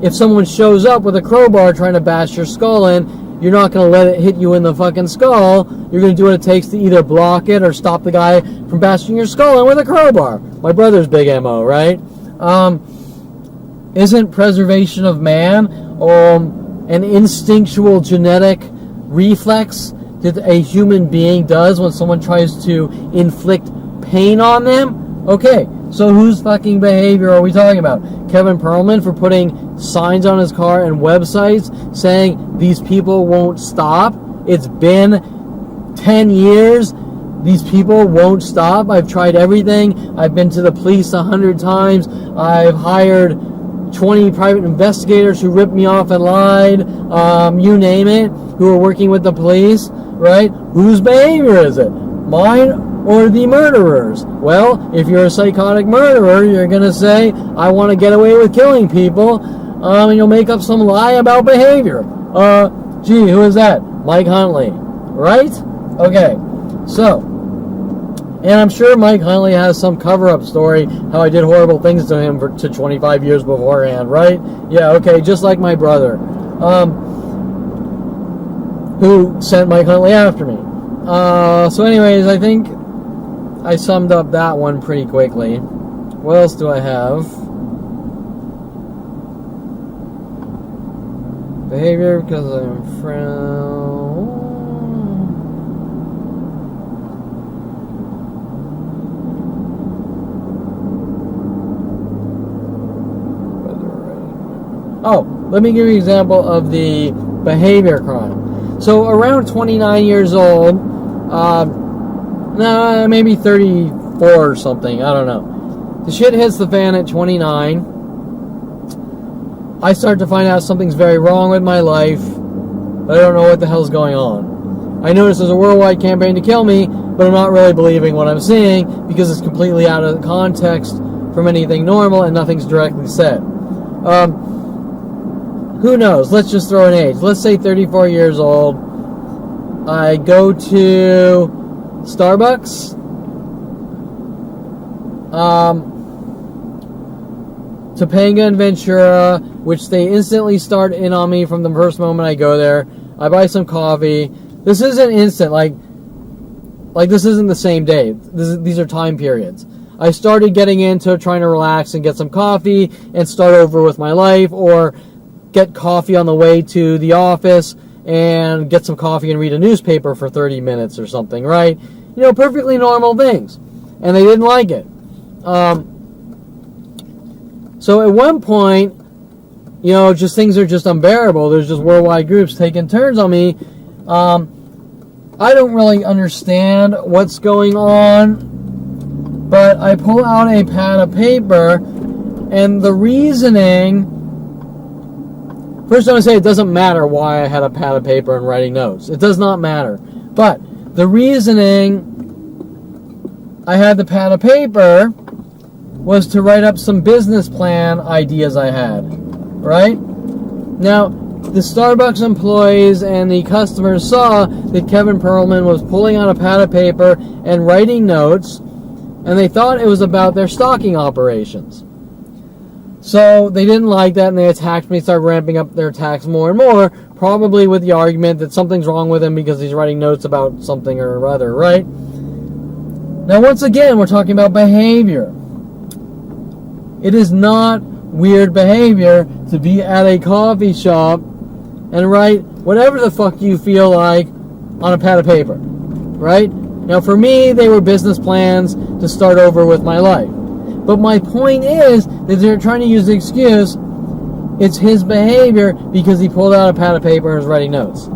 if someone shows up with a crowbar trying to bash your skull in, you're not going to let it hit you in the fucking skull. You're going to do what it takes to either block it or stop the guy from bashing your skull in with a crowbar. My brother's big MO, right? Isn't preservation of man an instinctual genetic reflex that a human being does when someone tries to inflict pain on them? Okay, so whose fucking behavior are we talking about? Kevin Perlman for putting signs on his car and websites saying these people won't stop? It's been 10 years. These people won't stop. I've tried everything. I've been to the police 100 times. I've hired 20 private investigators who ripped me off and lied. You name it, who are working with the police, right? Whose behavior is it? Mine or the murderers? Well, if you're a psychotic murderer, you're going to say, I want to get away with killing people, and you'll make up some lie about behavior. Gee, who is that? Mike Huntley, right? Okay, so, and I'm sure Mike Huntley has some cover-up story, how I did horrible things to him for 25 years beforehand, right? Yeah, okay, just like my brother, who sent Mike Huntley after me. So anyways, I think I summed up that one pretty quickly. What else do I have? Behavior because I'm from... Oh, let me give you an example of the behavior crime. So around 29 years old, maybe 34 or something, I don't know. The shit hits the fan at 29. I start to find out something's very wrong with my life, but I don't know what the hell's going on. I notice there's a worldwide campaign to kill me, but I'm not really believing what I'm seeing because it's completely out of context from anything normal and nothing's directly said. Who knows? Let's just throw an age. Let's say 34 years old. I go to Starbucks. Topanga and Ventura, which they instantly start in on me from the first moment I go there. I buy some coffee. This isn't instant, like this isn't the same day. These are time periods. I started getting into trying to relax and get some coffee and start over with my life, or get coffee on the way to the office and get some coffee and read a newspaper for 30 minutes or something, right? You know, perfectly normal things. And they didn't like it. So at one point, you know, just things are just unbearable. There's just worldwide groups taking turns on me. I don't really understand what's going on, but I pull out a pad of paper, and the reasoning... First, I want to say it doesn't matter why I had a pad of paper and writing notes. It does not matter. But the reasoning I had the pad of paper was to write up some business plan ideas I had, right? Now, the Starbucks employees and the customers saw that Kevin Perlman was pulling out a pad of paper and writing notes, and they thought it was about their stalking operations. So they didn't like that, and they attacked me, started ramping up their attacks more and more, probably with the argument that something's wrong with him because he's writing notes about something or other, right? Now, once again, we're talking about behavior. It is not weird behavior to be at a coffee shop and write whatever the fuck you feel like on a pad of paper, right? Now, for me, they were business plans to start over with my life. But my point is that they're trying to use the excuse, it's his behavior because he pulled out a pad of paper and was writing notes.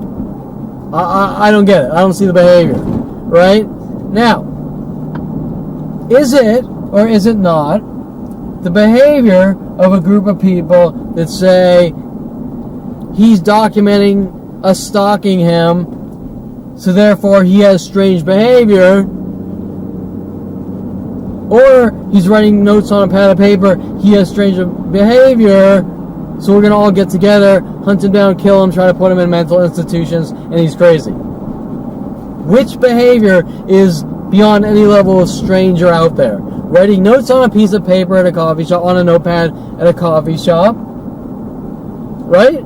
I don't get it. I don't see the behavior, right? Now, is it or is it not the behavior of a group of people that say he's documenting us stalking him, so therefore he has strange behavior? Or he's writing notes on a pad of paper, he has strange behavior, so we're going to all get together, hunt him down, kill him, try to put him in mental institutions, and he's crazy. Which behavior is beyond any level of stranger out there? Writing notes on a piece of paper at a coffee shop, on a notepad at a coffee shop, right?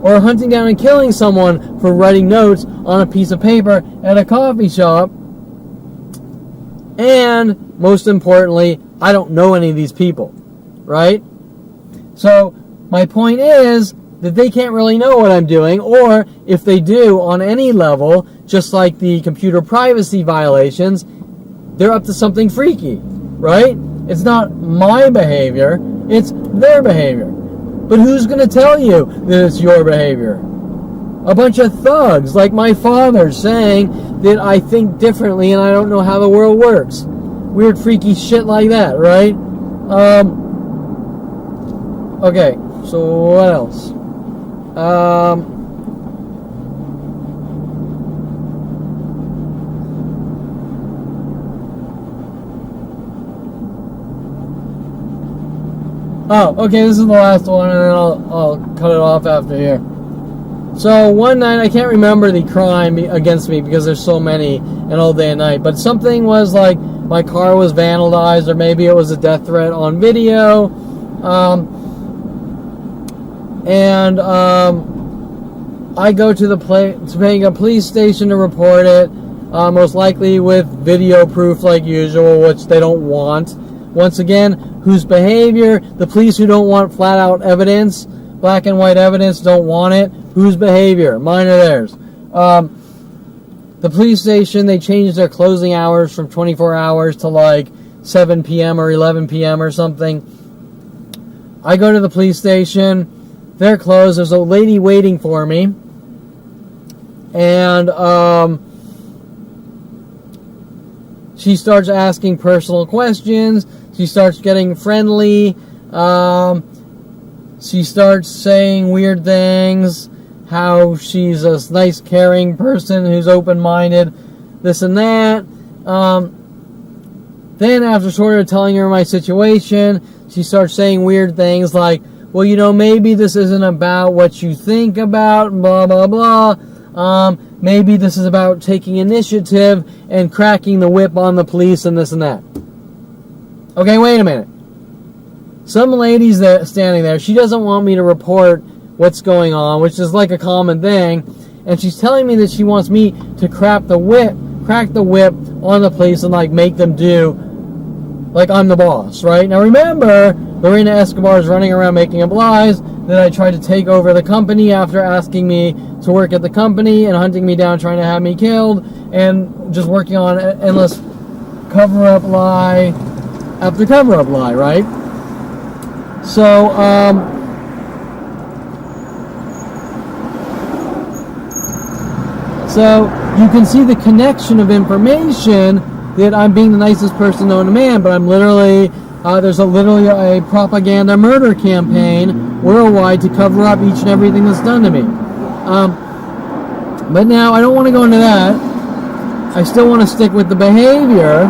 Or hunting down and killing someone for writing notes on a piece of paper at a coffee shop. And most importantly, I don't know any of these people, right? So my point is that they can't really know what I'm doing, or if they do on any level, just like the computer privacy violations, they're up to something freaky, right? It's not my behavior, it's their behavior. But who's going to tell you that it's your behavior? A bunch of thugs like my father saying that I think differently and I don't know how the world works. Weird, freaky shit like that, right? Okay, so what else? Oh, okay, this is the last one, and then I'll cut it off after here. So one night, I can't remember the crime against me because there's so many and all day and night, but something was like my car was vandalized, or maybe it was a death threat on video. I go to the police station to report it, most likely with video proof like usual, which they don't want. Once again, whose behavior? The police who don't want flat out evidence, black and white evidence, don't want it. Whose behavior? Mine or theirs? The police station, they changed their closing hours from 24 hours to like 7 p.m. or 11 p.m. or something. I go to the police station. They're closed. There's a lady waiting for me. And she starts asking personal questions. She starts getting friendly. She starts saying weird things. How she's a nice, caring person who's open-minded. This and that. Then after sort of telling her my situation, she starts saying weird things like, well, you know, maybe this isn't about what you think about, blah, blah, blah. Maybe this is about taking initiative and cracking the whip on the police and this and that. Okay, wait a minute. Some lady's there, standing there. She doesn't want me to report what's going on, which is like a common thing. And she's telling me that she wants me to crack the whip on the police and like make them do like I'm the boss, right? Now remember, Lorena Escobar is running around making up lies that I tried to take over the company after asking me to work at the company and hunting me down, trying to have me killed, and just working on endless cover-up lie after cover-up lie, right? So, you can see the connection of information that I'm being the nicest person known to man, but I'm literally, there's literally a propaganda murder campaign worldwide to cover up each and everything that's done to me. But now, I don't want to go into that. I still want to stick with the behavior.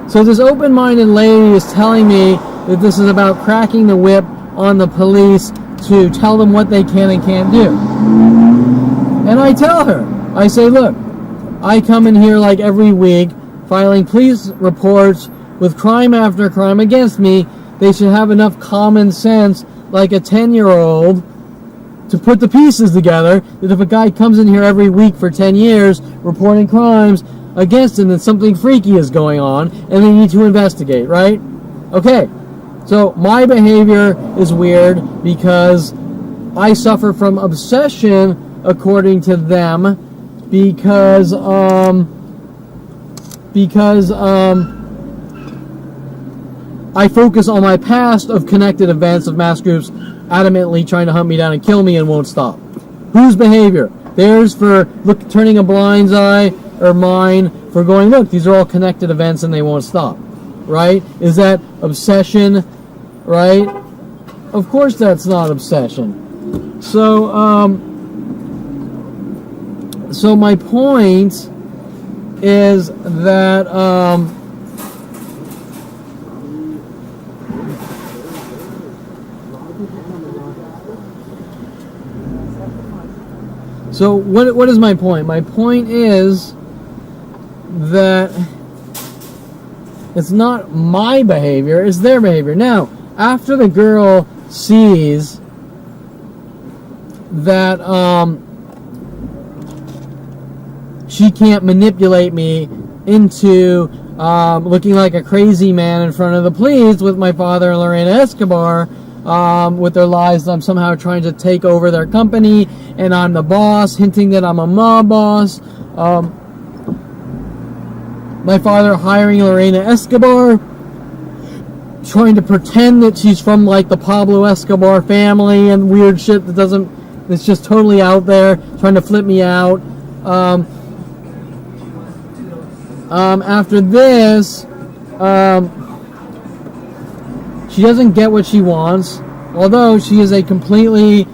So this open-minded lady is telling me that this is about cracking the whip on the police to tell them what they can and can't do. And I tell her, I say, look, I come in here like every week filing police reports with crime after crime against me. They should have enough common sense, like a 10-year-old, to put the pieces together, that if a guy comes in here every week for 10 years reporting crimes against him, then something freaky is going on and they need to investigate, right? Okay, so my behavior is weird because I suffer from obsession, according to them, because I focus on my past of connected events of mass groups adamantly trying to hunt me down and kill me and won't stop. Whose behavior? Theirs for turning a blind eye, or mine for going, look, these are all connected events and they won't stop, right? Is that obsession, right? Of course that's not obsession. So my point is that So what is my point? My point is that it's not my behavior, it's their behavior. Now, after the girl sees that she can't manipulate me into looking like a crazy man in front of the police with my father and Lorena Escobar, with their lies that I'm somehow trying to take over their company and I'm the boss, hinting that I'm a mob boss. My father hiring Lorena Escobar, trying to pretend that she's from like the Pablo Escobar family and weird shit that's just totally out there, trying to flip me out. After this, she doesn't get what she wants, although she is a completely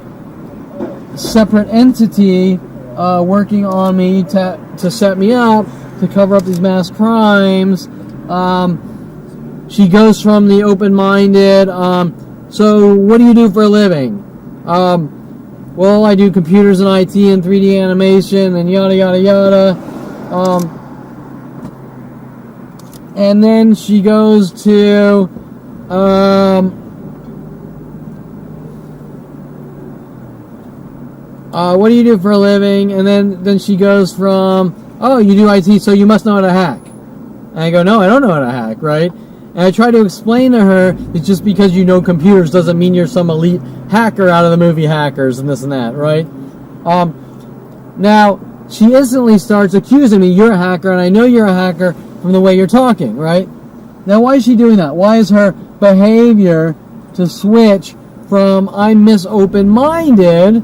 separate entity working on me to set me up, to cover up these mass crimes. She goes from the open-minded, so what do you do for a living? Well, I do computers and IT and 3D animation and yada yada yada. And then she goes to what do you do for a living? And then she goes from, oh, you do IT, so you must know how to hack. And I go, no, I don't know how to hack, right? And I try to explain to her that just because you know computers doesn't mean you're some elite hacker out of the movie Hackers and this and that, right? Now, she instantly starts accusing me, you're a hacker, and I know you're a hacker from the way you're talking, right? Now, why is she doing that? Why is her behavior to switch from I'm Miss Open-Minded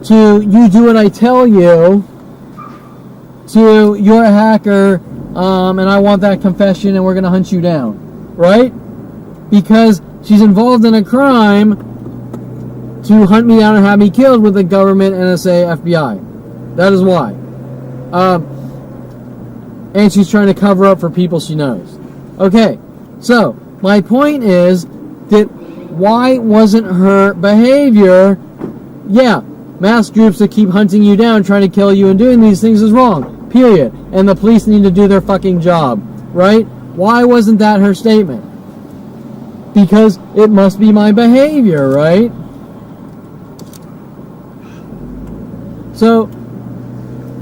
to you do what I tell you to you're a hacker and I want that confession and we're going to hunt you down, right? Because she's involved in a crime to hunt me down and have me killed with the government, NSA, FBI. That is why. And she's trying to cover up for people she knows. Okay, so my point is that why wasn't her behavior, yeah, mass groups that keep hunting you down, trying to kill you and doing these things is wrong, period. And the police need to do their fucking job, right? Why wasn't that her statement? Because it must be my behavior, right? So,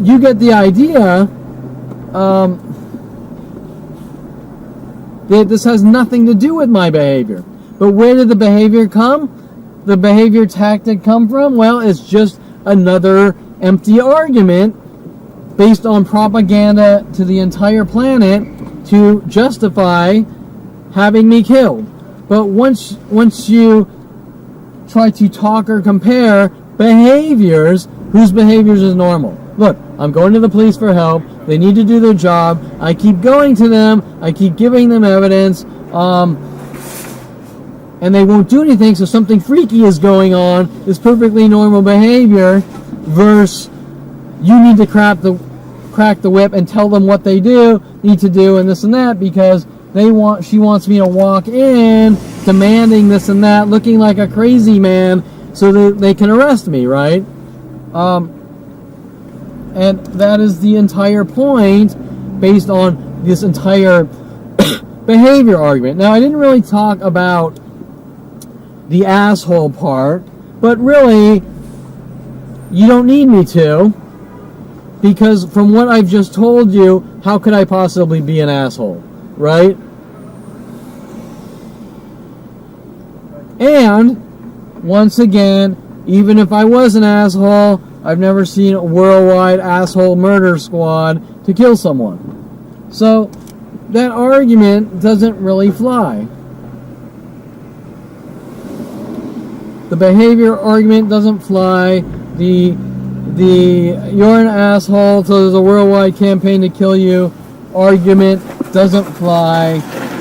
you get the idea that this has nothing to do with my behavior. But where did the behavior come? The behavior tactic come from? Well, it's just another empty argument based on propaganda to the entire planet to justify having me killed. But once you try to talk or compare behaviors, whose behaviors is normal? Look, I'm going to the police for help. They need to do their job. I keep going to them. I keep giving them evidence. And they won't do anything, so something freaky is going on. It's perfectly normal behavior versus you need to crack the whip and tell them what they need to do and this and that because she wants me to walk in demanding this and that, looking like a crazy man so that they can arrest me, right? And that is the entire point based on this entire behavior argument. Now, I didn't really talk about the asshole part, but really, you don't need me to, because from what I've just told you, how could I possibly be an asshole, right? And, once again, even if I was an asshole, I've never seen a worldwide asshole murder squad to kill someone. So, that argument doesn't really fly. The behavior argument doesn't fly. The you're an asshole, so there's a worldwide campaign to kill you argument doesn't fly.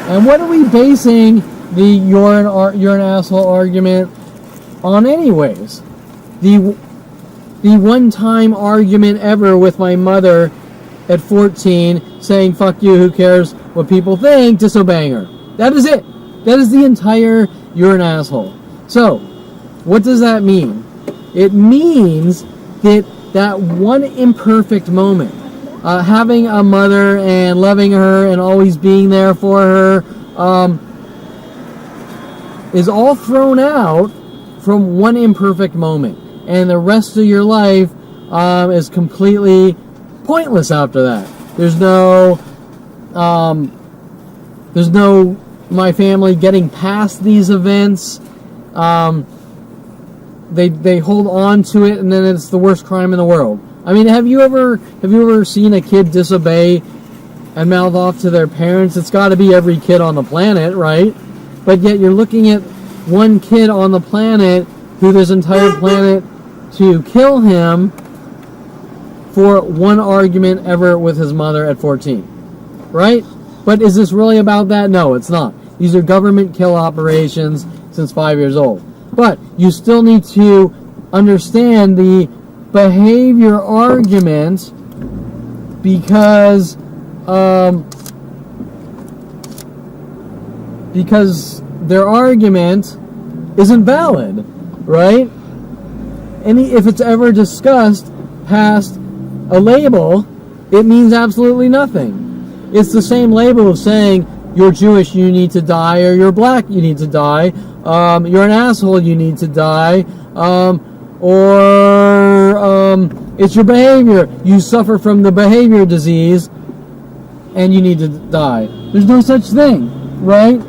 And what are we basing the you're an asshole argument on anyways? The one-time argument ever with my mother at 14 saying, fuck you, who cares what people think, disobeying her. That is it. That is the entire you're an asshole. So, what does that mean? It means that one imperfect moment, having a mother and loving her and always being there for her, is all thrown out from one imperfect moment, and the rest of your life is completely pointless after that. There's no my family getting past these events. They hold on to it, and then it's the worst crime in the world. I mean, have you ever seen a kid disobey and mouth off to their parents? It's got to be every kid on the planet, right? But yet you're looking at one kid on the planet who this entire planet to kill him for one argument ever with his mother at 14, right? But is this really about that? No, it's not. These are government kill operations since 5 years old. But you still need to understand the behavior argument because their argument isn't valid, right? And if it's ever discussed past a label, it means absolutely nothing. It's the same label of saying you're Jewish, you need to die, or you're black, you need to die, you're an asshole, you need to die, or it's your behavior, you suffer from the behavior disease, and you need to die. There's no such thing, right?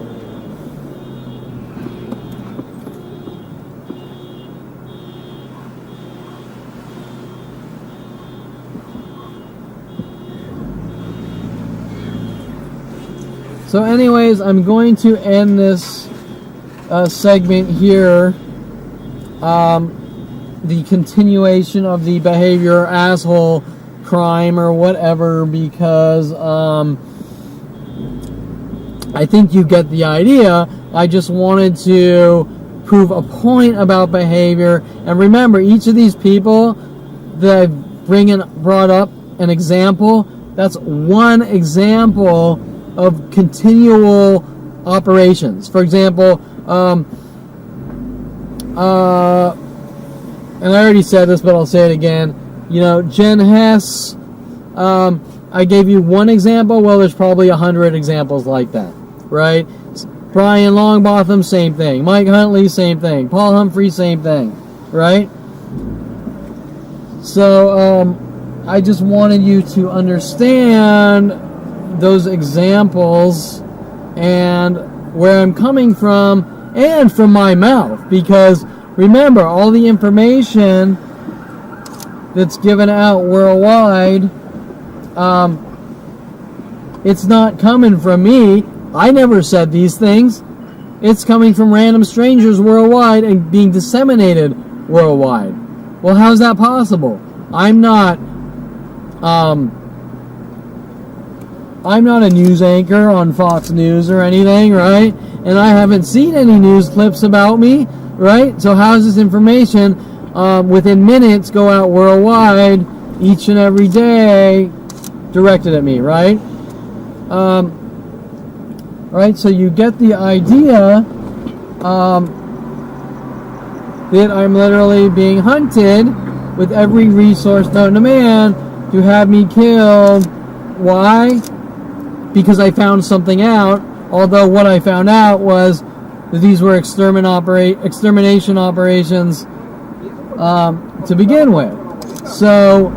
So anyways, I'm going to end this segment here. The continuation of the behavior asshole crime or whatever, because I think you get the idea. I just wanted to prove a point about behavior. And remember, each of these people that I brought up an example, that's one example of continual operations. For example, and I already said this, but I'll say it again. You know, Jen Hess, I gave you one example. Well, there's probably 100 examples like that, right? Brian Longbotham, same thing. Mike Huntley, same thing. Paul Humphrey, same thing, right? So, I just wanted you to understand those examples and where I'm coming from and from my mouth, because remember, all the information that's given out worldwide, it's not coming from me. I never said these things. It's coming from random strangers worldwide and being disseminated worldwide. Well, how's that possible? I'm not a news anchor on Fox News or anything, right? And I haven't seen any news clips about me, right? So how does this information within minutes go out worldwide each and every day directed at me, right? Right, so you get the idea that I'm literally being hunted with every resource known to man to have me killed. Why? Because I found something out, although what I found out was that these were extermination operations to begin with. So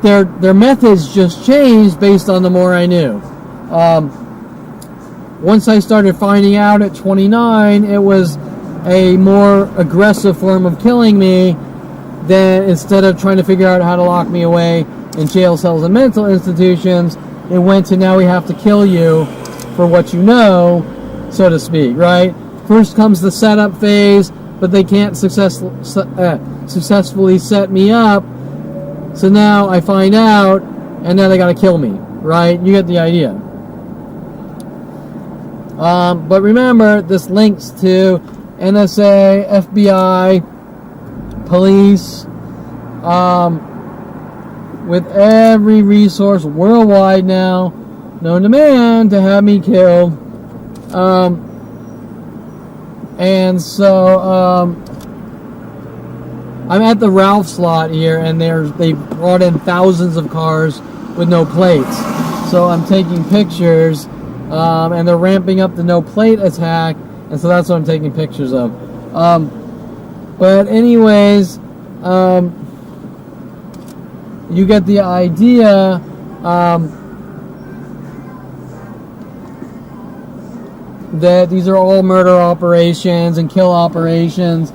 their methods just changed based on the more I knew. Once I started finding out at 29, it was a more aggressive form of killing me than instead of trying to figure out how to lock me away in jail cells and mental institutions, it went to now we have to kill you for what you know, so to speak, right? First comes the setup phase, but they can't successfully set me up, so now I find out, and now they gotta kill me, right? You get the idea. But remember, this links to NSA, FBI, police, with every resource worldwide now known to man to have me killed. And so I'm at the Ralph's lot here, and they brought in thousands of cars with no plates. So I'm taking pictures, and they're ramping up the no plate attack, and so that's what I'm taking pictures of. But anyways, you get the idea. That these are all murder operations and kill operations,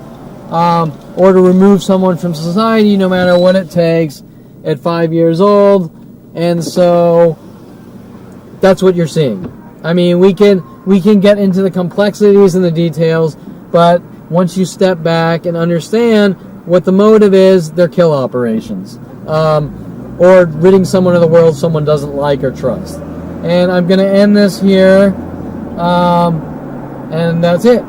or to remove someone from society, no matter what it takes, at 5 years old. And so that's what you're seeing. I mean, we can get into the complexities and the details, but once you step back and understand what the motive is, they're kill operations, or ridding someone of the world someone doesn't like or trust. And I'm going to end this here, and that's it.